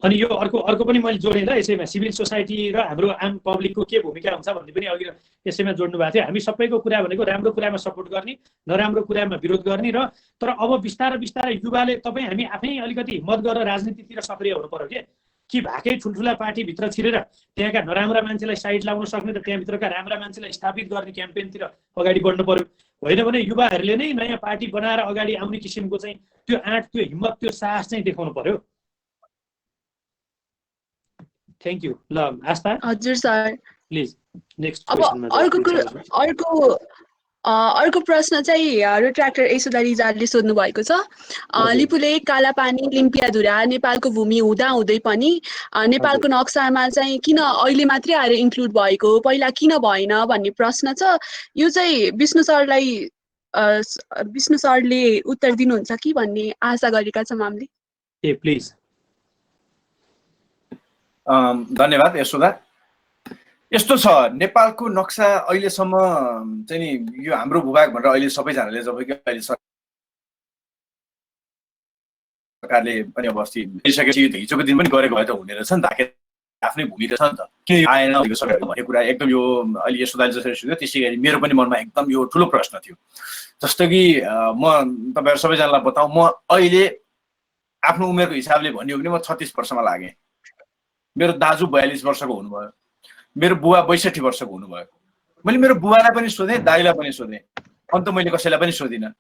अनि यो अर्को पनि मैले जोडेँ ल यसैमा, सिभिल सोसाइटी र हाम्रो आम पब्लिकको के भूमिका हुन्छ भन्ने पनि अघि यसैमा जोड्नु भएको थियो। हामी सबैको कुरा भनेको राम्रो कुरामा सपोर्ट गर्ने, नराम्रो कुरामा विरोध गर्ने र तर अब बिस्तारै युवाले तपाईँ हामी आफै अलिकति हिम्मत गरेर राजनीतितिर सक्रिय हुनु पर्यो कि भएकै ठुल्ठुला पार्टीभित्र छिरेर त्यहाँका नराम्रा मान्छेलाई साइड लाउन सक्ने र त्यहाँभित्रका राम्रा मान्छेलाई स्थापित गर्ने क्याम्पेनतिर अगाडि बढ्नु पर्यो। होइन भने युवाहरूले नै नयाँ पार्टी बनाएर अगाडि आउने किसिमको चाहिँ त्यो आँट, त्यो हिम्मत, त्यो साहस चाहिँ देखाउनु पर्यो। Thank you. ल आस्था। हजुर सर, प्लिज नेक्स्ट अब अर्को प्रश्न चाहिँ रिट्र्याक्टर यशोदा रिजालले सोध्नु भएको छ। लिपुलेक, कालापानी, लिम्पियाधुरा नेपालको भूमि हुँदै पनि नेपालको नक्सामा चाहिँ किन अहिले मात्रै आएर इन्क्लुड भएको, पहिला किन भएन भन्ने प्रश्न छ। यो चाहिँ विष्णु सरले उत्तर दिनुहुन्छ कि भन्ने आशा गरेका छौँ हामीले। ए प्लिज। धन्यवाद यशोदा। यस्तो छ, नेपालको नक्सा अहिलेसम्म चाहिँ नि यो हाम्रो भूभाग भनेर अहिले सबैजनाले जब कि अहिले सरकारले पनि अब अस्ति लिइसकेपछि हिजोको दिन पनि गरेको भए त हुने रहेछ नि त, आफ्नै भूमि रहेछ नि त, किन आएन भन्ने कुरा एकदम यो अहिले यशोदाले जसरी सोध्यो त्यसै गरी मेरो पनि मनमा एकदम यो ठुलो प्रश्न थियो। जस्तो कि म तपाईँहरू सबैजनालाई बताउँ, म अहिले आफ्नो उमेरको हिसाबले भन्यो भने म 36 वर्षमा लागेँ। मेरो दाजु 42 वर्षको हुनुभयो, मेरो बुवा 62 वर्षको हुनुभयो। मैले मेरो बुवालाई पनि सोधेँ, दाइलाई पनि सोधेँ, अन्त मैले कसैलाई पनि सोधिनँ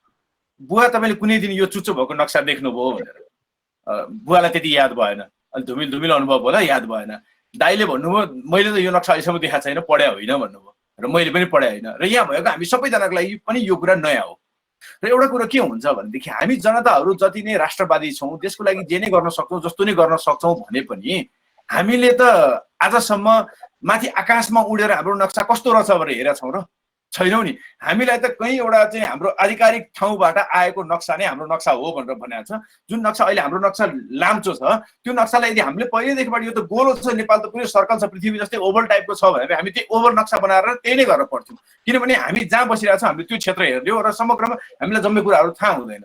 बुवा तपाईँले कुनै दिन यो चुच्चो भएको नक्सा देख्नुभयो भनेर। बुवालाई त्यति याद भएन, अलि धुमिलो अनुभव होला, याद भएन। दाइले भन्नुभयो मैले त यो नक्सा अहिलेसम्म देखाएको छैन, पढे होइन भन्नुभयो, र मैले पनि पढे होइन। र यहाँ भएको हामी सबैजनाको लागि पनि यो कुरा नयाँ हो। र एउटा कुरो के हुन्छ भनेदेखि हामी जनताहरू जति नै राष्ट्रवादी छौँ, देशको लागि जे नै गर्न सक्छौँ, जस्तो नै गर्न सक्छौँ भने पनि हामीले त आजसम्म माथि आकाशमा उडेर हाम्रो नक्सा कस्तो रहेछ भनेर हेरेका छौँ र? छैनौँ नि। हामीलाई त कहीँ एउटा चाहिँ हाम्रो आधिकारिक ठाउँबाट आएको नक्सा नै हाम्रो नक्सा हो भनेर भनेको छ। जुन नक्सा अहिले हाम्रो नक्सा लाम्चो छ, त्यो नक्सालाई यदि हामीले पहिलेदेखिबाट यो त गोलो छ, नेपाल त पुरै सर्कल छ, पृथ्वी जस्तै ओभल टाइपको छ भने हामी त्यही ओभल नक्सा बनाएर त्यही नै गरेर पढ्छौँ। किनभने हामी जहाँ बसिरहेको छौँ हामीले त्यो क्षेत्र हेर्यौँ र समग्रमा हामीलाई जम्मै कुराहरू थाहा हुँदैन।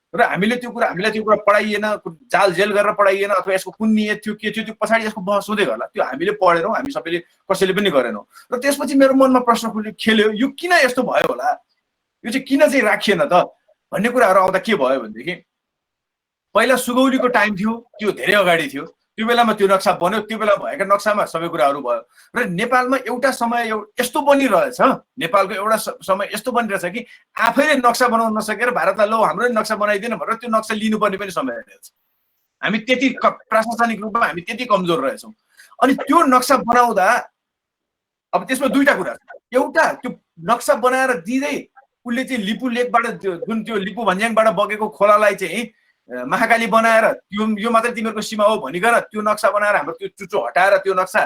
र हामीलाई त्यो कुरा पढाइएन, जाल जेल गरेर पढाइएन, अथवा यसको कुन नियत थियो के थियो त्यो पछाडि यसको बहस हुँदै गर्ला, त्यो हामीले पढेनौँ, हामी सबैले कसैले पनि गरेनौँ। र त्यसपछि मेरो मनमा प्रश्न खेल्यो, यो किन यस्तो भयो होला, यो चाहिँ किन चाहिँ राखिएन त भन्ने कुराहरू आउँदा के भयो भनेदेखि पहिला सुगौलीको टाइम थियो, त्यो धेरै अगाडि थियो, त्यो बेलामा त्यो नक्सा बन्यो, त्यो बेला भएका नक्सामा सबै कुराहरू भयो। र नेपालमा एउटा समय यस्तो बनिरहेछ, नेपालको एउटा समय यस्तो बनिरहेछ कि आफैले नक्सा बनाउन नसकेर भारतलाई लो हाम्रो नक्सा बनाइदिनु भनेर त्यो नक्सा लिनुपर्ने पनि समय रहेछ। हामी त्यति प्रशासनिक रूपमा हामी त्यति कमजोर रहेछौँ। अनि त्यो नक्सा बनाउँदा अब त्यसमा दुईटा कुरा छ। एउटा त्यो नक्सा बनाएर दिँदै उसले चाहिँ लिपु लेकबाट जुन त्यो लिपु भन्ज्याङबाट बगेको खोलालाई चाहिँ महाकाली बनाएर यो मात्रै तिमीहरूको सीमा हो भनिकन त्यो नक्सा बनाएर हाम्रो त्यो चुच्चो हटाएर त्यो नक्सा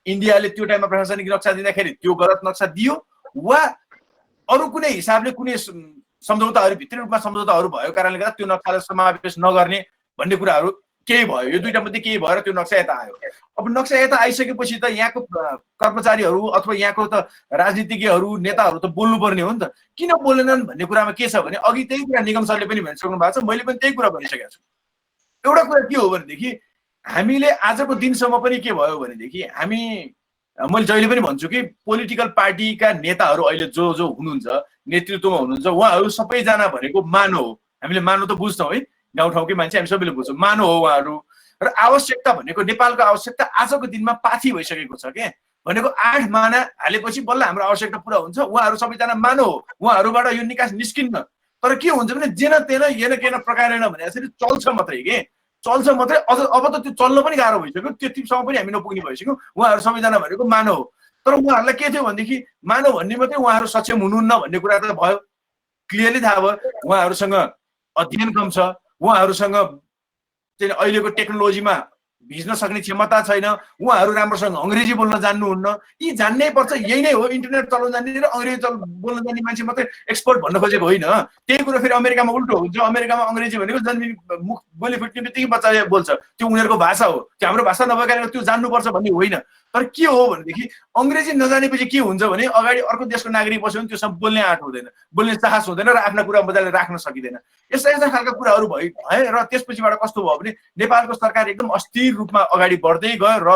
इन्डियाले त्यो टाइममा प्रशासनिक नक्सा दिँदाखेरि त्यो गलत नक्सा दियो, वा अरू कुनै हिसाबले कुनै सम्झौताहरू भित्री रूपमा सम्झौताहरू भएको कारणले गर्दा त्यो नक्सालाई समावेश नगर्ने भन्ने कुराहरू केही भयो। यो दुईटा मध्ये केही भएर त्यो नक्सा यता आयो। अब नक्सा यता आइसकेपछि त यहाँको कर्मचारीहरू अथवा यहाँको त राजनीतिज्ञहरू नेताहरू त बोल्नुपर्ने हो नि त, किन बोलेनन् भन्ने कुरामा के छ भने अघि त्यही कुरा निगम सरले पनि भनिसक्नु भएको छ, मैले पनि त्यही कुरा भनिसकेको छु। एउटा कुरा के हो भनेदेखि हामीले आजको दिनसम्म पनि के भयो भनेदेखि मैले जहिले पनि भन्छु कि पोलिटिकल पार्टीका नेताहरू अहिले जो हुनुहुन्छ, नेतृत्वमा हुनुहुन्छ, उहाँहरू सबैजना भनेको मानव हो। हामीले मानव त बुझ्छौँ है, गाउँठाउँकै मान्छे हामी सबैले बुझ्छौँ, मानव हो उहाँहरू। र आवश्यकता भनेको नेपालको आवश्यकता आजको दिनमा पाथी भइसकेको छ के भनेको 8 माना हालेपछि बल्ल हाम्रो आवश्यकता पुरा हुन्छ। उहाँहरू सबैजना मानव हो, उहाँहरूबाट यो निकास निस्किन्न। तर के हुन्छ भने जेन तेन येन केन प्रकारेन भने जसरी चल्छ मात्रै के, चल्छ मात्रै। अब त त्यो चल्न पनि गाह्रो भइसक्यो, त्यतिसम्म पनि हामी नपुग्ने भइसक्यौँ। उहाँहरू सबैजना भनेको मानव हो, तर उहाँहरूलाई के थियो भनेदेखि मानव भन्ने मात्रै उहाँहरू सक्षम हुनुहुन्न भन्ने कुरा त भयो, क्लियरली थाहा भयो। उहाँहरूसँग अध्ययन कम छ, उहाँहरूसँग चाहिँ अहिलेको टेक्नोलोजीमा भिज्न सक्ने क्षमता छैन, उहाँहरू राम्रोसँग अङ्ग्रेजी बोल्न जान्नुहुन्न। यी जान्नै पर्छ, यही नै हो इन्टरनेट चलाउन जान्ने र अङ्ग्रेजी बोल्न जान्ने मान्छे मात्रै एक्सपर्ट भन्न खोजेको होइन। त्यही कुरो फेरि अमेरिकामा उल्टो हुन्छ। अमेरिकामा अङ्ग्रेजी भनेको जन्मिने मुख बोली फुट्ने बित्तिकै बच्चाले बोल्छ, त्यो उनीहरूको भाषा हो। त्यो हाम्रो भाषा नभएकाले त्यो जान्नुपर्छ भन्ने होइन। तर के हो भनेदेखि अङ्ग्रेजी नजानेपछि के हुन्छ भने अगाडि अर्को देशको नागरिक बस्यो भने त्योसँग बोल्ने आँट हुँदैन, बोल्ने साहस हुँदैन र आफ्ना कुरा मजाले राख्न सकिँदैन। यस्ता खालका कुराहरू भए र त्यसपछिबाट कस्तो भयो भने नेपालको सरकार एकदम अस्थिर रूपमा अगाडि बढ्दै गयो र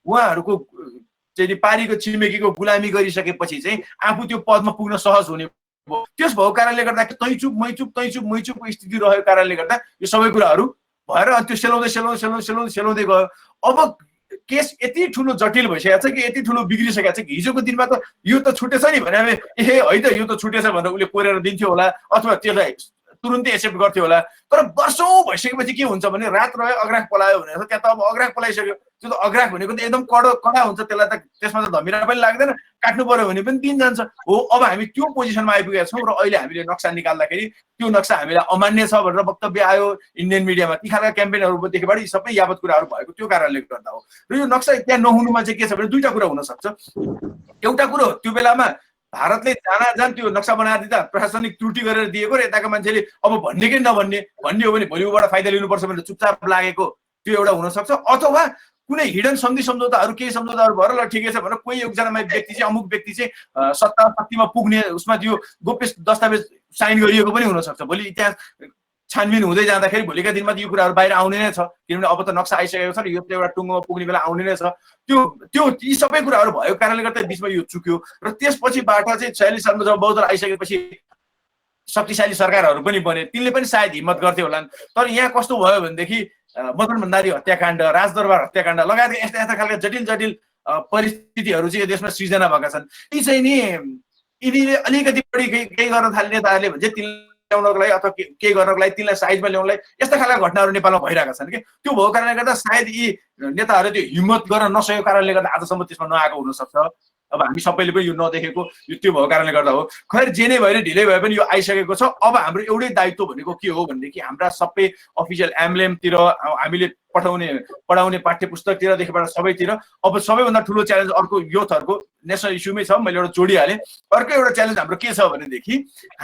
उहाँहरूको चाहिँ पारीको छिमेकीको गुलामी गरिसकेपछि चाहिँ आफू त्यो पदमा पुग्न सहज हुने भयो। त्यस भएको कारणले गर्दा तै चुप मै चुपको स्थिति रहेको कारणले गर्दा यो सबै कुराहरू भएर त्यो सेलाउँदै गयो। अब केस यति ठुलो जटिल भइसकेको छ कि यति ठुलो बिग्रिसकेको छ कि हिजोको दिनमा त यो त छुटेछ नि भने हामी है त यो त छुटेछ भनेर उसले कोरेर दिन्थ्यो होला अथवा त्यसलाई तुरुन्तै एक्सेप्ट गर्थ्यो होला। तर वर्षौँ भइसकेपछि के हुन्छ भने रात रह्यो अग्राक पलायो भनेर त्यहाँ त अब अग्राक पलाइसक्यो। त्यो त अग्राक भनेको त एकदम कडा हुन्छ, त्यसलाई त त्यसमा त धमिरा पनि लाग्दैन, काट्नु पर्यो भने पनि दिन जान्छ हो। अब हामी त्यो पोजिसनमा आइपुगेका छौँ र अहिले हामीले नक्सा निकाल्दाखेरि त्यो नक्सा हामीलाई अमान्य छ भनेर वक्तव्य आयो इन्डियन मिडियामा। ती खालका क्याम्पेनहरूदेखिबाट यी सबै यावत कुराहरू भएको त्यो कारणले गर्दा हो। र यो नक्सा त्यहाँ नहुनुमा चाहिँ के छ भने दुईटा कुरा हुनसक्छ। एउटा कुरो त्यो बेलामा भारतले जान त्यो नक्सा बनाएर दिँदा प्रशासनिक त्रुटि गरेर दिएको र यताका मान्छेले अब भन्ने कि भन्ने हो भने भोलिबाट फाइदा लिनुपर्छ भनेर चुपचाप लागेको त्यो एउटा हुनसक्छ। अथवा कुनै हिडन सम्झौताहरू केही सम्झौताहरू भएर ल ठिकै छ भनेर कोही एकजना व्यक्ति चाहिँ अमुक व्यक्ति चाहिँ सत्ता शक्तिमा पुग्ने उसमा त्यो गोप्य दस्तावेज साइन गरिएको पनि हुनसक्छ। भोलि इतिहास छानबिन हुँदै जाँदाखेरि भोलिका दिनमा यो कुराहरू बाहिर आउने नै छ, किनभने अब त नक्सा आइसकेको छ र यो त एउटा टुङ्गोमा पुग्ने बेला आउने नै छ। त्यो यी सबै कुराहरू भएको कारणले गर्दा बिचमा यो चुक्यो। र त्यसपछिबाट चाहिँ 46 सालमा जब बहुदल आइसकेपछि शक्तिशाली सरकारहरू पनि बने, तिनले पनि सायद हिम्मत गर्थे होलान्। तर यहाँ कस्तो भयो भनेदेखि मदन भण्डारी हत्याकाण्ड, राजदरबार हत्याकाण्ड लगायत यस्ता खालका जटिल परिस्थितिहरू चाहिँ यो देशमा सृजना भएका छन्। यी चाहिँ नि यिनीले अलिकति बढी केही गर्न थाल्ने नेताहरूले भन्छ ल्याउनको लागि अथवा केही गर्नको लागि तिनलाई साइजमा ल्याउनलाई यस्ता खालका घटनाहरू नेपालमा भइरहेका छन् कि त्यो भएको कारणले गर्दा सायद यी नेताहरूले त्यो हिम्मत गर्न नसकेको कारणले गर्दा आजसम्म त्यसमा नआएको हुनसक्छ। अब हामी सबैले पनि यो नदेखेको त्यो भएको कारणले गर्दा हो। खैर जे नै भएर ढिलै भए पनि यो आइसकेको छ। अब हाम्रो एउटै दायित्व भनेको के हो भनेदेखि हाम्रा सबै अफिसियल एम्ब्लेमतिर हामीले पढाउने पाठ्य पुस्तकतिरदेखिबाट सबैतिर अब सबैभन्दा ठुलो च्यालेन्ज अर्को युथहरूको नेसनल इस्युमै छ। मैले एउटा जोडिहालेँ। अर्को एउटा च्यालेन्ज हाम्रो के छ भनेदेखि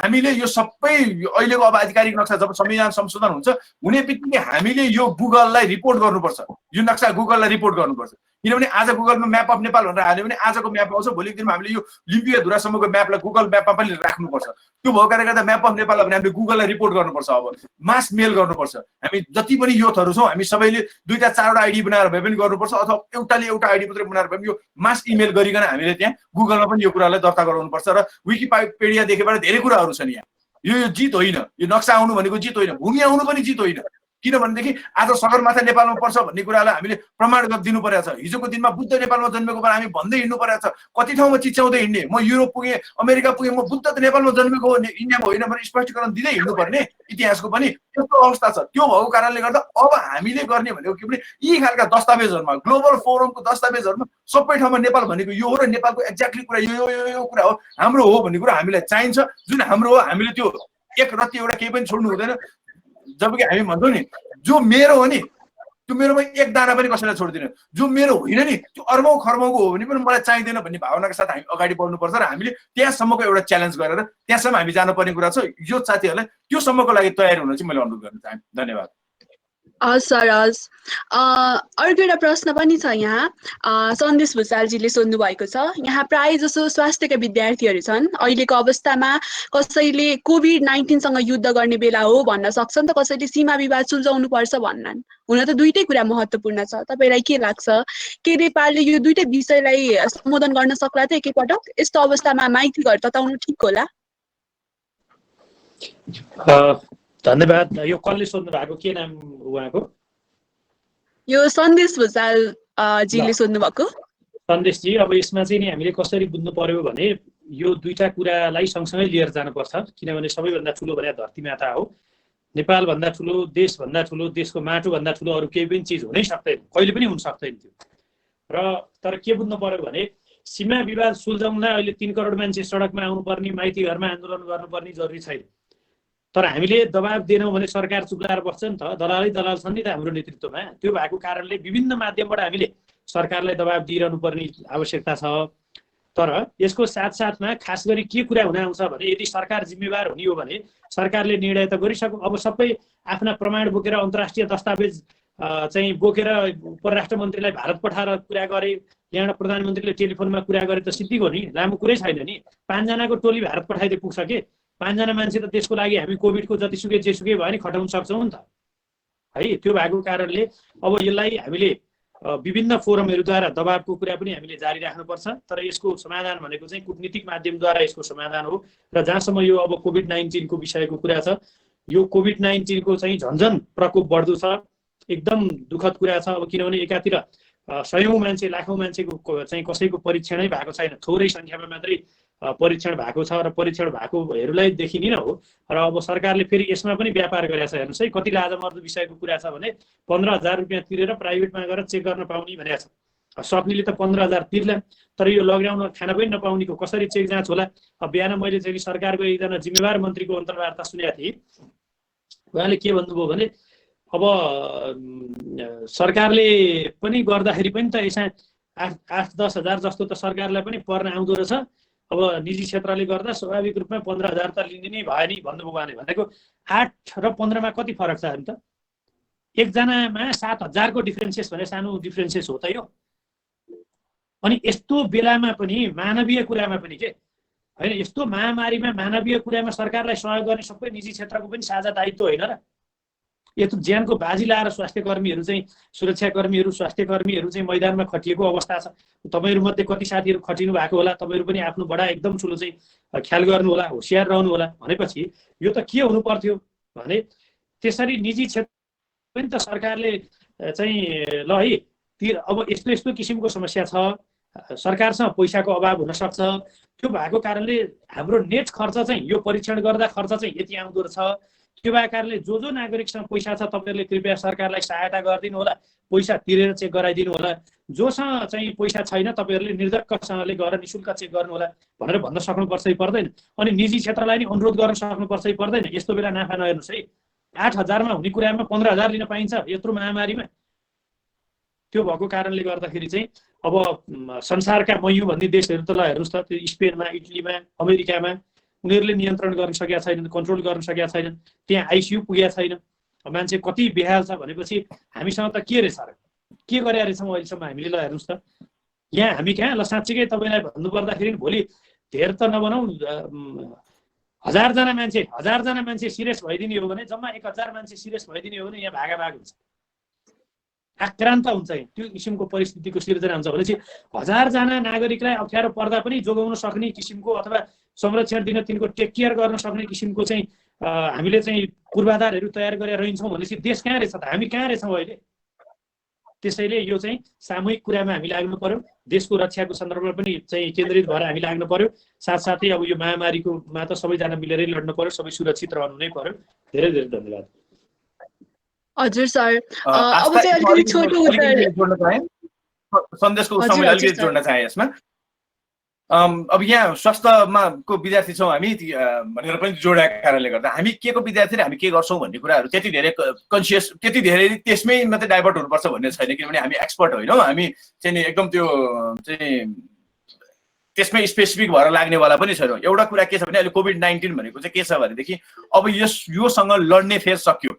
हामीले यो सबै अहिलेको अब आधिकारिक नक्सा जब संविधान संशोधन हुन्छ हुने बित्तिकै हामीले यो गुगललाई रिपोर्ट गर्नुपर्छ। यो नक्सा गुगललाई रिपोर्ट गर्नुपर्छ, किनभने आज गुगलमा म्याप अफ नेपाल भनेर हाल्यो भने आजको म्याप आउँछ, भोलिको दिनमा हामीले यो लिम्पिया धुरासम्मको म्यापलाई गुगल म्यापमा पनि राख्नुपर्छ। त्यो भएको कारणले गर्दा म्याप अफ नेपाल भने हामीले गुगललाई रिपोर्ट गर्नुपर्छ। अब मास मेल गर्नुपर्छ। हामी जति पनि युथहरू छौँ हामी सबैले 2-4वटा आइडी बनाएर भए पनि गर्नुपर्छ, अथवा एउटाले एउटा आइडी मात्रै बनाएर भए पनि यो मास इमेल गरिकन हामीले त्यहाँ गुगलमा पनि यो कुरालाई दर्ता गराउनुपर्छ। र विकिपीडियादेखिबाट धेरै कुराहरू छन् यहाँ। यो जित होइन, यो नक्सा आउनु भनेको जित होइन, भूमि आउनु पनि जित होइन। किनभनेदेखि आज सगरमाथा नेपालमा पर्छ भन्ने कुरालाई हामीले प्रमाण दिनु परेको छ। हिजोको दिनमा बुद्ध नेपालमा जन्मेको भएर हामी भन्दै हिँड्नु परेको छ। कति ठाउँमा चिच्याउँदै हिँड्ने, म युरोप पुगेँ, अमेरिका पुगेँ, म बुद्ध त नेपालमा जन्मेको हो इन्डियामा होइन भनेर स्पष्टीकरण दिँदै हिँड्नुपर्ने इतिहासको पनि त्यस्तो अवस्था छ। त्यो भएको कारणले गर्दा अब हामीले गर्ने भनेको के भने यी खालका दस्तावेजहरूमा ग्लोबल फोरमको दस्तावेजहरूमा सबै ठाउँमा नेपाल भनेको यो हो र नेपालको एक्ज्याक्टली कुरा यो कुरा हो, हाम्रो हो भन्ने कुरा हामीलाई चाहिन्छ। जुन हाम्रो हो हामीले त्यो एक रत्ती एउटा केही पनि छोड्नु हुँदैन। जबकि हामी भन्छौँ नि जो मेरो हो नि त्यो मेरोमा एक दाना पनि कसैलाई छोड्दिनँ, जो मेरो होइन नि त्यो अर्बौँ खर्बौँको हो भने पनि मलाई चाहिँदैन भन्ने भावनाका साथ हामी अगाडि बढ्नुपर्छ। र हामीले त्यहाँसम्मको एउटा च्यालेन्ज गरेर त्यहाँसम्म हामी जानुपर्ने कुरा छ। यो साथीहरूलाई त्योसम्मको लागि तयारी हुन चाहिँ मैले अनुरोध गर्न चाहन्छु। धन्यवाद। सर अर्को एउटा प्रश्न पनि छ यहाँ। सन्देश भुसालजीले सोध्नु भएको छ, यहाँ प्राय जसो स्वास्थ्यका विद्यार्थीहरू छन्, अहिलेको अवस्थामा कसैले कोभिड-19सँग युद्ध गर्ने बेला हो भन्न सक्छन् त कसैले सीमा विवाद सुल्झाउनु पर्छ भन्नान्। हुन त दुईटै कुरा महत्त्वपूर्ण छ। तपाईँलाई के लाग्छ, के नेपालले यो दुईटै विषयलाई सम्बोधन गर्न सक्ला त एकैपटक? यस्तो अवस्थामा माइती घर तताउनु ठिक होला? धन्यवाद। यो कसले सोध्नु भएको, के नाम उहाँको? यो सन्देश भुसाल जीले सोध्नु भएको। सन्देशजी, अब यसमा चाहिँ नि हामीले कसरी बुझ्नु पर्यो भने यो दुईटा कुरालाई सँगसँगै लिएर जानुपर्छ। किनभने सबैभन्दा ठुलो भने धरती माता हो, नेपालभन्दा ठुलो, देशभन्दा ठुलो, देशको माटोभन्दा ठुलो अरू केही पनि चिज हुनै सक्दैन, कहिले पनि हुन सक्दैन त्यो। र तर के बुझ्नु पर्यो भने सीमा विवाद सुल्झाउनलाई अहिले 3 करोड मान्छे सडकमा आउनुपर्ने, माइती घरमा आन्दोलन गर्नुपर्ने जरुरी छैन। तर हामीले दबाब दिएनौँ भने सरकार चुप्लाएर बस्छ नि त, दलालै दलाल छन् नि त हाम्रो नेतृत्वमा। त्यो भएको कारणले विभिन्न माध्यमबाट हामीले सरकारलाई दबाब दिइरहनु पर्ने आवश्यकता छ। तर यसको साथसाथमा खास गरी के कुरा हुन आउँछ भने यदि सरकार जिम्मेवार हुने हो भने सरकारले निर्णय त गरिसक्यो, अब सबै आफ्ना प्रमाण बोकेर अन्तर्राष्ट्रिय दस्तावेज चाहिँ बोकेर परराष्ट्र मन्त्रीलाई भारत पठाएर कुरा गरे, यहाँबाट प्रधानमन्त्रीले टेलिफोनमा कुरा गरे त सिद्धिको नि, लामो कुरै छैन नि। 5 जनाको टोली भारत पठाइदिए पुग्छ के? 5 जना मान्छे त त्यसको लागि हामी कोभिडको जतिसुकै जेसुकै भयो नि खटाउन सक्छौँ नि त है। त्यो भएको कारणले अब यसलाई हामीले विभिन्न फोरमहरूद्वारा दबावको कुरा पनि हामीले जारी राख्नुपर्छ। तर यसको समाधान भनेको चाहिँ कूटनीतिक माध्यमद्वारा यसको समाधान हो। र जहाँसम्म यो अब कोभिड-19 को विषयको कुरा छ, यो कोभिड-19 को चाहिँ झन्झन प्रकोप बढ्दो छ, एकदम दुःखद कुरा छ। अब किनभने एकातिर सयौं मान्छे लाखौं मान्छेको चाहिँ कसैको परीक्षणै भएको छैन, थोरै संख्यामा मात्रै परीक्षण भएको छ र परीक्षण भएकोहरूलाई देखिने न हो। र अब सरकारले फेरि यसमा पनि व्यापार गरेको छ। हेर्नुहोस् है, कति लाजमर्दो विषयको कुरा छ भने 15,000 रुपियाँ तिरेर प्राइभेटमा गएर चेक गर्न पाउने भनेको छ। सक्नेले त 15,000 तिर्ला, तर यो लकडाउनमा खाना पनि नपाउनेको कसरी चेक जाँच होला? अब बिहान मैले चाहिँ सरकारको एकजना जिम्मेवार मन्त्रीको अन्तर्वार्ता सुनेको थिएँ। उहाँले के भन्नुभयो भने अब सरकारले पनि गर्दाखेरि पनि त यसमा 8-10 हजार जस्तो त सरकारलाई पनि पर्न आउँदो रहेछ। अब निजी क्षेत्रले गर्दा स्वाभाविक रूपमा 15,000 त लिने नै भयो नि भन्नुभयो। उहाँले भनेको 8 र 15 मा कति फरक छ नि त? एकजनामा 7,000 को डिफ्रेन्सेस भने सानो डिफ्रेन्सेस हो त यो? अनि यस्तो बेलामा पनि मानवीय कुरामा पनि के हैन, यस्तो महामारीमा मानवीय कुरामा सरकारलाई सहयोग गर्ने सबै निजी क्षेत्रको पनि साझा दायित्व होइन र? यत्रो ज्यानको बाजी लाएर स्वास्थ्यकर्मीहरू चाहिँ सुरक्षाकर्मीहरू स्वास्थ्यकर्मीहरू चाहिँ मैदानमा खटिएको अवस्था छ। तपाईहरुमध्ये कति साथीहरू खटिनु भएको होला, तपाईहरु पनि आफ्नो बडा एकदम ठुलो चाहिँ ख्याल गर्नु होला, होशियार रहनु होला। भनेपछि यो त के हुनु पर्थ्यो भने त्यसरी निजी क्षेत्र पनि त सरकारले चाहिँ ल है अब यस्तो यस्तो किसिमको समस्या छ, सरकारसँग पैसाको अभाव हुन सक्छ, त्यो भएको कारणले हाम्रो नेट खर्च चाहिँ यो परीक्षण गर्दा खर्च चाहिँ यति आउँदो रहेछ। त्यो भएको कारणले जो नागरिकसँग पैसा छ तपाईहरुले कृपया सरकारलाई सहायता गरिदिनु होला, पैसा तिरेर चेक गराइदिनु होला। जोसँग चाहिँ पैसा छैन तपाईहरुले निर्धक्कसँगले गएर निशुल्क चेक गर्नु होला भनेर भन्न सक्नुपर्छ कि पर्दैन? अनि निजी क्षेत्रलाई नि अनुरोध गर्न सक्नुपर्छ कि पर्दैन? यस्तो बेला नाफा नहेर्नुस् है, 8,000 मा हुने कुरामा 15,000 लिन पाइन्छ यत्रो महामारीमा? त्यो भएको कारणले गर्दाखेरि चाहिँ अब संसारका मयौं भन्ने देशहरू त ल हेर्नुस् त, त्यो स्पेनमा, इटलीमा, अमेरिकामा उनीहरूले नियन्त्रण गर्न सकेका छैनन्, कन्ट्रोल गर्न सकेका छैनन्, त्यहाँ आइसियु पुगेका छैन, मान्छे कति बेहाल छ भनेपछि हामीसँग त के रहेछ र? के गरे रहेछौँ अहिलेसम्म हामीले? ल हेर्नुस् त, यहाँ हामी कहाँ ल साँच्चीकै तपाईलाई भन्नुपर्दाखेरि भोलि धेर त नबनाऊ 1000 जना मान्छे सिरियस भइदिने हो भने, जम्मा 1000 मान्छे सिरियस भइदिने हो भने यहाँ भागाभाग हुन्छ, आक्रान्त हुन्छ, त्यो किसिमको परिस्थितिको सिर्जना हुन्छ। भनेपछि 1000 जना नागरिकलाई अप्ठ्यारो पर्दा पनि जोगाउन सक्ने किसिमको अथवा संरक्षण दिन तिनको टेक केयर गर्न सक्ने किसिमको चाहिँ हामीले चाहिँ पूर्वाधारहरू तयार गरेर रहन्छौँ भनेपछि देश कहाँ रहेछ त? हामी कहाँ रहेछौँ अहिले? त्यसैले यो चाहिँ सामूहिक कुरामा हामी लाग्नु पर्यो, देशको रक्षाको सन्दर्भमा पनि चाहिँ केन्द्रित भएर हामी लाग्नु पर्यो। साथसाथै अब यो महामारीकोमा त सबैजना मिलेरै लड्नु पर्यो, सबै सुरक्षित रहनु नै पर्यो। धेरै धेरै धन्यवाद। हजुर सर, अब चाहिँ अलिकति छोटो उत्तर सन्देशको उसमा मैले अलिकति जोड्न चाहे यसमा। अब यहाँ स्वास्थ्यमा को विद्यार्थी छौँ हामी भनेर पनि जोडेको कारणले गर्दा हामी के को विद्यार्थी र हामी के गर्छौँ भन्ने कुराहरू त्यति धेरै कन्सियस, त्यति धेरै त्यसमै मात्रै डाइभर्ट हुनुपर्छ भन्ने छैन। किनभने हामी एक्सपर्ट होइनौँ, हामी चाहिँ एकदम त्यो चाहिँ त्यसमै स्पेसिफिक भएर लाग्नेवाला पनि छैनौँ। एउटा कुरा के छ भने अहिले कोभिड-19 भनेको चाहिँ के छ भनेदेखि अब योसँग लड्ने फेज सक्यो,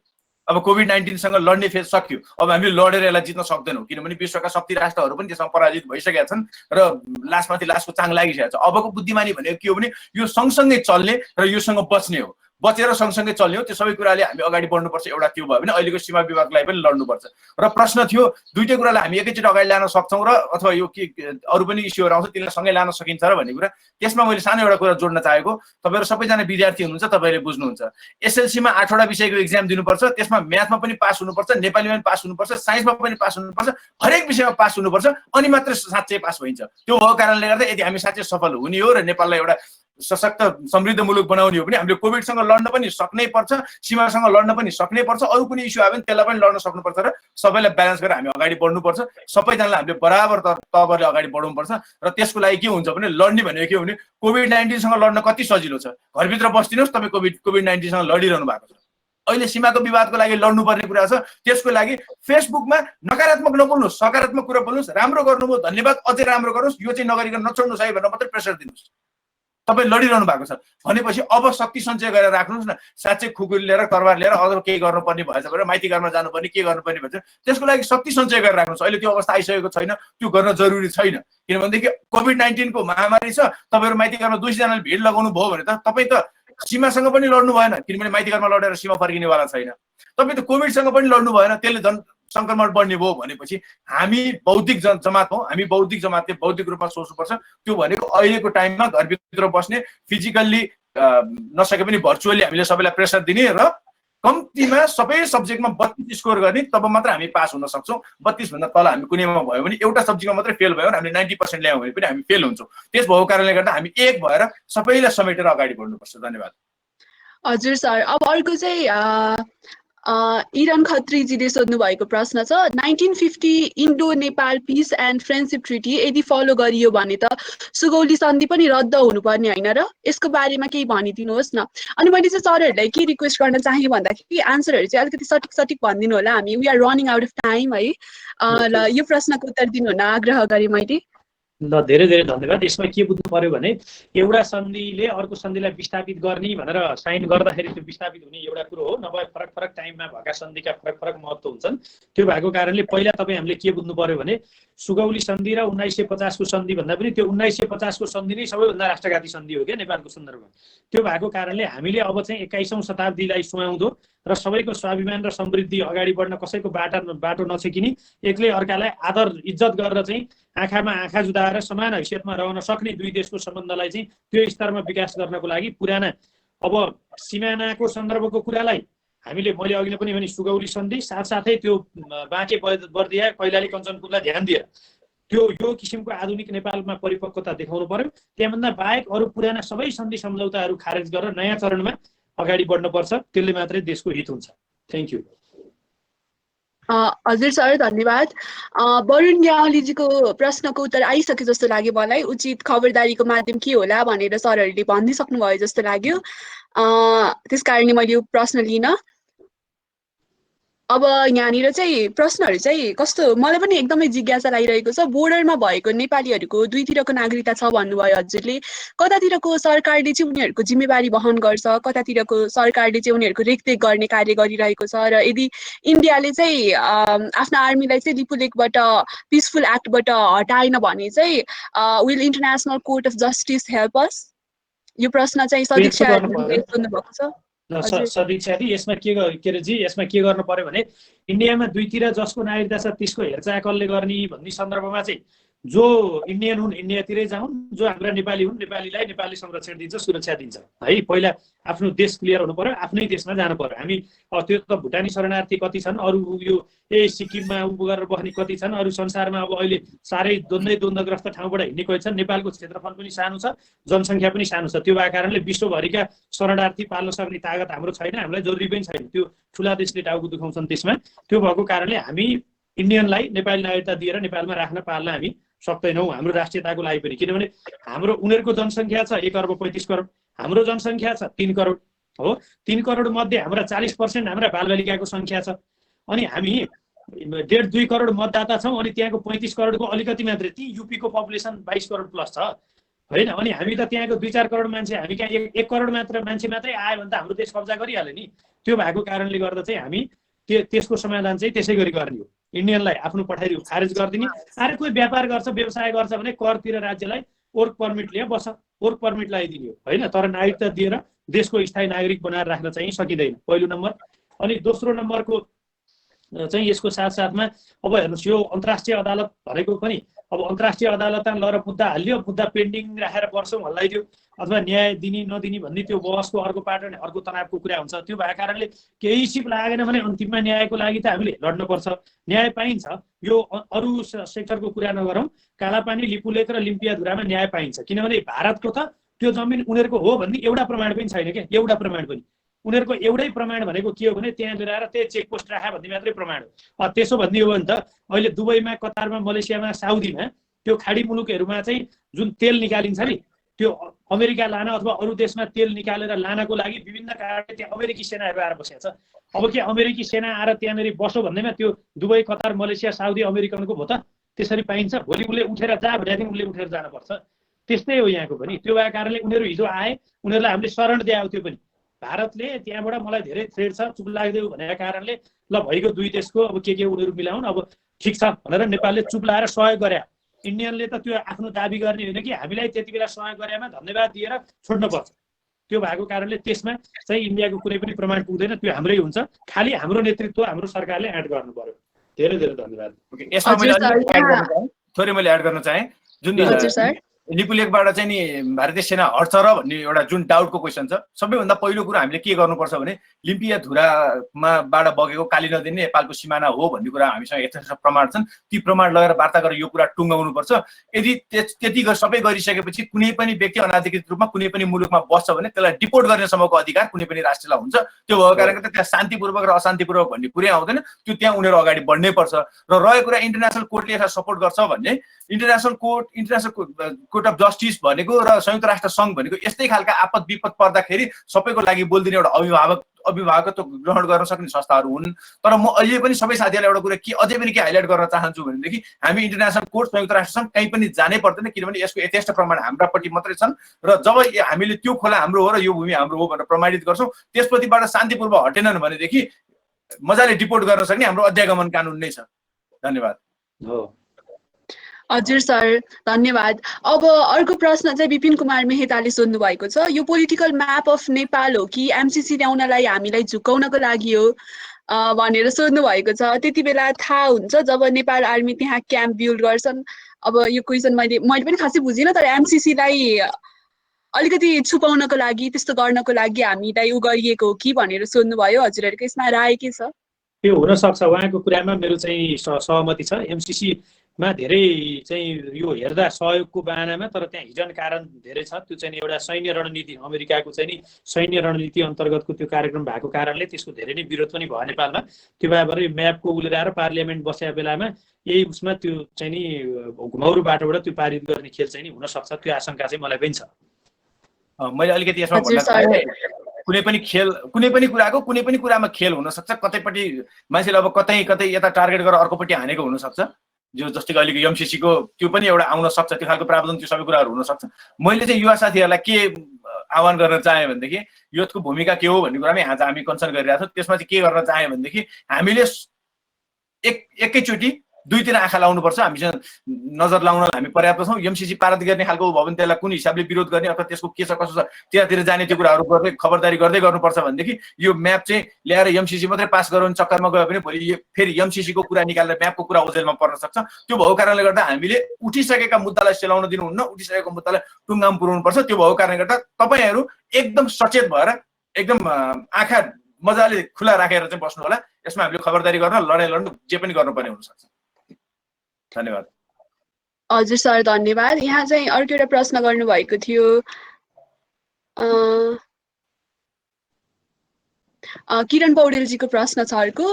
अब कोभिड-19 सँग लड्ने फेज सक्यो, अब हामीले लडेर यसलाई जित्न सक्दैनौँ किनभने विश्वका शक्ति राष्ट्रहरू पनि त्यसमा पराजित भइसकेका छन् र लास्टमाथि लास्टको चाङ लागिसकेको छ। अबको बुद्धिमानी भनेको के हो भने यो सँगसँगै चल्ने र योसँग बच्ने हो, बचेर सँगसँगै चल्ने हो। त्यो सबै कुराले हामी अगाडि बढ्नुपर्छ। एउटा त्यो भयो भने अहिलेको सीमा विभागलाई पनि लड्नुपर्छ। र प्रश्न थियो दुईटै कुरालाई हामी एकैचोटि अगाडि लान सक्छौँ र अथवा यो के अरू पनि इस्युहरू आउँछ तिनीलाई सँगै लान सकिन्छ र भन्ने कुरा, त्यसमा मैले सानो एउटा कुरा जोड्न चाहेको, तपाईँहरू सबैजना विद्यार्थी हुनुहुन्छ, तपाईँले बुझ्नुहुन्छ। एसएलसीमा 8 वटा विषयको इक्जाम दिनुपर्छ, त्यसमा म्याथमा पनि पास हुनुपर्छ, नेपालीमा पनि पास हुनुपर्छ, साइन्समा पनि पास हुनुपर्छ, हरेक विषयमा पास हुनुपर्छ, अनि मात्र साँच्चै पास भइन्छ। त्यो भएको कारणले गर्दा यदि हामी साँच्चै सफल हुने हो र नेपाललाई एउटा सशक्त समृद्ध मुलुक बनाउने हो भने हामीले कोभिडसँग लड्न पनि सक्नै पर्छ, सीमासँग लड्न पनि सक्नै पर्छ, अरू कुनै इस्यु आयो भने त्यसलाई पनि लड्न सक्नुपर्छ र सबैलाई ब्यालेन्स गरेर हामी अगाडि बढ्नुपर्छ। सबैजनालाई हामीले बराबर तवरले अगाडि बढाउनुपर्छ र त्यसको लागि के हुन्छ भने लड्ने भनेको के हो भने कोभिड-19सँग लड्न कति सजिलो छ। घरभित्र बस्दिनुहोस्, तपाईँ कोभिड-19सँग लडिरहनु भएको छ। अहिले सीमाको विवादको लागि लड्नुपर्ने कुरा छ, त्यसको लागि फेसबुकमा नकारात्मक नबोल्नुहोस्, सकारात्मक कुरा बोल्नुहोस्, राम्रो गर्नुभयो धन्यवाद, अझै राम्रो गर्नुहोस्, यो चाहिँ नगरिकन नछोड्नुहोस् है भनेर मात्रै प्रेसर दिनुहोस्। तपाईँ लडिरहनु भएको छ भनेपछि अब शक्ति सञ्चय गरेर राख्नुहोस् न। साँच्चै खुकुरी लिएर तरबार लिएर अझ केही गर्नुपर्ने भएछ भने माइती घरमा जानुपर्ने के गर्नुपर्ने भएछ त्यसको लागि शक्ति सञ्चय गरेर राख्नुहोस्। अहिले त्यो अवस्था आइसकेको छैन, त्यो गर्न जरुरी छैन। किनभनेदेखि कोभिड-19को महामारी छ, तपाईँहरू माइती घरमा 200 जनाले भिड लगाउनु भयो भने त तपाईँ त सीमासँग पनि लड्नु भएन, किनभने माइती घरमा लडेर सीमा फर्किनेवाला छैन। तपाईँ त कोभिडसँग पनि लड्नु भएन, त्यसले झन् संक्रमण बढ्ने भयो भनेपछि हामी बौद्धिक जमात हौ, हामी बौद्धिक जमातले बौद्धिक रूपमा सोच्नुपर्छ। त्यो भनेको अहिलेको टाइममा घरभित्र बस्ने, फिजिकल्ली नसके पनि भर्चुअली हामीले सबैलाई प्रेसर दिने र कम्तीमा सबै सब्जेक्टमा 32 स्कोर गर्ने, तब मात्र हामी पास हुन सक्छौँ। 32 भन्दा तल हामी कुनैमा भयो भने एउटा सब्जेक्टमा मात्रै फेल भयो भने हामीले 90% ल्यायौँ भने पनि हामी फेल हुन्छौँ। त्यस भएको कारणले गर्दा हामी एक भएर सबैलाई समेटेर अगाडि बढ्नुपर्छ। धन्यवाद। हजुर सर, अब अर्को चाहिँ इरन खत्रीजीले सोध्नु भएको प्रश्न छ, 1950 Indo Nepal piece and friendship treaty यदि फलो गरियो भने त सुगौली सन्धि पनि रद्द हुनुपर्ने होइन र? यसको बारेमा केही भनिदिनुहोस् न। अनि मैले चाहिँ सरहरूलाई के रिक्वेस्ट गर्न चाहेँ भन्दाखेरि आन्सरहरू चाहिँ अलिकति सठिक भनिदिनु होला। हामी we are running out of time है। ल यो प्रश्नको उत्तर दिनु हुन आग्रह गरेँ मैले। ल धेरै धेरै धन्यवाद। यसमा के बुझ्नु पर्यो भने एउटा सन्धिले अर्को सन्धिलाई विस्थापित गर्ने भनेर साइन गर्दाखेरि त्यो विस्थापित हुने एउटा कुरो हो, नभए फरक फरक टाइममा भएका सन्धिका फरक फरक महत्त्व हुन्छन्। त्यो भएको कारणले पहिला तपाईँ हामीले के बुझ्नु पर्यो भने सुगौली सन्धि र 1950 को सन्धि भन्दा पनि त्यो 1950 को सन्धि नै सबैभन्दा राष्ट्रघाती सन्धि हो क्या नेपालको सन्दर्भमा। त्यो भएको कारणले हामीले अब चाहिँ 21औं शताब्दीलाई सुहाउँदो र सबैको स्वाभिमान र समृद्धि अगाडि बढ्न कसैको बाटो नछेकिने, एकले अर्कालाई आदर इज्जत गरेर चाहिँ आँखामा आँखा जुदाएर समान हैसियतमा रहन सक्ने दुई देशको सम्बन्धलाई चाहिँ त्यो स्तरमा विकास गर्नको लागि पुराना अब सिमानाको सन्दर्भको कुरालाई हामीले मैले अघि नै पनि भने सुगौली सन्धि साथसाथै त्यो बाँके बर्दिया कैलाली कञ्चनपुरलाई ध्यान दिएर त्यो यो किसिमको आधुनिक नेपालमा परिपक्वता देखाउनु पर्यो। त्यहाँभन्दा बाहेक अरू पुराना सबै सन्धि सम्झौताहरू खारेज गरेर नयाँ चरणमा अगाडि बढ्नुपर्छ, त्यसले मात्रै देशको हित हुन्छ। Thank you. हजुर सर धन्यवाद। वरुण ग्यावालीजीको प्रश्नको उत्तर आइसके जस्तो लाग्यो मलाई। उचित खबरदारीको माध्यम के होला भनेर सरहरूले भनिदिइसक्नु भयो जस्तो लाग्यो। त्यसकारणले मैले यो प्रश्न लिन। अब यहाँनिर चाहिँ प्रश्नहरू चाहिँ कस्तो मलाई पनि एकदमै जिज्ञासा लागिरहेको छ। बोर्डरमा भएको नेपालीहरूको दुईतिरको नागरिकता छ भन्नुभयो हजुरले, कतातिरको सरकारले चाहिँ उनीहरूको जिम्मेवारी वहन गर्छ, कतातिरको सरकारले चाहिँ उनीहरूको रेखदेख गर्ने कार्य गरिरहेको छ र यदि इन्डियाले चाहिँ आफ्नो आर्मीलाई चाहिँ लिपुलेखबाट पिसफुल एक्टबाट हटाएन भने चाहिँ will international court of justice help us? यो प्रश्न चाहिँ सदीक्षाले सोध्नुभएको छ। सदीक्षाजी यसमा के अरे जी यसमा के गर्नु पर्यो भने इन्डियामा दुईतिर जसको नागरिकता छ त्यसको हेरचाह कसले गर्ने भन्ने सन्दर्भमा चाहिँ जो इन्डियन हुन् इन्डियातिरै जाउन्, जो हाम्रा नेपाली हुन् नेपालीलाई नेपाली संरक्षण दिन्छ, सुरक्षा दिन्छ है। पहिला आफ्नो देश क्लियर हुनु पर्यो, आफ्नै देशमा जानु पर्यो। हामी त्यो त भुटानी शरणार्थी कति छन्, अरू यो सिक्किममा गरेर बस्ने कति छन्, अरू संसारमा अब अहिले साह्रै द्वन्द्वग्रस्त ठाउँबाट हिँड्ने कोही छन्। नेपालको क्षेत्रफल पनि सानो छ, जनसङ्ख्या पनि सानो छ। त्यो भएको कारणले विश्वभरिका शरणार्थी पाल्न सक्ने तागत हाम्रो छैन, हामीलाई जरुरी पनि छैन। त्यो ठुला देशले टाउको दुखाउँछन् त्यसमा। त्यो भएको कारणले हामी इन्डियनलाई नेपाली नागरिकता दिएर नेपालमा राख्न पाल्न हामी सक्दैनौँ, हाम्रो राष्ट्रियताको लागि पनि। किनभने हाम्रो उनीहरूको जनसङ्ख्या छ 1 अर्ब 35 करोड, हाम्रो जनसङ्ख्या छ 3 करोड हो। 3 करोड मध्ये हाम्रा 40% हाम्रा बालबालिकाको सङ्ख्या छ। अनि हामी 1.5-2 करोड मतदाता छौँ, अनि त्यहाँको 35 करोडको अलिकति मात्रै, ती युपीको पपुलेसन 22 करोड प्लस छ होइन। अनि हामी त त्यहाँको 2-4 करोड मान्छे, हामी कहाँ 1 करोड मान्छे मात्रै आयो भने त हाम्रो देश कब्जा गरिहाल्यो नि। त्यो भएको कारणले गर्दा चाहिँ हामी त्यसको समाधान चाहिँ त्यसै गरी गर्ने हो। इन्डियनलाई आफ्नो पठाइदियो खारेज गरिदिने। अरे कोही व्यापार गर्छ व्यवसाय गर्छ भने करतिर राज्यलाई वर्क पर्मिट लिएर बस, वर्क पर्मिट लगाइदिने हो होइन। तर नागरिकता दिएर देशको स्थायी नागरिक बनाएर राख्न चाहिँ सकिँदैन, पहिलो नम्बर। अनि दोस्रो नम्बरको चाहिँ यसको साथसाथमा अब हेर्नुहोस्, यो अन्तर्राष्ट्रिय अदालत भनेको पनि अब अन्तर्राष्ट्रिय अदालतमा लएर मुद्दा हाल्यो, मुद्दा पेन्डिङ राखेर वर्षौँ हल्लाइदियो, अथवा न्याय दिने नदिने भन्ने त्यो बहसको अर्को पाटो नै अर्को तनावको कुरा हुन्छ। त्यो भएको कारणले केही सिप लागेन भने अन्तिममा न्यायको लागि त हामीले लड्नुपर्छ। न्याय पाइन्छ, यो अरू सेक्टरको कुरा नगरौँ, कालापानी लिपुलेख र लिम्पियाधुरामा न्याय पाइन्छ। किनभने भारतको त त्यो जमिन उनीहरूको हो भन्ने एउटा प्रमाण पनि छैन क्या, एउटा प्रमाण पनि। उनीहरूको एउटै प्रमाण भनेको के हो भने त्यहाँ लिएर आएर त्यही चेकपोस्ट राखे भन्ने मात्रै प्रमाण हो। त्यसो भन्ने हो भने त अहिले दुबईमा, कतारमा, मलेसियामा, साउदीमा त्यो खाडी मुलुकहरूमा चाहिँ जुन तेल निकालिन्छ नि, त्यो अमेरिका लान अथवा अरू देशमा तेल निकालेर लानको लागि विभिन्न कारणले त्यहाँ अमेरिकी सेनाहरू आएर बसेको छ। अब के अमेरिकी सेना आएर त्यहाँनिर बसो भन्दैमा त्यो दुबई, कतार, मलेसिया, साउदी अमेरिकनको भयो त? त्यसरी पाइन्छ? भोलि उसले उठेर जा भनेदेखि उसले उठेर जानुपर्छ। त्यस्तै हो यहाँको पनि। त्यो भएको कारणले उनीहरू हिजो आए, उनीहरूलाई हामीले शरण दिएको थियो पनि। भारतले त्यहाँबाट मलाई धेरै थ्रेड छ, चुप लाग्दियो भनेको कारणले ल भइगयो दुई देशको अब के उनीहरू मिलाउन्, अब ठिक छ भनेर नेपालले चुप लाएर सहयोग गरे। इन्डियनले त त्यो आफ्नो दाबी गर्ने होइन कि हामीलाई त्यति बेला सहयोग गरेमा धन्यवाद दिएर छोड्नुपर्छ। त्यो भएको कारणले त्यसमा चाहिँ इन्डियाको कुनै पनि प्रमाण पुग्दैन, त्यो हाम्रै हुन्छ। खालि हाम्रो नेतृत्व, हाम्रो सरकारले एड गर्नु पर्यो। धेरै धेरै धन्यवाद। यसमा मैले एड गर्न चाहेँ जुन लिपुलेखबाट चाहिँ नि भारतीय सेना हट्छ र भन्ने एउटा जुन डाउटको क्वेसन छ, सबैभन्दा पहिलो कुरा हामीले के गर्नुपर्छ भने लिम्पिया धुराबाट बगेको काली नदी नै नेपालको सिमाना हो भन्ने कुरा हामीसँग यथेष्ट प्रमाण छन्। ती प्रमाण लगेर वार्ता गरेर यो कुरा टुङ्गाउनुपर्छ। यदि त्यति सबै गरिसकेपछि कुनै पनि व्यक्ति अनाधिकृत रूपमा कुनै पनि मुलुकमा बस्छ भने त्यसलाई डिपोर्ट गर्ने सम्मको अधिकार कुनै पनि राष्ट्रलाई हुन्छ। त्यो भएको कारणले गर्दा त्यहाँ शान्तिपूर्वक र अशान्तिपूर्वक भन्ने कुरै आउँदैन। त्यो त्यहाँ उनीहरू अगाडि बढ्नै पर्छ। र रहेको कुरा इन्टरनेसनल कोर्टले यसलाई सपोर्ट गर्छ भन्ने, इन्टरनेसनल कोर्ट अफ जस्टिस भनेको र संयुक्त राष्ट्र सङ्घ भनेको यस्तै खालका आपद विपद पर्दाखेरि सबैको लागि बोलिदिने एउटा अभिभावकत्व ग्रहण गर्न सक्ने संस्थाहरू हुन्। तर म अहिले पनि सबै साथीहरूलाई एउटा कुरा अझै पनि के हाइलाइट गर्न चाहन्छु भनेदेखि हामी इन्टरनेसनल कोर्ट, संयुक्त राष्ट्र सङ्घ कहीँ पनि जानै पर्दैन, किनभने यसको यथेष्ट प्रमाण हाम्रापट्टि मात्रै छन्। र जब हामीले त्यो खोला हाम्रो हो र यो भूमि हाम्रो हो भनेर प्रमाणित गर्छौँ, त्यसप्रतिबाट शान्तिपूर्वक हटेनन् भनेदेखि मजाले डिपोर्ट गर्न सक्ने हाम्रो अध्यागमन कानुन नै छ। धन्यवाद। हजुर सर, धन्यवाद। अब अर्को प्रश्न चाहिँ विपिन कुमार मेहताले सोध्नु भएको छ। यो पोलिटिकल म्याप अफ नेपाल हो कि एमसिसी ल्याउनलाई हामीलाई झुकाउनको लागि हो भनेर सोध्नु भएको छ। त्यति बेला थाहा हुन्छ जब नेपाल आर्मी त्यहाँ क्याम्प बिल्ड गर्छन्। अब यो क्वेसन मैले पनि खासै बुझिनँ, तर एमसिसीलाई अलिकति छुपाउनको लागि, त्यस्तो गर्नको लागि हामीलाई गरिएको हो कि भनेर सोध्नुभयो। हजुरहरूको यसमा राय के छ? त्यो हुनसक्छ, उहाँको कुरामा मेरो चाहिँ सहमति छ। एमसिसीमा धेरै चाहिँ यो हेर्दा सहयोगको बाहनामा, तर त्यहाँ हिजन कारण धेरै छ। त्यो चाहिँ एउटा सैन्य रणनीति, अमेरिकाको चाहिँ नि सैन्य रणनीति अन्तर्गतको त्यो कार्यक्रम भएको कारणले त्यसको धेरै नै विरोध पनि भयो नेपालमा। त्यो भएर म्यापको उलेर पार्लियामेन्ट बसेको बेलामा यही उसमा त्यो चाहिँ नि घुमाउरो बाटोबाट त्यो पारित गर्ने खेल चाहिँ नि हुनसक्छ। त्यो आशंका चाहिँ मलाई पनि छ। मैले अलिकति यसमा भन्न चाहे कुनै पनि कुराको कुनै पनि कुरामा खेल हुनसक्छ। कतैपट्टि मान्छेले अब कतै यता टार्गेट गरेर अर्कोपट्टि हानेको हुनसक्छ। जो जस्तै कि अहिलेको एमसिसीको त्यो पनि एउटा आउन सक्छ, त्यो खालको प्रावधान, त्यो सबै कुराहरू हुनसक्छ। मैले चाहिँ युवा साथीहरूलाई के आह्वान गर्न चाहेँ भनेदेखि युथको भूमिका के हो भन्ने कुरामा यहाँ चाहिँ हामी कन्सर्न गरिरहेको छौँ। त्यसमा चाहिँ के गर्न चाहेँ भनेदेखि हामीले एकैचोटि दुई-तीन आँखा लाउनुपर्छ। हामीसँग नजर लाउन हामी पर्याप्त छौँ। एमसिसी पारित गर्ने खालको हो भने त्यसलाई कुन हिसाबले विरोध गर्ने अथवा त्यसको के छ कसो छ त्यतातिर जाने त्यो कुराहरू गर्दै खबरदारी गर्दै गर्नुपर्छ भनेदेखि यो म्याप चाहिँ ल्याएर एमसिसी मात्रै पास गराउने चक्करमा गयो भने भोलि फेरि एमसिसीको कुरा निकालेर म्यापको कुरा ओझेलमा पर्न सक्छ। त्यो भएको कारणले गर्दा हामीले उठिसकेका मुद्दालाई सेलाउन दिनुहुन्न, उठिसकेको मुद्दालाई टुङ्गामा पुर्याउनुपर्छ। त्यो भएको कारणले गर्दा तपाईँहरू एकदम सचेत भएर एकदम आँखा मजाले खुला राखेर चाहिँ बस्नु होला। यसमा हामीले खबरदारी गर्न, लडाइँ लड्नु, जे पनि गर्नुपर्ने हुनसक्छ। धन्यवाद। हजुर सर, धन्यवाद। यहाँ चाहिँ अर्को एउटा प्रश्न गर्नुभएको थियो। किरण पौडेलजीको प्रश्न छ अर्को।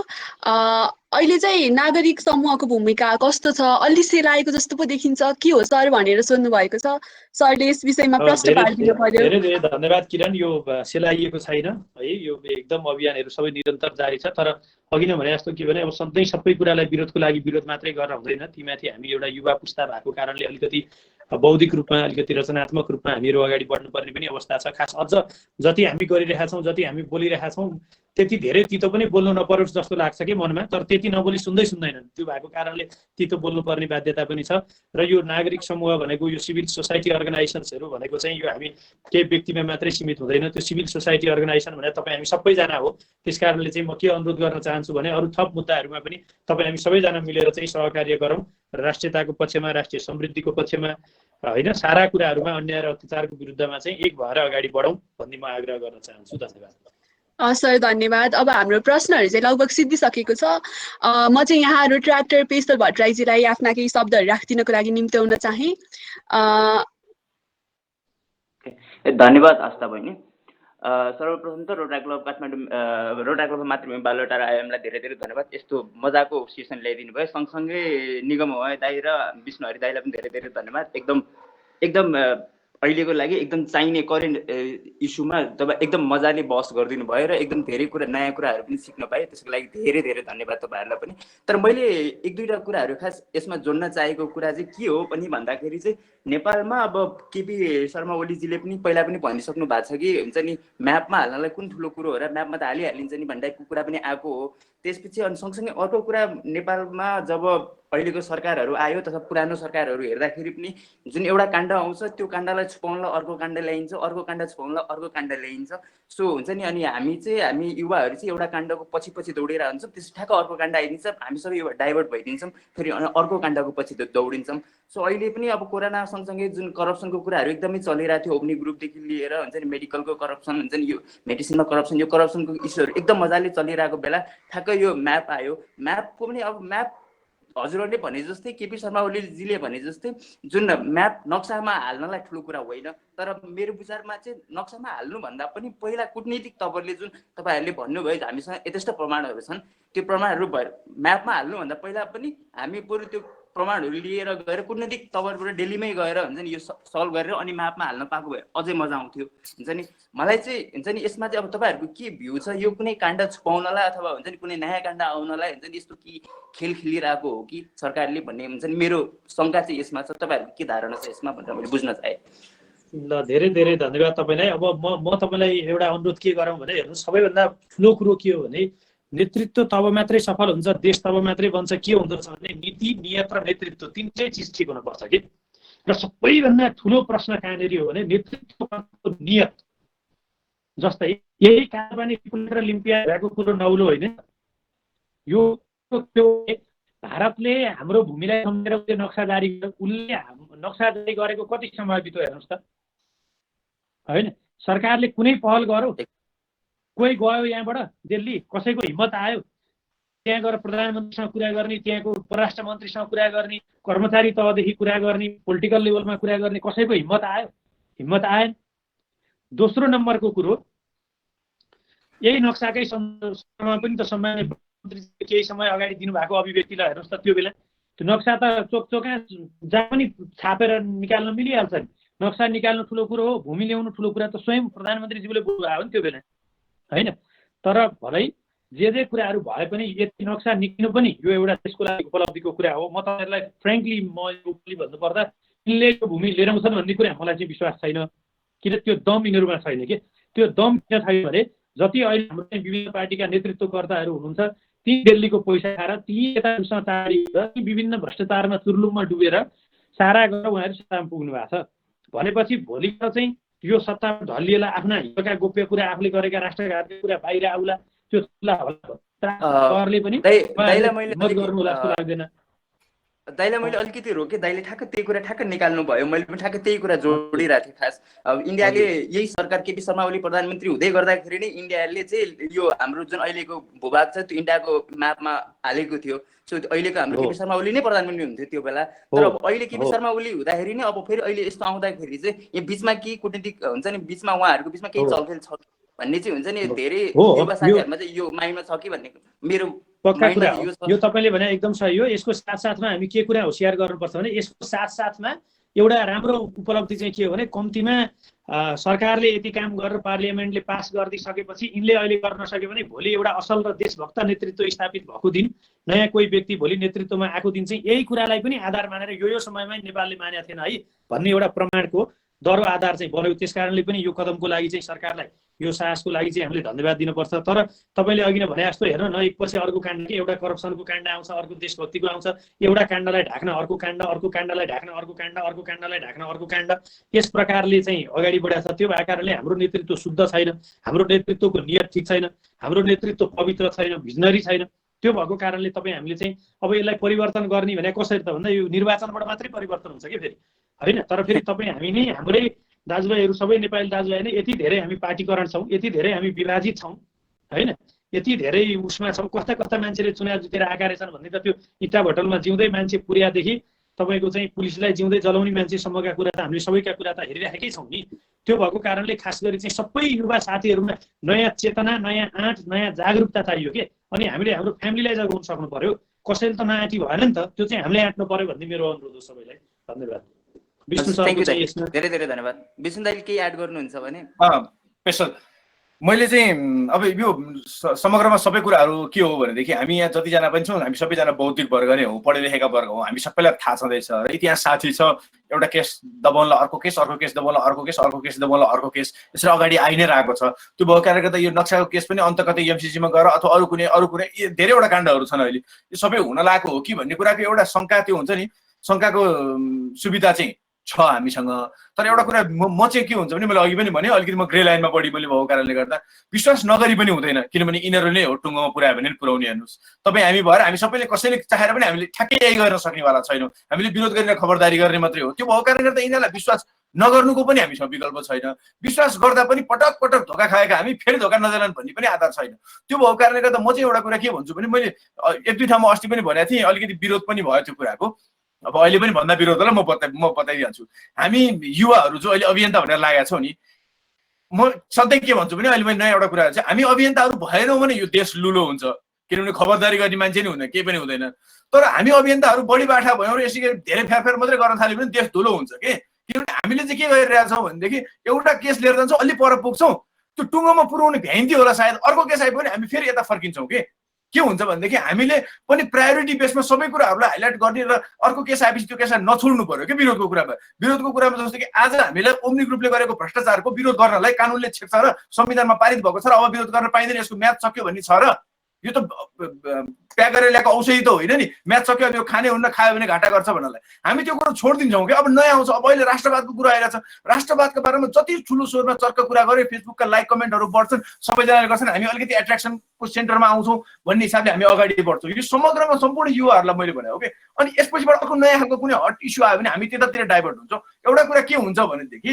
अहिले चाहिँ नागरिक समूहको भूमिका कस्तो छ? अलि सेलाएको जस्तो पो देखिन्छ, के हो सर भनेर सोध्नु भएको छ। सरले यस विषयमा प्रश्न पारिदिनु पर्यो। धेरै धेरै धन्यवाद किरण। यो सेलाइएको छैन है, यो एकदम अभियानहरू सबै निरन्तर जारी छ। तर अघि नै भने जस्तो के भने अब सधैँ सबै कुरालाई विरोधको लागि विरोध मात्रै गर्न हुँदैन। तीमाथि हामी एउटा युवा पुस्ता भएको कारणले अलिकति बौद्धिक रूपमा, अलिकति रचनात्मक रूपमा हामीहरू अगाडि बढ्नुपर्ने पनि अवस्था छ। खास अझ जति हामी गरिरहेका छौँ, जति हामी बोलिरहेका छौँ, त्यति धेरै तितो पनि बोल्नु नपरोस् जस्तो लाग्छ कि मनमा। तर त्यति नबोली सुन्दैनन्। त्यो भएको कारणले तितो बोल्नुपर्ने बाध्यता पनि छ। र यो नागरिक समूह भनेको, यो सिभिल सोसाइटी अर्गनाइजेसन्सहरू भनेको चाहिँ यो हामी केही व्यक्तिमा मात्रै सीमित हुँदैन। त्यो सिभिल सोसाइटी अर्गनाइजेसन भने तपाईँ हामी सबैजना हो। त्यस कारणले चाहिँ म के अनुरोध गर्न चाहन्छु भने अरू थप मुद्दाहरूमा पनि तपाईँ हामी सबैजना मिलेर चाहिँ सहकार्य गरौँ। राष्ट्रियताको पक्षमा, राष्ट्रिय समृद्धिको पक्षमा होइन, सारा कुराहरूमा अन्याय र अत्याचारको विरुद्धमा चाहिँ एक भएर अगाडि बढौँ भन्ने म आग्रह गर्न चाहन्छु। धन्यवाद। सर, धन्यवाद। अब हाम्रो प्रश्नहरू चाहिँ लगभग सिद्धिसकेको छ। म चाहिँ यहाँ रोट्र्याक्टर पेशल भट्टराईजीलाई आफ्ना केही शब्दहरू राखिदिनको लागि निम्त्याउन चाहेँ। धन्यवाद आस्था बहिनी। सर्वप्रथम त रोटा क्लब काठमाडौँ रोटा क्लब मातृभूमि बालुवाटार आयामलाई धेरै धेरै धन्यवाद। यस्तो मजाको सेसन ल्याइदिनु भयो। सँगसँगै निगम होय दाई र विष्णुहरि दाईलाई पनि धेरै धेरै धन्यवाद। एकदम अहिलेको लागि एकदम चाहिने करेन्ट इस्युमा तपाईँ एकदम मजाले बहस गरिदिनु भयो र एकदम धेरै कुरा नयाँ कुराहरू पनि सिक्न पाएँ। त्यसको लागि धेरै धेरै धन्यवाद तपाईँहरूलाई पनि। तर मैले एक दुईवटा कुराहरू खास यसमा जोड्न चाहेको कुरा चाहिँ के हो पनि भन्दाखेरि चाहिँ नेपालमा अब केपी शर्मा ओलीजीले पनि पहिला पनि भनिसक्नु भएको छ कि हुन्छ नि म्यापमा हाल्नलाई कुन ठुलो कुरो हो र म्यापमा त हालिहालिन्छ नि भन्ने टाइपको कुरा पनि आएको हो। त्यसपछि अनि सँगसँगै अर्को कुरा नेपालमा जब अहिलेको सरकारहरू आयो तथा पुरानो सरकारहरू हेर्दाखेरि पनि जुन एउटा काण्ड आउँछ त्यो काण्डलाई छुपाउनलाई अर्को काण्ड ल्याइन्छ, अर्को काण्ड छुपाउनलाई अर्को काण्ड ल्याइन्छ। सो हुन्छ नि अनि हामी युवाहरू चाहिँ एउटा काण्डको पछि पछि दौडेर हुन्छौँ, त्यस ठ्याक्क अर्को काण्ड आइदिन्छ, हामी सबै यो डाइभर्ट भइदिन्छौँ, फेरि अर्को काण्डको पछि दौडिन्छौँ। सो अहिले पनि अब कोरोना सँगसँगै जुन करप्सनको कुराहरू एकदमै चलिरहेको थियो, ओग्नी ग्रुपदेखि लिएर हुन्छ नि मेडिकलको करप्सन, हुन्छ नि यो मेडिसिनमा करप्सन, यो करप्सनको इस्युहरू एकदम मजाले चलिरहेको बेला ठ्याक्क यो म्याप आयो। म्यापको पनि अब म्याप हजुरहरूले भने जस्तै केपी शर्मा ओलीजीले भने जस्तै जुन म्याप नक्सामा हाल्नलाई ठुलो कुरा होइन, तर मेरो विचारमा चाहिँ नक्सामा हाल्नुभन्दा पनि पहिला कूटनीतिक तवरले जुन तपाईँहरूले भन्नुभयो हामीसँग यथेष्ट प्रमाणहरू छन्, त्यो प्रमाणहरू म्यापमा हाल्नुभन्दा पहिला पनि हामी बरु त्यो प्रमाणहरू लिएर गएर कूटनीतिक तवरबाट दिल्लीमै गएर हुन्छ नि यो सल्भ गरेर अनि म्यापमा हाल्न पाएको भए अझै मजा आउँथ्यो। हुन्छ नि मलाई चाहिँ हुन्छ नि यसमा चाहिँ अब तपाईँहरूको के भ्यू छ, यो कुनै काण्ड छुपाउनलाई अथवा हुन्छ नि कुनै नयाँ काण्ड आउनलाई हुन्छ नि यस्तो कि खेल खेलिरहेको हो कि सरकारले भन्ने हुन्छ नि मेरो शङ्का चाहिँ यसमा छ। तपाईँहरूको के धारणा छ यसमा भनेर मैले बुझ्न चाहेँ। ल धेरै धेरै धन्यवाद तपाईँलाई। अब म तपाईँलाई एउटा अनुरोध के गरौँ भने हेर्नु, सबैभन्दा ठुलो कुरो के हो भने नेतृत्व तब मात्रै सफल हुन्छ, देश तब मात्रै बन्छ के हुँदो रहेछ भने नीति, नियत र नेतृत्व तिनटै चिज ठिक हुनुपर्छ कि। र सबैभन्दा ठुलो प्रश्न कहाँनिर हो भने नेतृत्वको नियत। जस्तै यही कालापानी पुलेर लिम्पिया भएको कुरो नौलो होइन, यो त्यो भारतले हाम्रो भूमिलाई सम्झेर उसले नक्सा जारी गर्यो, उसले नक्सा जारी गरेको कति समय बित्यो हेर्नुहोस् त होइन। सरकारले कुनै पहल गर्यो, कोही गयो यहाँबाट दिल्ली, कसैको हिम्मत आयो त्यहाँ गएर प्रधानमन्त्रीसँग कुरा गर्ने, त्यहाँको परराष्ट्र मन्त्रीसँग कुरा गर्ने, कर्मचारी तहदेखि कुरा गर्ने, पोलिटिकल लेभलमा कुरा गर्ने, कसैको हिम्मत आयो? हिम्मत आएन। दोस्रो नम्बरको कुरो, यही नक्साकै सन्दर्भमा पनि त सम्माननीय मन्त्री केही समय अगाडि दिनुभएको अभिव्यक्तिलाई हेर्नुहोस् त, त्यो बेला त्यो नक्सा त चोकचोका जहाँ पनि छापेर निकाल्न मिलिहाल्छ नि। नक्सा निकाल्नु ठुलो कुरो हो, भूमि ल्याउनु ठुलो कुरा त स्वयं प्रधानमन्त्रीज्यूले बोल्नुभयो नि त्यो बेला होइन। तर भलै जे कुराहरू भए पनि यति नक्सा निक्लिनु पनि यो एउटा त्यसको लागि उपलब्धिको कुरा हो। म तपाईँहरूलाई फ्रेङ्कली भन्नुपर्दा यिनले यो भूमि लिएर आउँछन् भन्ने कुरा मलाई चाहिँ विश्वास छैन, किन त्यो दम यिनीहरूमा छैन कि। त्यो दम किन छैन भने जति अहिले हाम्रो चाहिँ विभिन्न पार्टीका नेतृत्वकर्ताहरू हुनुहुन्छ ती दिल्लीको पैसा खाएर ती यतासँग चाडी ती विभिन्न भ्रष्टाचारमा चुर्लुममा डुबेर सारा गरेर उनीहरू सत्तामा पुग्नु भएको छ भनेपछि भोलि चाहिँ यो सत्ता ढलिएला, आफ्ना हितका गोप्य कुरा आफूले गरेका राष्ट्रघातका कुरा बाहिर आउला, त्यो पनि गर्नु होला जस्तो लाग्दैन। दाइलाई मैले अलिकति रोकेँ, दाइले ठ्याक्क त्यही कुरा ठ्याक्क निकाल्नु भयो, मैले पनि ठ्याक्क त्यही कुरा जोडिरहेको थिएँ। खास अब इन्डियाले यही सरकार केपी शर्मा ओली प्रधानमन्त्री हुँदै गर्दाखेरि नै इन्डियाले चाहिँ यो हाम्रो जुन अहिलेको भूभाग छ त्यो इन्डियाको म्यापमा हालेको थियो। सो अहिलेको हाम्रो केपी शर्मा ओली नै प्रधानमन्त्री हुन्थ्यो त्यो बेला। तर अहिले केपी शर्मा ओली हुँदाखेरि नै अब फेरि अहिले यस्तो आउँदाखेरि चाहिँ यहाँ बिचमा के कूटनीतिक हुन्छ नि, बिचमा उहाँहरूको बिचमा केही चलखेल छ भन्ने चाहिँ हुन्छ नि धेरै युवा साथीहरूमा चाहिँ यो माइन्डमा छ कि भन्ने मेरो पक्का कुरा हो। यो तपाईँले भने एकदम सही हो। यसको साथसाथमा हामी के कुरा होसियार गर्नुपर्छ भने यसको साथसाथमा एउटा राम्रो उपलब्धि चाहिँ के हो भने कम्तीमा सरकारले यति काम गरेर पार्लियामेन्टले पास गरिदिसकेपछि यिनले अहिले गर्न सक्यो भने भोलि एउटा असल र देशभक्त नेतृत्व स्थापित भएको दिन, नयाँ कोही व्यक्ति भोलि नेतृत्वमा आएको दिन चाहिँ यही कुरालाई पनि आधार मानेर यो समयमा नेपालले मानेको थिएन है भन्ने एउटा प्रमाणको दरो आधार चाहिँ बन्यो। त्यस कारणले पनि यो कदमको लागि चाहिँ सरकारलाई, यो साहसको लागि चाहिँ हामीले धन्यवाद दिनुपर्छ। तर तपाईँले अघि नै भने जस्तो हेर्नु न, एकपछि अर्को काण्ड के, एउटा करप्सनको काण्ड आउँछ, अर्को देशभक्तिको आउँछ, एउटा काण्डलाई ढाक्न अर्को काण्ड, अर्को काण्डलाई ढाक्न अर्को काण्ड, अर्को काण्डलाई ढाक्न अर्को काण्ड, यस प्रकारले चाहिँ अगाडि बढाएको छ। त्यो भएको कारणले हाम्रो नेतृत्व शुद्ध छैन, हाम्रो नेतृत्वको नियत ठिक छैन, हाम्रो नेतृत्व पवित्र छैन, भिजनरी छैन। त्यो भएको कारणले तपाईँ हामीले चाहिँ अब यसलाई परिवर्तन गर्ने भने कसरी त भन्दा यो निर्वाचनबाट मात्रै परिवर्तन हुन्छ कि फेरि होइन। तर फेरि तपाईँ हामी नै हाम्रै दाजुभाइहरू सबै नेपाली दाजुभाइ नै यति धेरै हामी पार्टीकरण छौँ, यति धेरै हामी विभाजित छौँ होइन, यति धेरै उसमा छौँ, कस्ता कस्ता मान्छेले चुनाव जितेर आएका रहेछन् भन्ने त त्यो इँटा भटलमा जिउँदै मान्छे पुर्यादेखि तपाईँको चाहिँ पुलिसलाई जिउँदै जलाउने मान्छेसम्मका कुरा त हामीले सबैका कुरा त हेरिराखेकै छौँ नि। त्यो भएको कारणले खास गरी चाहिँ सबै युवा साथीहरूमा नयाँ चेतना, नयाँ आँट, नयाँ जागरुकता चाहियो के। अनि हामीले हाम्रो फ्यामिलीलाई जगाउन सक्नु पर्यो। कसैले त नआँटी भएन नि त, त्यो चाहिँ हामीले आँट्नु पर्यो भन्ने मेरो अनुरोध हो सबैलाई। धन्यवाद। विष्णु सरको चाहिँ यसमा धेरै धेरै धन्यवाद। विष्णु दाइले केही एड गर्नुहुन्छ भने? स्पेसल मैले चाहिँ अब यो समग्रमा सबै कुराहरू के हो भनेदेखि हामी यहाँ जतिजना पनि छौँ हामी सबैजना बौद्धिक वर्ग नै हौँ, पढे लेखेका वर्ग हौँ। हामी सबैलाई थाहा छँदैछ र इतिहास साथी छ, एउटा केस दबाउनलाई अर्को केस, अर्को केस दबाउनलाई अर्को केस, अर्को केस दबाउनलाई अर्को केस, यसरी अगाडि आइ नै रहेको छ। त्यो भएको कारणले गर्दा यो नक्साको केस पनि अन्त कतै एमसिसीमा गएर अथवा अरू कुनै धेरैवटा काण्डहरू छन् अहिले। यो सबै हुन लागेको हो कि भन्ने कुराको एउटा शङ्का त्यो हुन्छ नि, शङ्काको सुविधा चाहिँ छ हामीसँग। तर एउटा कुरा म चाहिँ के हुन्छ भने मैले अघि पनि भने अलिकति म ग्रे लाइनमा बढी मैले भएको कारणले गर्दा विश्वास नगरी पनि हुँदैन, किनभने यिनीहरू नै हो टुङ्गोमा पुर्यायो भने पुर्याउने। हेर्नुहोस् तपाईँ हामी भएर हामी सबैले कसैले चाहेर पनि हामीले ठ्याक्कै यही गर्न सक्नेवाला छैनौँ। हामीले विरोध गरेर खबरदारी गर्ने मात्रै हो। त्यो भएको कारणले गर्दा यिनीहरूलाई विश्वास नगर्नुको पनि हामीसँग विकल्प छैन। विश्वास गर्दा पनि पटक पटक धोका खाएका हामी फेरि धोका नजालान् भन्ने पनि आधार छैन। त्यो भएको कारणले गर्दा म चाहिँ एउटा कुरा के भन्छु भने मैले एक दुई ठाउँमा अस्ति पनि भनेको थिएँ, अलिकति विरोध पनि भयो त्यो कुराको। अब अहिले पनि भन्दा विरोध होला, म बताइदिन्छु। हामी युवाहरू जो अहिले अभियन्ता भनेर लागेका छौँ नि, म सधैँ के भन्छु भने अहिले मैले नयाँ एउटा कुरा चाहिँ हामी अभियन्ताहरू भएनौँ भने यो देश लुलो हुन्छ, किनभने खबरदारी गर्ने मान्छे नै हुँदैन, केही पनि हुँदैन। तर हामी अभियन्ताहरू बढी बाठा भयौँ र यसै गरी धेरै फेरफेर मात्रै गर्न थाल्यो भने देश धुलो हुन्छ के। किनभने हामीले चाहिँ के गरिरहेका छौँ भनेदेखि एउटा केस लिएर जान्छौँ, अलि पर पुग्छौँ, त्यो टुङ्गोमा पुर्याउने भ्याइन्थ्यो होला सायद, अर्को केस आए पनि हामी फेरि यता फर्किन्छौँ के हुन्छ भनेदेखि हामीले पनि प्रायोरिटी बेसमा सबै कुराहरूलाई हाइलाइट गर्ने र अर्को केस आएपछि त्यो केसलाई नछोड्नु पर्यो कि विरोधको कुरामा जस्तो कि आज हामीलाई ओम्नी ग्रुपले गरेको भ्रष्टाचारको विरोध गर्नलाई कानुनले छेक्छ र संविधानमा पारित भएको छ र अब विरोध गर्न पाइँदैन, यसको म्याद सक्यो भन्ने छ र यो त प्याक गरेर ल्याएको औषधि त होइन नि, म्याच सक्यो अब यो खाने हुन्न, खायो भने घाटा गर्छ भन्नलाई हामी त्यो कुरो छोडिदिन्छौँ कि। अब नयाँ आउँछ, अब अहिले राष्ट्रवादको कुरा आइरहेछ, राष्ट्रवादको बारेमा जति ठुलो स्वरमा चर्का कुरा गरे फेसबुकका लाइक कमेन्टहरू बढ्छन्, सबैजनाले गर्छन्, हामी अलिकति एट्र्याक्सनको सेन्टरमा आउँछौँ भन्ने हिसाबले हामी अगाडि बढ्छौँ। यो समग्रमा सम्पूर्ण युवाहरूलाई मैले भने हो कि। अनि यसपछिबाट अर्को नयाँ खालको कुनै हट इस्यु आयो भने हामी त्यतातिर डाइभर्ट हुन्छौँ। एउटा कुरा के हुन्छ भनेदेखि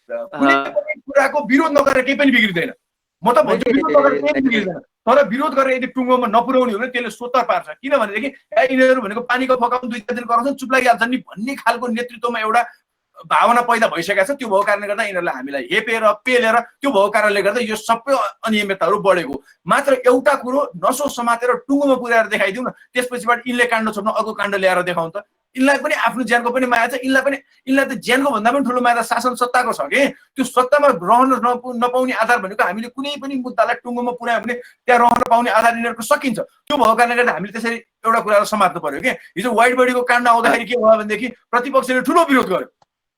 कुनै पनि कुराको विरोध नगरेर केही पनि बिग्रिँदैन। म त भन्छु विरोध गरेर केही पनि बिग्रिँदैन, तर विरोध गरेर यदि टुङ्गोमा नपुर्याउने हो भने त्यसले सोत्तर पार्छ। किनभनेदेखि यिनीहरू भनेको पानीको फकाउनु 2-4 दिन कराउँछन् चुप लागिहाल्छन् नि भन्ने खालको नेतृत्वमा एउटा भावना पैदा भइसकेको छ। त्यो भएको कारणले गर्दा यिनीहरूलाई हामीलाई हेपेर पेलेर त्यो भएको कारणले गर्दा यो सबै अनियमितताहरू बढेको। मात्र एउटा कुरो नसो समातेर टुङ्गोमा पुर्याएर देखाइदिउँ न, त्यसपछिबाट यिनले काण्ड छोड्न अर्को काण्ड ल्याएर देखाउँ त। यिनलाई पनि आफ्नो ज्यानको पनि माया छ, यिनलाई त ज्यानको भन्दा पनि ठुलो माया त शासन सत्ताको छ कि। त्यो सत्तामा रहन नपाउने आधार भनेको हामीले कुनै पनि मुद्दालाई टुङ्गोमा पुर्यायो भने त्यहाँ रहन पाउने आधार यिनीहरूको सकिन्छ। त्यो भएको कारणले गर्दा हामीले त्यसरी एउटा कुरालाई समात्नु पर्यो कि। हिजो वाइट बडीको काण्ड आउँदाखेरि के भयो भनेदेखि प्रतिपक्षले ठुलो विरोध गर्यो।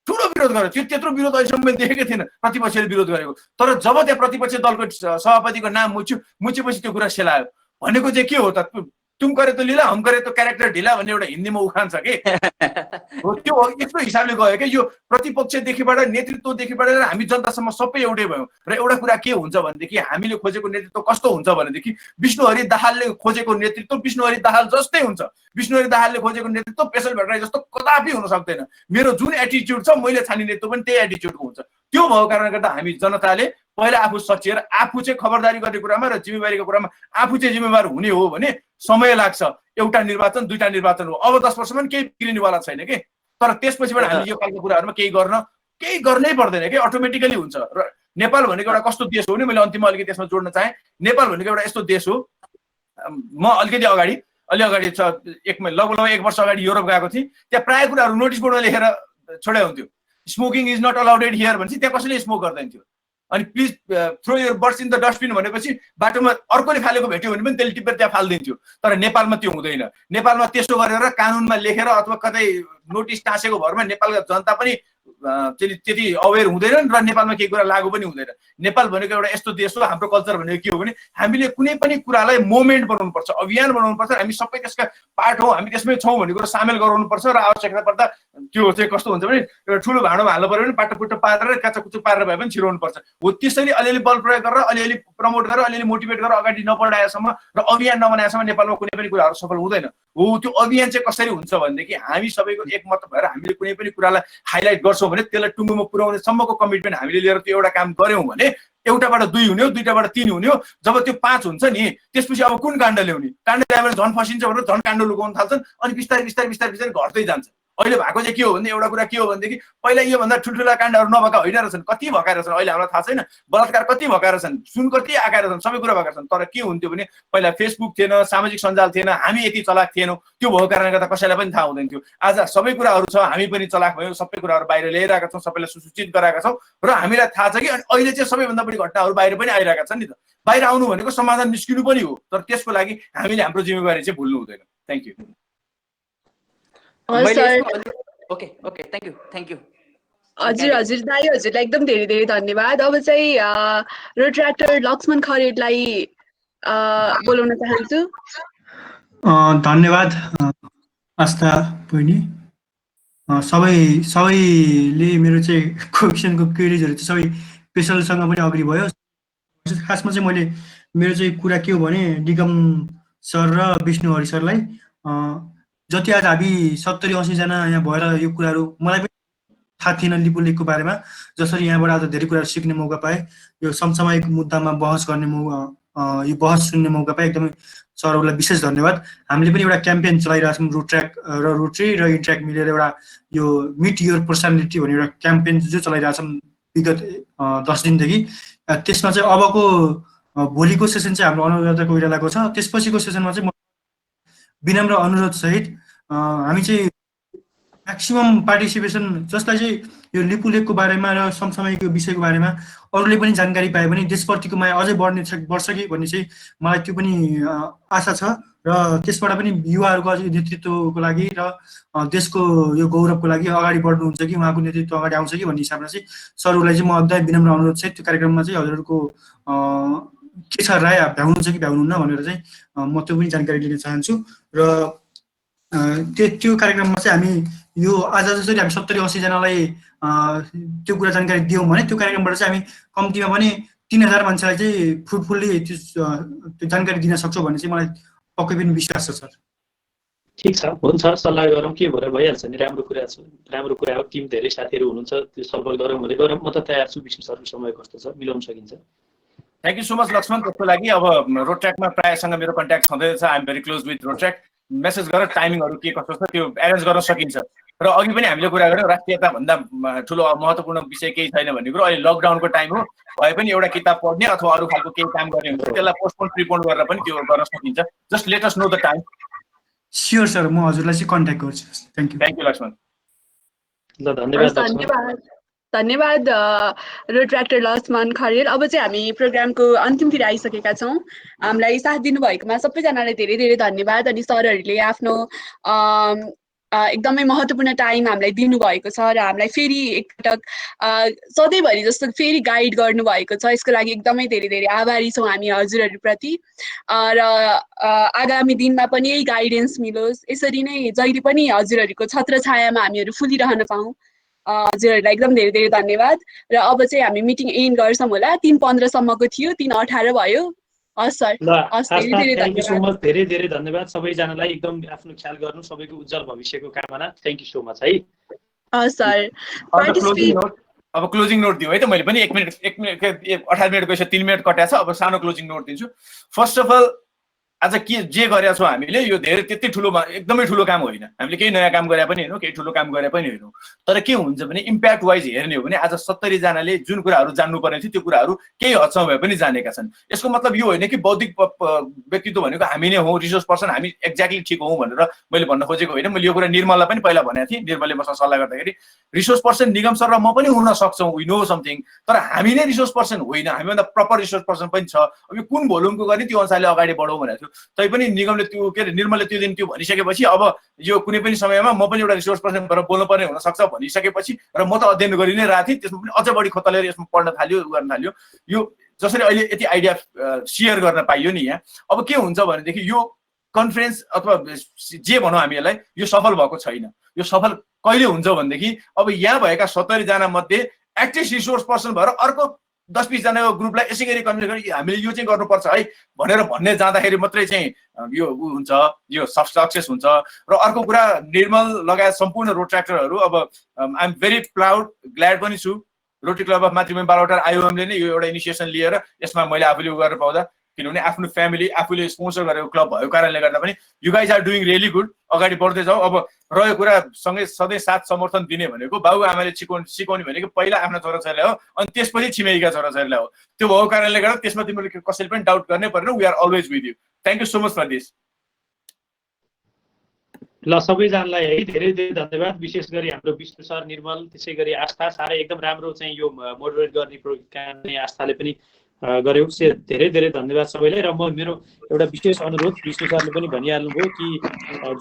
त्यो त्यत्रो विरोध अहिलेसम्म मैले देखेकै थिएन प्रतिपक्षले विरोध गरेको। तर जब त्यहाँ प्रतिपक्ष दलको सभापतिको नाम मुछेपछि त्यो कुरा सेलायो। भनेको चाहिँ के हो त, तुम करे तो लीला हम करे तो क्यारेक्टर ढिला भन्ने एउटा हिन्दीमा उखान छ कि। त्यो यस्तो हिसाबले गयो कि यो प्रतिपक्षदेखिबाट नेतृत्वदेखिबाट हामी जनतासम्म सबै एउटै भयौँ। र एउटा कुरा के हुन्छ भनेदेखि हामीले खोजेको नेतृत्व कस्तो हुन्छ भनेदेखि विष्णुहरि दाहालले खोजेको नेतृत्व विष्णुहरि दाहाल जस्तै हुन्छ। विष्णुहरि दाहालले खोजेको नेतृत्व पेशल भट्टराई जस्तो कदापि हुन सक्दैन। मेरो जुन एटिच्युड छ मैले छाने नेतृत्व पनि त्यही एटिच्युडको हुन्छ। त्यो भएको कारणले गर्दा हामी जनताले पहिला आफू सचेर आफू चाहिँ खबरदारी गर्ने कुरामा र जिम्मेवारीको कुरामा आफू चाहिँ जिम्मेवार हुने हो भने समय लाग्छ। एउटा निर्वाचन 2टा निर्वाचन हो, अब 10 वर्षमा केही बिग्रिनेवाला छैन कि। तर त्यसपछिबाट हामीले यो खालको कुराहरूमा केही गर्नै पर्दैन कि, अटोमेटिकली हुन्छ। र नेपाल भनेको एउटा कस्तो देश हो भने मैले अन्तिममा अलिकति त्यसमा जोड्न चाहेँ। नेपाल भनेको एउटा यस्तो देश हो, म अलि अगाडि लगभग 1 वर्ष अगाडि युरोप गएको थिएँ। त्यहाँ प्रायः कुराहरू नोटिस बोर्डमा लेखेर छोडे हुन्थ्यो। Smoking is not allowed here भनेपछि त्यहाँ कसैले स्मोक गर्दैन थियो। अनि please throw your birds in the dustbin भनेपछि बाटोमा अर्कोले फालेको भेट्यो भने पनि त्यसले टिपेर त्यहाँ फालिदिन्थ्यो। तर नेपालमा त्यो हुँदैन। नेपालमा त्यसो गरेर कानुनमा लेखेर अथवा कतै नोटिस टाँसेको भरमा नेपालका जनता पनि त्यति अवेर हुँदैनन् र नेपालमा केही कुरा लागू पनि हुँदैन। नेपाल भनेको एउटा यस्तो देश हो, हाम्रो कल्चर भनेको के हो भने हामीले कुनै पनि कुरालाई मोमेन्ट बनाउनुपर्छ, अभियान बनाउनुपर्छ। हामी सबै त्यसका पार्ट हौँ, हामी त्यसमै छौँ भन्ने कुरो सामेल गराउनुपर्छ। र आवश्यकता पर्दा त्यो चाहिँ कस्तो हुन्छ भने एउटा ठुलो भाँडोमा हाल्नु पर्यो भने पाटोपुट्टो पारेर काचाकुचो पारेर भए पनि छिराउनुपर्छ हो। त्यसरी अलिअलि बल प्रयोग गरेर अलिअलि प्रमोट गरेर अलिअलि मोटिभेट गरेर अगाडि नबढाएसम्म र अभियान नबनाएसम्म नेपालमा कुनै पनि कुराहरू सफल हुँदैन हो। त्यो अभियान चाहिँ कसरी हुन्छ भनेदेखि हामी सबैको एकमत भएर हामीले कुनै पनि कुरालाई हाइलाइट गर्छौँ भने त्यसलाई टुङ्गोमा पुर्याउने सम्मको कमिटमेन्ट हामीले लिएर त्यो एउटा काम गऱ्यौँ भने एउटाबाट 2 हुने हो, 2टाबाट 3 हुने हो। जब त्यो 5 हुन्छ नि त्यसपछि अब कुन काण्ड ल्याउने, काण्ड ल्यायो भने झन् फसिन्छ भनेर झन् काण्ड लुकाउन थाल्छन्। अनि बिस्तारै घट्दै जान्छ। अहिले भएको चाहिँ के हो भने एउटा कुरा के हो भनेदेखि पहिला योभन्दा ठुल्ठुला काण्डहरू नभएका होइन रहेछन्, कति भएका रहेछन् अहिले हामीलाई थाहा छैन, बलात्कार कति भएका रहेछन्, सुन कति आएका रहेछन्, सबै कुरा भएका छन्। तर के हुन्थ्यो भने पहिला फेसबुक थिएन, सामाजिक सञ्जाल थिएन, हामी यति चलाक थिएनौँ, त्यो भएको कारणले गर्दा कसैलाई पनि थाहा हुँदैन थियो। आज सबै कुराहरू छ, हामी पनि चलाक भयौँ, सबै कुराहरू बाहिर ल्याइरहेका छौँ, सबैलाई सुसूचित गराएका छौँ र हामीलाई थाहा छ कि अहिले चाहिँ सबैभन्दा बढी घटनाहरू बाहिर पनि आइरहेका छन् नि त। बाहिर आउनु भनेको समाधान निस्किनु पनि हो, तर त्यसको लागि हामीले हाम्रो जिम्मेवारी चाहिँ भुल्नु हुँदैन। Thank you. Okay okay, thank you. हजुर दाइ, हजुरलाई एकदम धेरै धेरै धन्यवाद। अब चाहिँ रोट्र्याक्टर लक्ष्मण खरेललाई बोलाउन चाहन्छु। धन्यवाद आस्था बहिनी। सबैले मेरो चाहिँ कोएक्सनको क्वेरिजहरू चाहिँ सबै पेसलसँग पनि अग्री भयो। खासमा चाहिँ मैले मेरो चाहिँ कुरा के हो भने निगम सर र विष्णु हरि सरलाई जति आज हामी 70-80 जना यहाँ भएर यो कुराहरू मलाई पनि थाहा थिएन लिपु लेकको बारेमा, जसरी यहाँबाट आज धेरै कुराहरू सिक्ने मौका पाएँ, यो समसामयिक मुद्दामा बहस गर्ने यो बहस सुन्ने मौका पाएँ, एकदमै सरहरूलाई विशेष धन्यवाद। हामीले पनि एउटा क्याम्पेन चलाइरहेको छौँ, रोट्र्याक र रोटरी र इन्ट्र्याक मिलेर एउटा यो मिट योर पर्सनालिटी भन्ने एउटा क्याम्पेन जो चलाइरहेछौँ विगत 10 दिनदेखि। त्यसमा चाहिँ अबको भोलिको सेसन चाहिँ हाम्रो अनुराधा कोइरालाको छ, त्यसपछिको सेसनमा चाहिँ विनम्र अनुरोध सहित हामी चाहिँ म्याक्सिमम पार्टिसिपेसन, जसलाई चाहिँ यो लिपु लेकको बारेमा र समसामयिक विषयको बारेमा अरूले पनि जानकारी पाए भने देशप्रतिको माया अझै बढ्छ कि भन्ने चाहिँ मलाई त्यो पनि आशा छ र त्यसबाट पनि युवाहरूको अझै नेतृत्वको लागि र देशको यो गौरवको लागि अगाडि बढ्नुहुन्छ कि उहाँको नेतृत्व अगाडि आउँछ कि भन्ने हिसाबले चाहिँ सरहरूलाई चाहिँ म एकदमै विनम्र अनुरोध चाहिँ त्यो कार्यक्रममा चाहिँ हजुरहरूको के छ राय भ्याउनुहुन्छ कि भ्याउनुहुन्न भनेर चाहिँ म त्यो पनि जानकारी लिन चाहन्छु। र त्यो कार्यक्रममा चाहिँ हामी यो आज जसरी हामी 70-80 जनालाई त्यो कुरा जानकारी दियौँ भने त्यो कार्यक्रमबाट चाहिँ हामी कम्तीमा पनि 3000 मान्छेलाई चाहिँ फ्रुटफुल्ली त्यो जानकारी दिन सक्छौँ भन्ने चाहिँ मलाई पक्कै पनि विश्वास छ सर। ठिक छ, हुन्छ, सल्लाह गरौँ, के भएर भइहाल्छ नि। राम्रो कुरा हो। टिम धेरै साथीहरू हुनुहुन्छ, त्यो सल्भल गरौँ भने गरौँ। म त तयार छु। विष्णु सरको समय कस्तो छ, मिलाउन सकिन्छ। Thank you so much Lakshman. त्यसको लागि अब रोट्र्याकमा प्रायसँग मेरो कन्ट्याक्ट छँदैछ, I am very close with Rotaract. Message गरेर टाइमिङहरू के कस्तो छ त्यो एरेन्ज गर्न सकिन्छ। र अघि पनि हामीले कुरा गऱ्यौँ राष्ट्रियताभन्दा ठुलो महत्त्वपूर्ण विषय केही छैन भन्ने कुरो। अहिले लकडाउनको टाइम हो, भए पनि एउटा किताब पढ्ने अथवा अरू खालको केही काम गर्ने हुन्छ, त्यसलाई पोस्टपोन प्रिपोन गरेर पनि त्यो गर्न सकिन्छ। Just let us know the time. Sure sir, म हजुरलाई चाहिँ कन्ट्याक्ट गर्छु। Thank you Laxman. ल धन्यवाद। धन्यवाद रोट्र्याक्टर लक्ष्मण खरेल। अब चाहिँ हामी प्रोग्रामको अन्तिमतिर आइसकेका छौँ। हामीलाई साथ दिनुभएकोमा सबैजनालाई धेरै धेरै धन्यवाद। अनि सरहरूले आफ्नो एकदमै महत्त्वपूर्ण टाइम हामीलाई दिनुभएको छ र हामीलाई फेरि एकपटक सधैँभरि जस्तो फेरि गाइड गर्नुभएको छ। यसको लागि एकदमै धेरै धेरै आभारी छौँ हामी हजुरहरूप्रति। र आगामी दिनमा पनि यही गाइडेन्स मिलोस्, यसरी नै जहिले पनि हजुरहरूको छत्रछायामा हामीहरू फुलिरहन पाऊँ। हजुरहरूलाई एकदम धेरै धेरै धन्यवाद। र अब चाहिँ हामी मिटिङ एन्ड गर्छौँ होला। 3:15 सम्मको थियो, 3:18 भयो। हस् सर, हस्, धेरै धेरै धन्यवाद सबैजनालाई। एकदम आफ्नो ख्याल गर्नु, सबैको उज्जवल भविष्यको कामना। थ्याङ्क यू सो मच है। हस् सर। अब क्लोजिङ नोट दिउँ है त। मैले पनि 1 मिनट 18 मिनट गएछ, 3 मिनट कट्या छ। अब सानो क्लोजिङ नोट दिन्छु। फर्स्ट अफ अल आज जे गरेका छौँ हामीले यो धेरै त्यति ठुलो एकदमै ठुलो काम होइन। हामीले केही नयाँ काम गरे पनि हैनौँ, केही ठुलो काम गरे पनि हैनौँ। तर के हुन्छ भने इम्प्याक्ट वाइज हेर्ने हो भने आज 70 जनाले जुन कुराहरू जान्नुपर्ने थियो त्यो कुराहरू केही हदसम्म भए पनि जानेका छन्। यसको मतलब यो होइन कि बौद्धिक व्यक्तित्व भनेको हामी नै हौँ, रिसोर्स पर्सन हामी एक्ज्याक्टली ठिक हौँ भनेर मैले भन्न खोजेको होइन। मैले यो कुरा निर्मललाई पनि पहिला भनेको थिएँ। निर्मलले मसँग सल्लाह गर्दाखेरि रिसोर्स पर्सन निगम सर र म पनि हुन सक्छौँ, वी नो समथिङ, तर हामी नै रिसोर्स पर्सन होइन, हामीभन्दा प्रपर रिसोर्स पर्सन पनि छ। अब यो कुन भोल्युमको गर्ने त्यो अनुसारले अगाडि बढौँ भनेको थियो। तैपनि निगमले त्यो के अरे निर्मलले त्यो दिन त्यो भनिसकेपछि अब यो कुनै पनि समयमा म पनि एउटा रिसोर्स पर्सन भएर बोल्नुपर्ने हुनसक्छ भनिसकेपछि र म त अध्ययन गरि नै रहेको थिएँ, त्यसमा पनि अझ बढी खोतलेर यसमा पढ्न थाल्यो, गर्न थाल्यो। यो जसरी अहिले यति आइडिया सेयर गर्न पाइयो नि यहाँ। अब के हुन्छ भनेदेखि यो कन्फरेन्स अथवा जे भनौँ हामी यसलाई, यो सफल भएको छैन। यो सफल कहिले हुन्छ भनेदेखि अब यहाँ भएका 70 जना मध्ये एक्टिभ रिसोर्स पर्सन भएर अर्को 10-20 जनाको ग्रुपलाई यसै गरी कन्भिन्स गरी हामीले यो चाहिँ गर्नुपर्छ है भनेर भन्ने जाँदाखेरि मात्रै चाहिँ यो हुन्छ, यो सक्सेस हुन्छ। र अर्को कुरा निर्मल लगायत सम्पूर्ण रोट्र्याक्टरहरू अब I am very proud, glad पनि छु। रोटरी क्लब अफ मातृभूमि बालवाटार आइओएमले नै यो एउटा इनिसिएसन लिएर यसमा मैले आफूले गरेर पाउँदा किनभने आफ्नो फ्यामिली आफूले स्पोन्सर गरेको क्लब भएको कारणले गर्दा पनि you guys are doing really good. अगाडि बढ्दै जाऊ। अब रह्यो कुरा सँगै सधैँ साथ समर्थन दिने भनेको बाबुआमाले सिकाउने भनेको पहिला आफ्ना छोराछोरीलाई हो अनि त्यसपछि छिमेकीका छोराछोरीलाई हो। त्यो भएको कारणले गर्दा त्यसमा तिमीले कसैले पनि डाउट गर्नै पर्दैन। We are always with you. Thank you so much for this. ल सबैजनालाई है धेरै धेरै धन्यवाद। विशेष गरी हाम्रो विष्णु सर, निर्मल, त्यसै गरी आस्था, साह्रै एकदम राम्रो चाहिँ यो मोडरेट गर्ने काम चाहिँ आस्थाले पनि गर्यो। धेरै धेरै धन्यवाद सबैलाई। र म मेरो एउटा विशेष अनुरोध, विष्णु सरले पनि भनिहाल्नुभयो कि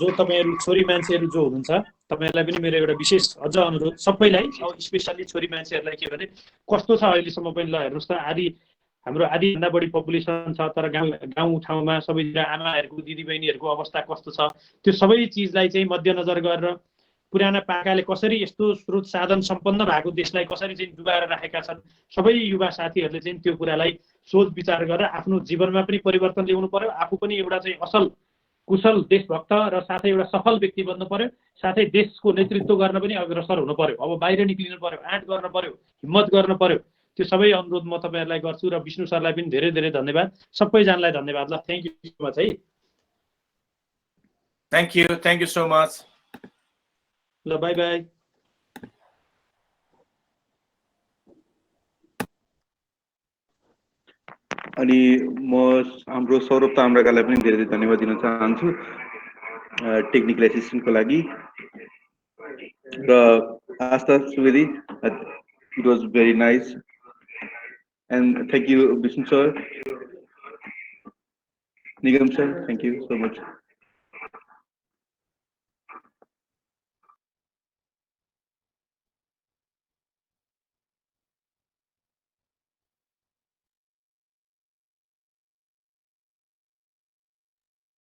जो तपाईँहरू छोरी मान्छेहरू जो हुनुहुन्छ तपाईँहरूलाई पनि मेरो एउटा विशेष अझ अनुरोध सबैलाई, स्पेसल्ली छोरी मान्छेहरूलाई के भने कस्तो छ अहिलेसम्म पनि ल हेर्नुहोस् त हाम्रो आधीभन्दा बढी पपुलेसन छ तर गाउँ ठाउँमा सबैतिर आमाहरूको दिदीबहिनीहरूको अवस्था कस्तो छ त्यो सबै चिजलाई चाहिँ मध्यनजर गरेर पुराना पाकाले कसरी यस्तो स्रोत साधन सम्पन्न भएको देशलाई कसरी चाहिँ डुबाएर राखेका छन् सबै युवा साथीहरूले चाहिँ त्यो कुरालाई सोच विचार गरेर आफ्नो जीवनमा पनि परिवर्तन ल्याउनु पर्यो। आफू पनि एउटा चाहिँ असल कुशल देशभक्त र साथै एउटा सफल व्यक्ति बन्नु पर्यो। साथै देशको नेतृत्व गर्न पनि अग्रसर हुनु पर्यो। अब बाहिर निक्लिनु पर्यो, आँट गर्न पर्यो, हिम्मत गर्न पर्यो। त्यो सबै अनुरोध म तपाईँहरूलाई गर्छु र विष्णु सरलाई पनि धेरै धेरै धन्यवाद। सबैजनालाई धन्यवाद। ल थ्याङ्क यू सो मच है। Thank you so much. ल बाई बाई। अनि म हाम्रो सौरभ ताम्राकालाई पनि धेरै धेरै धन्यवाद दिन चाहन्छु टेक्निकल एसिस्टेन्टको लागि। र Aastha Subedi, it was very nice and thank you Bishnu sir, Nigam sir, thank you so much.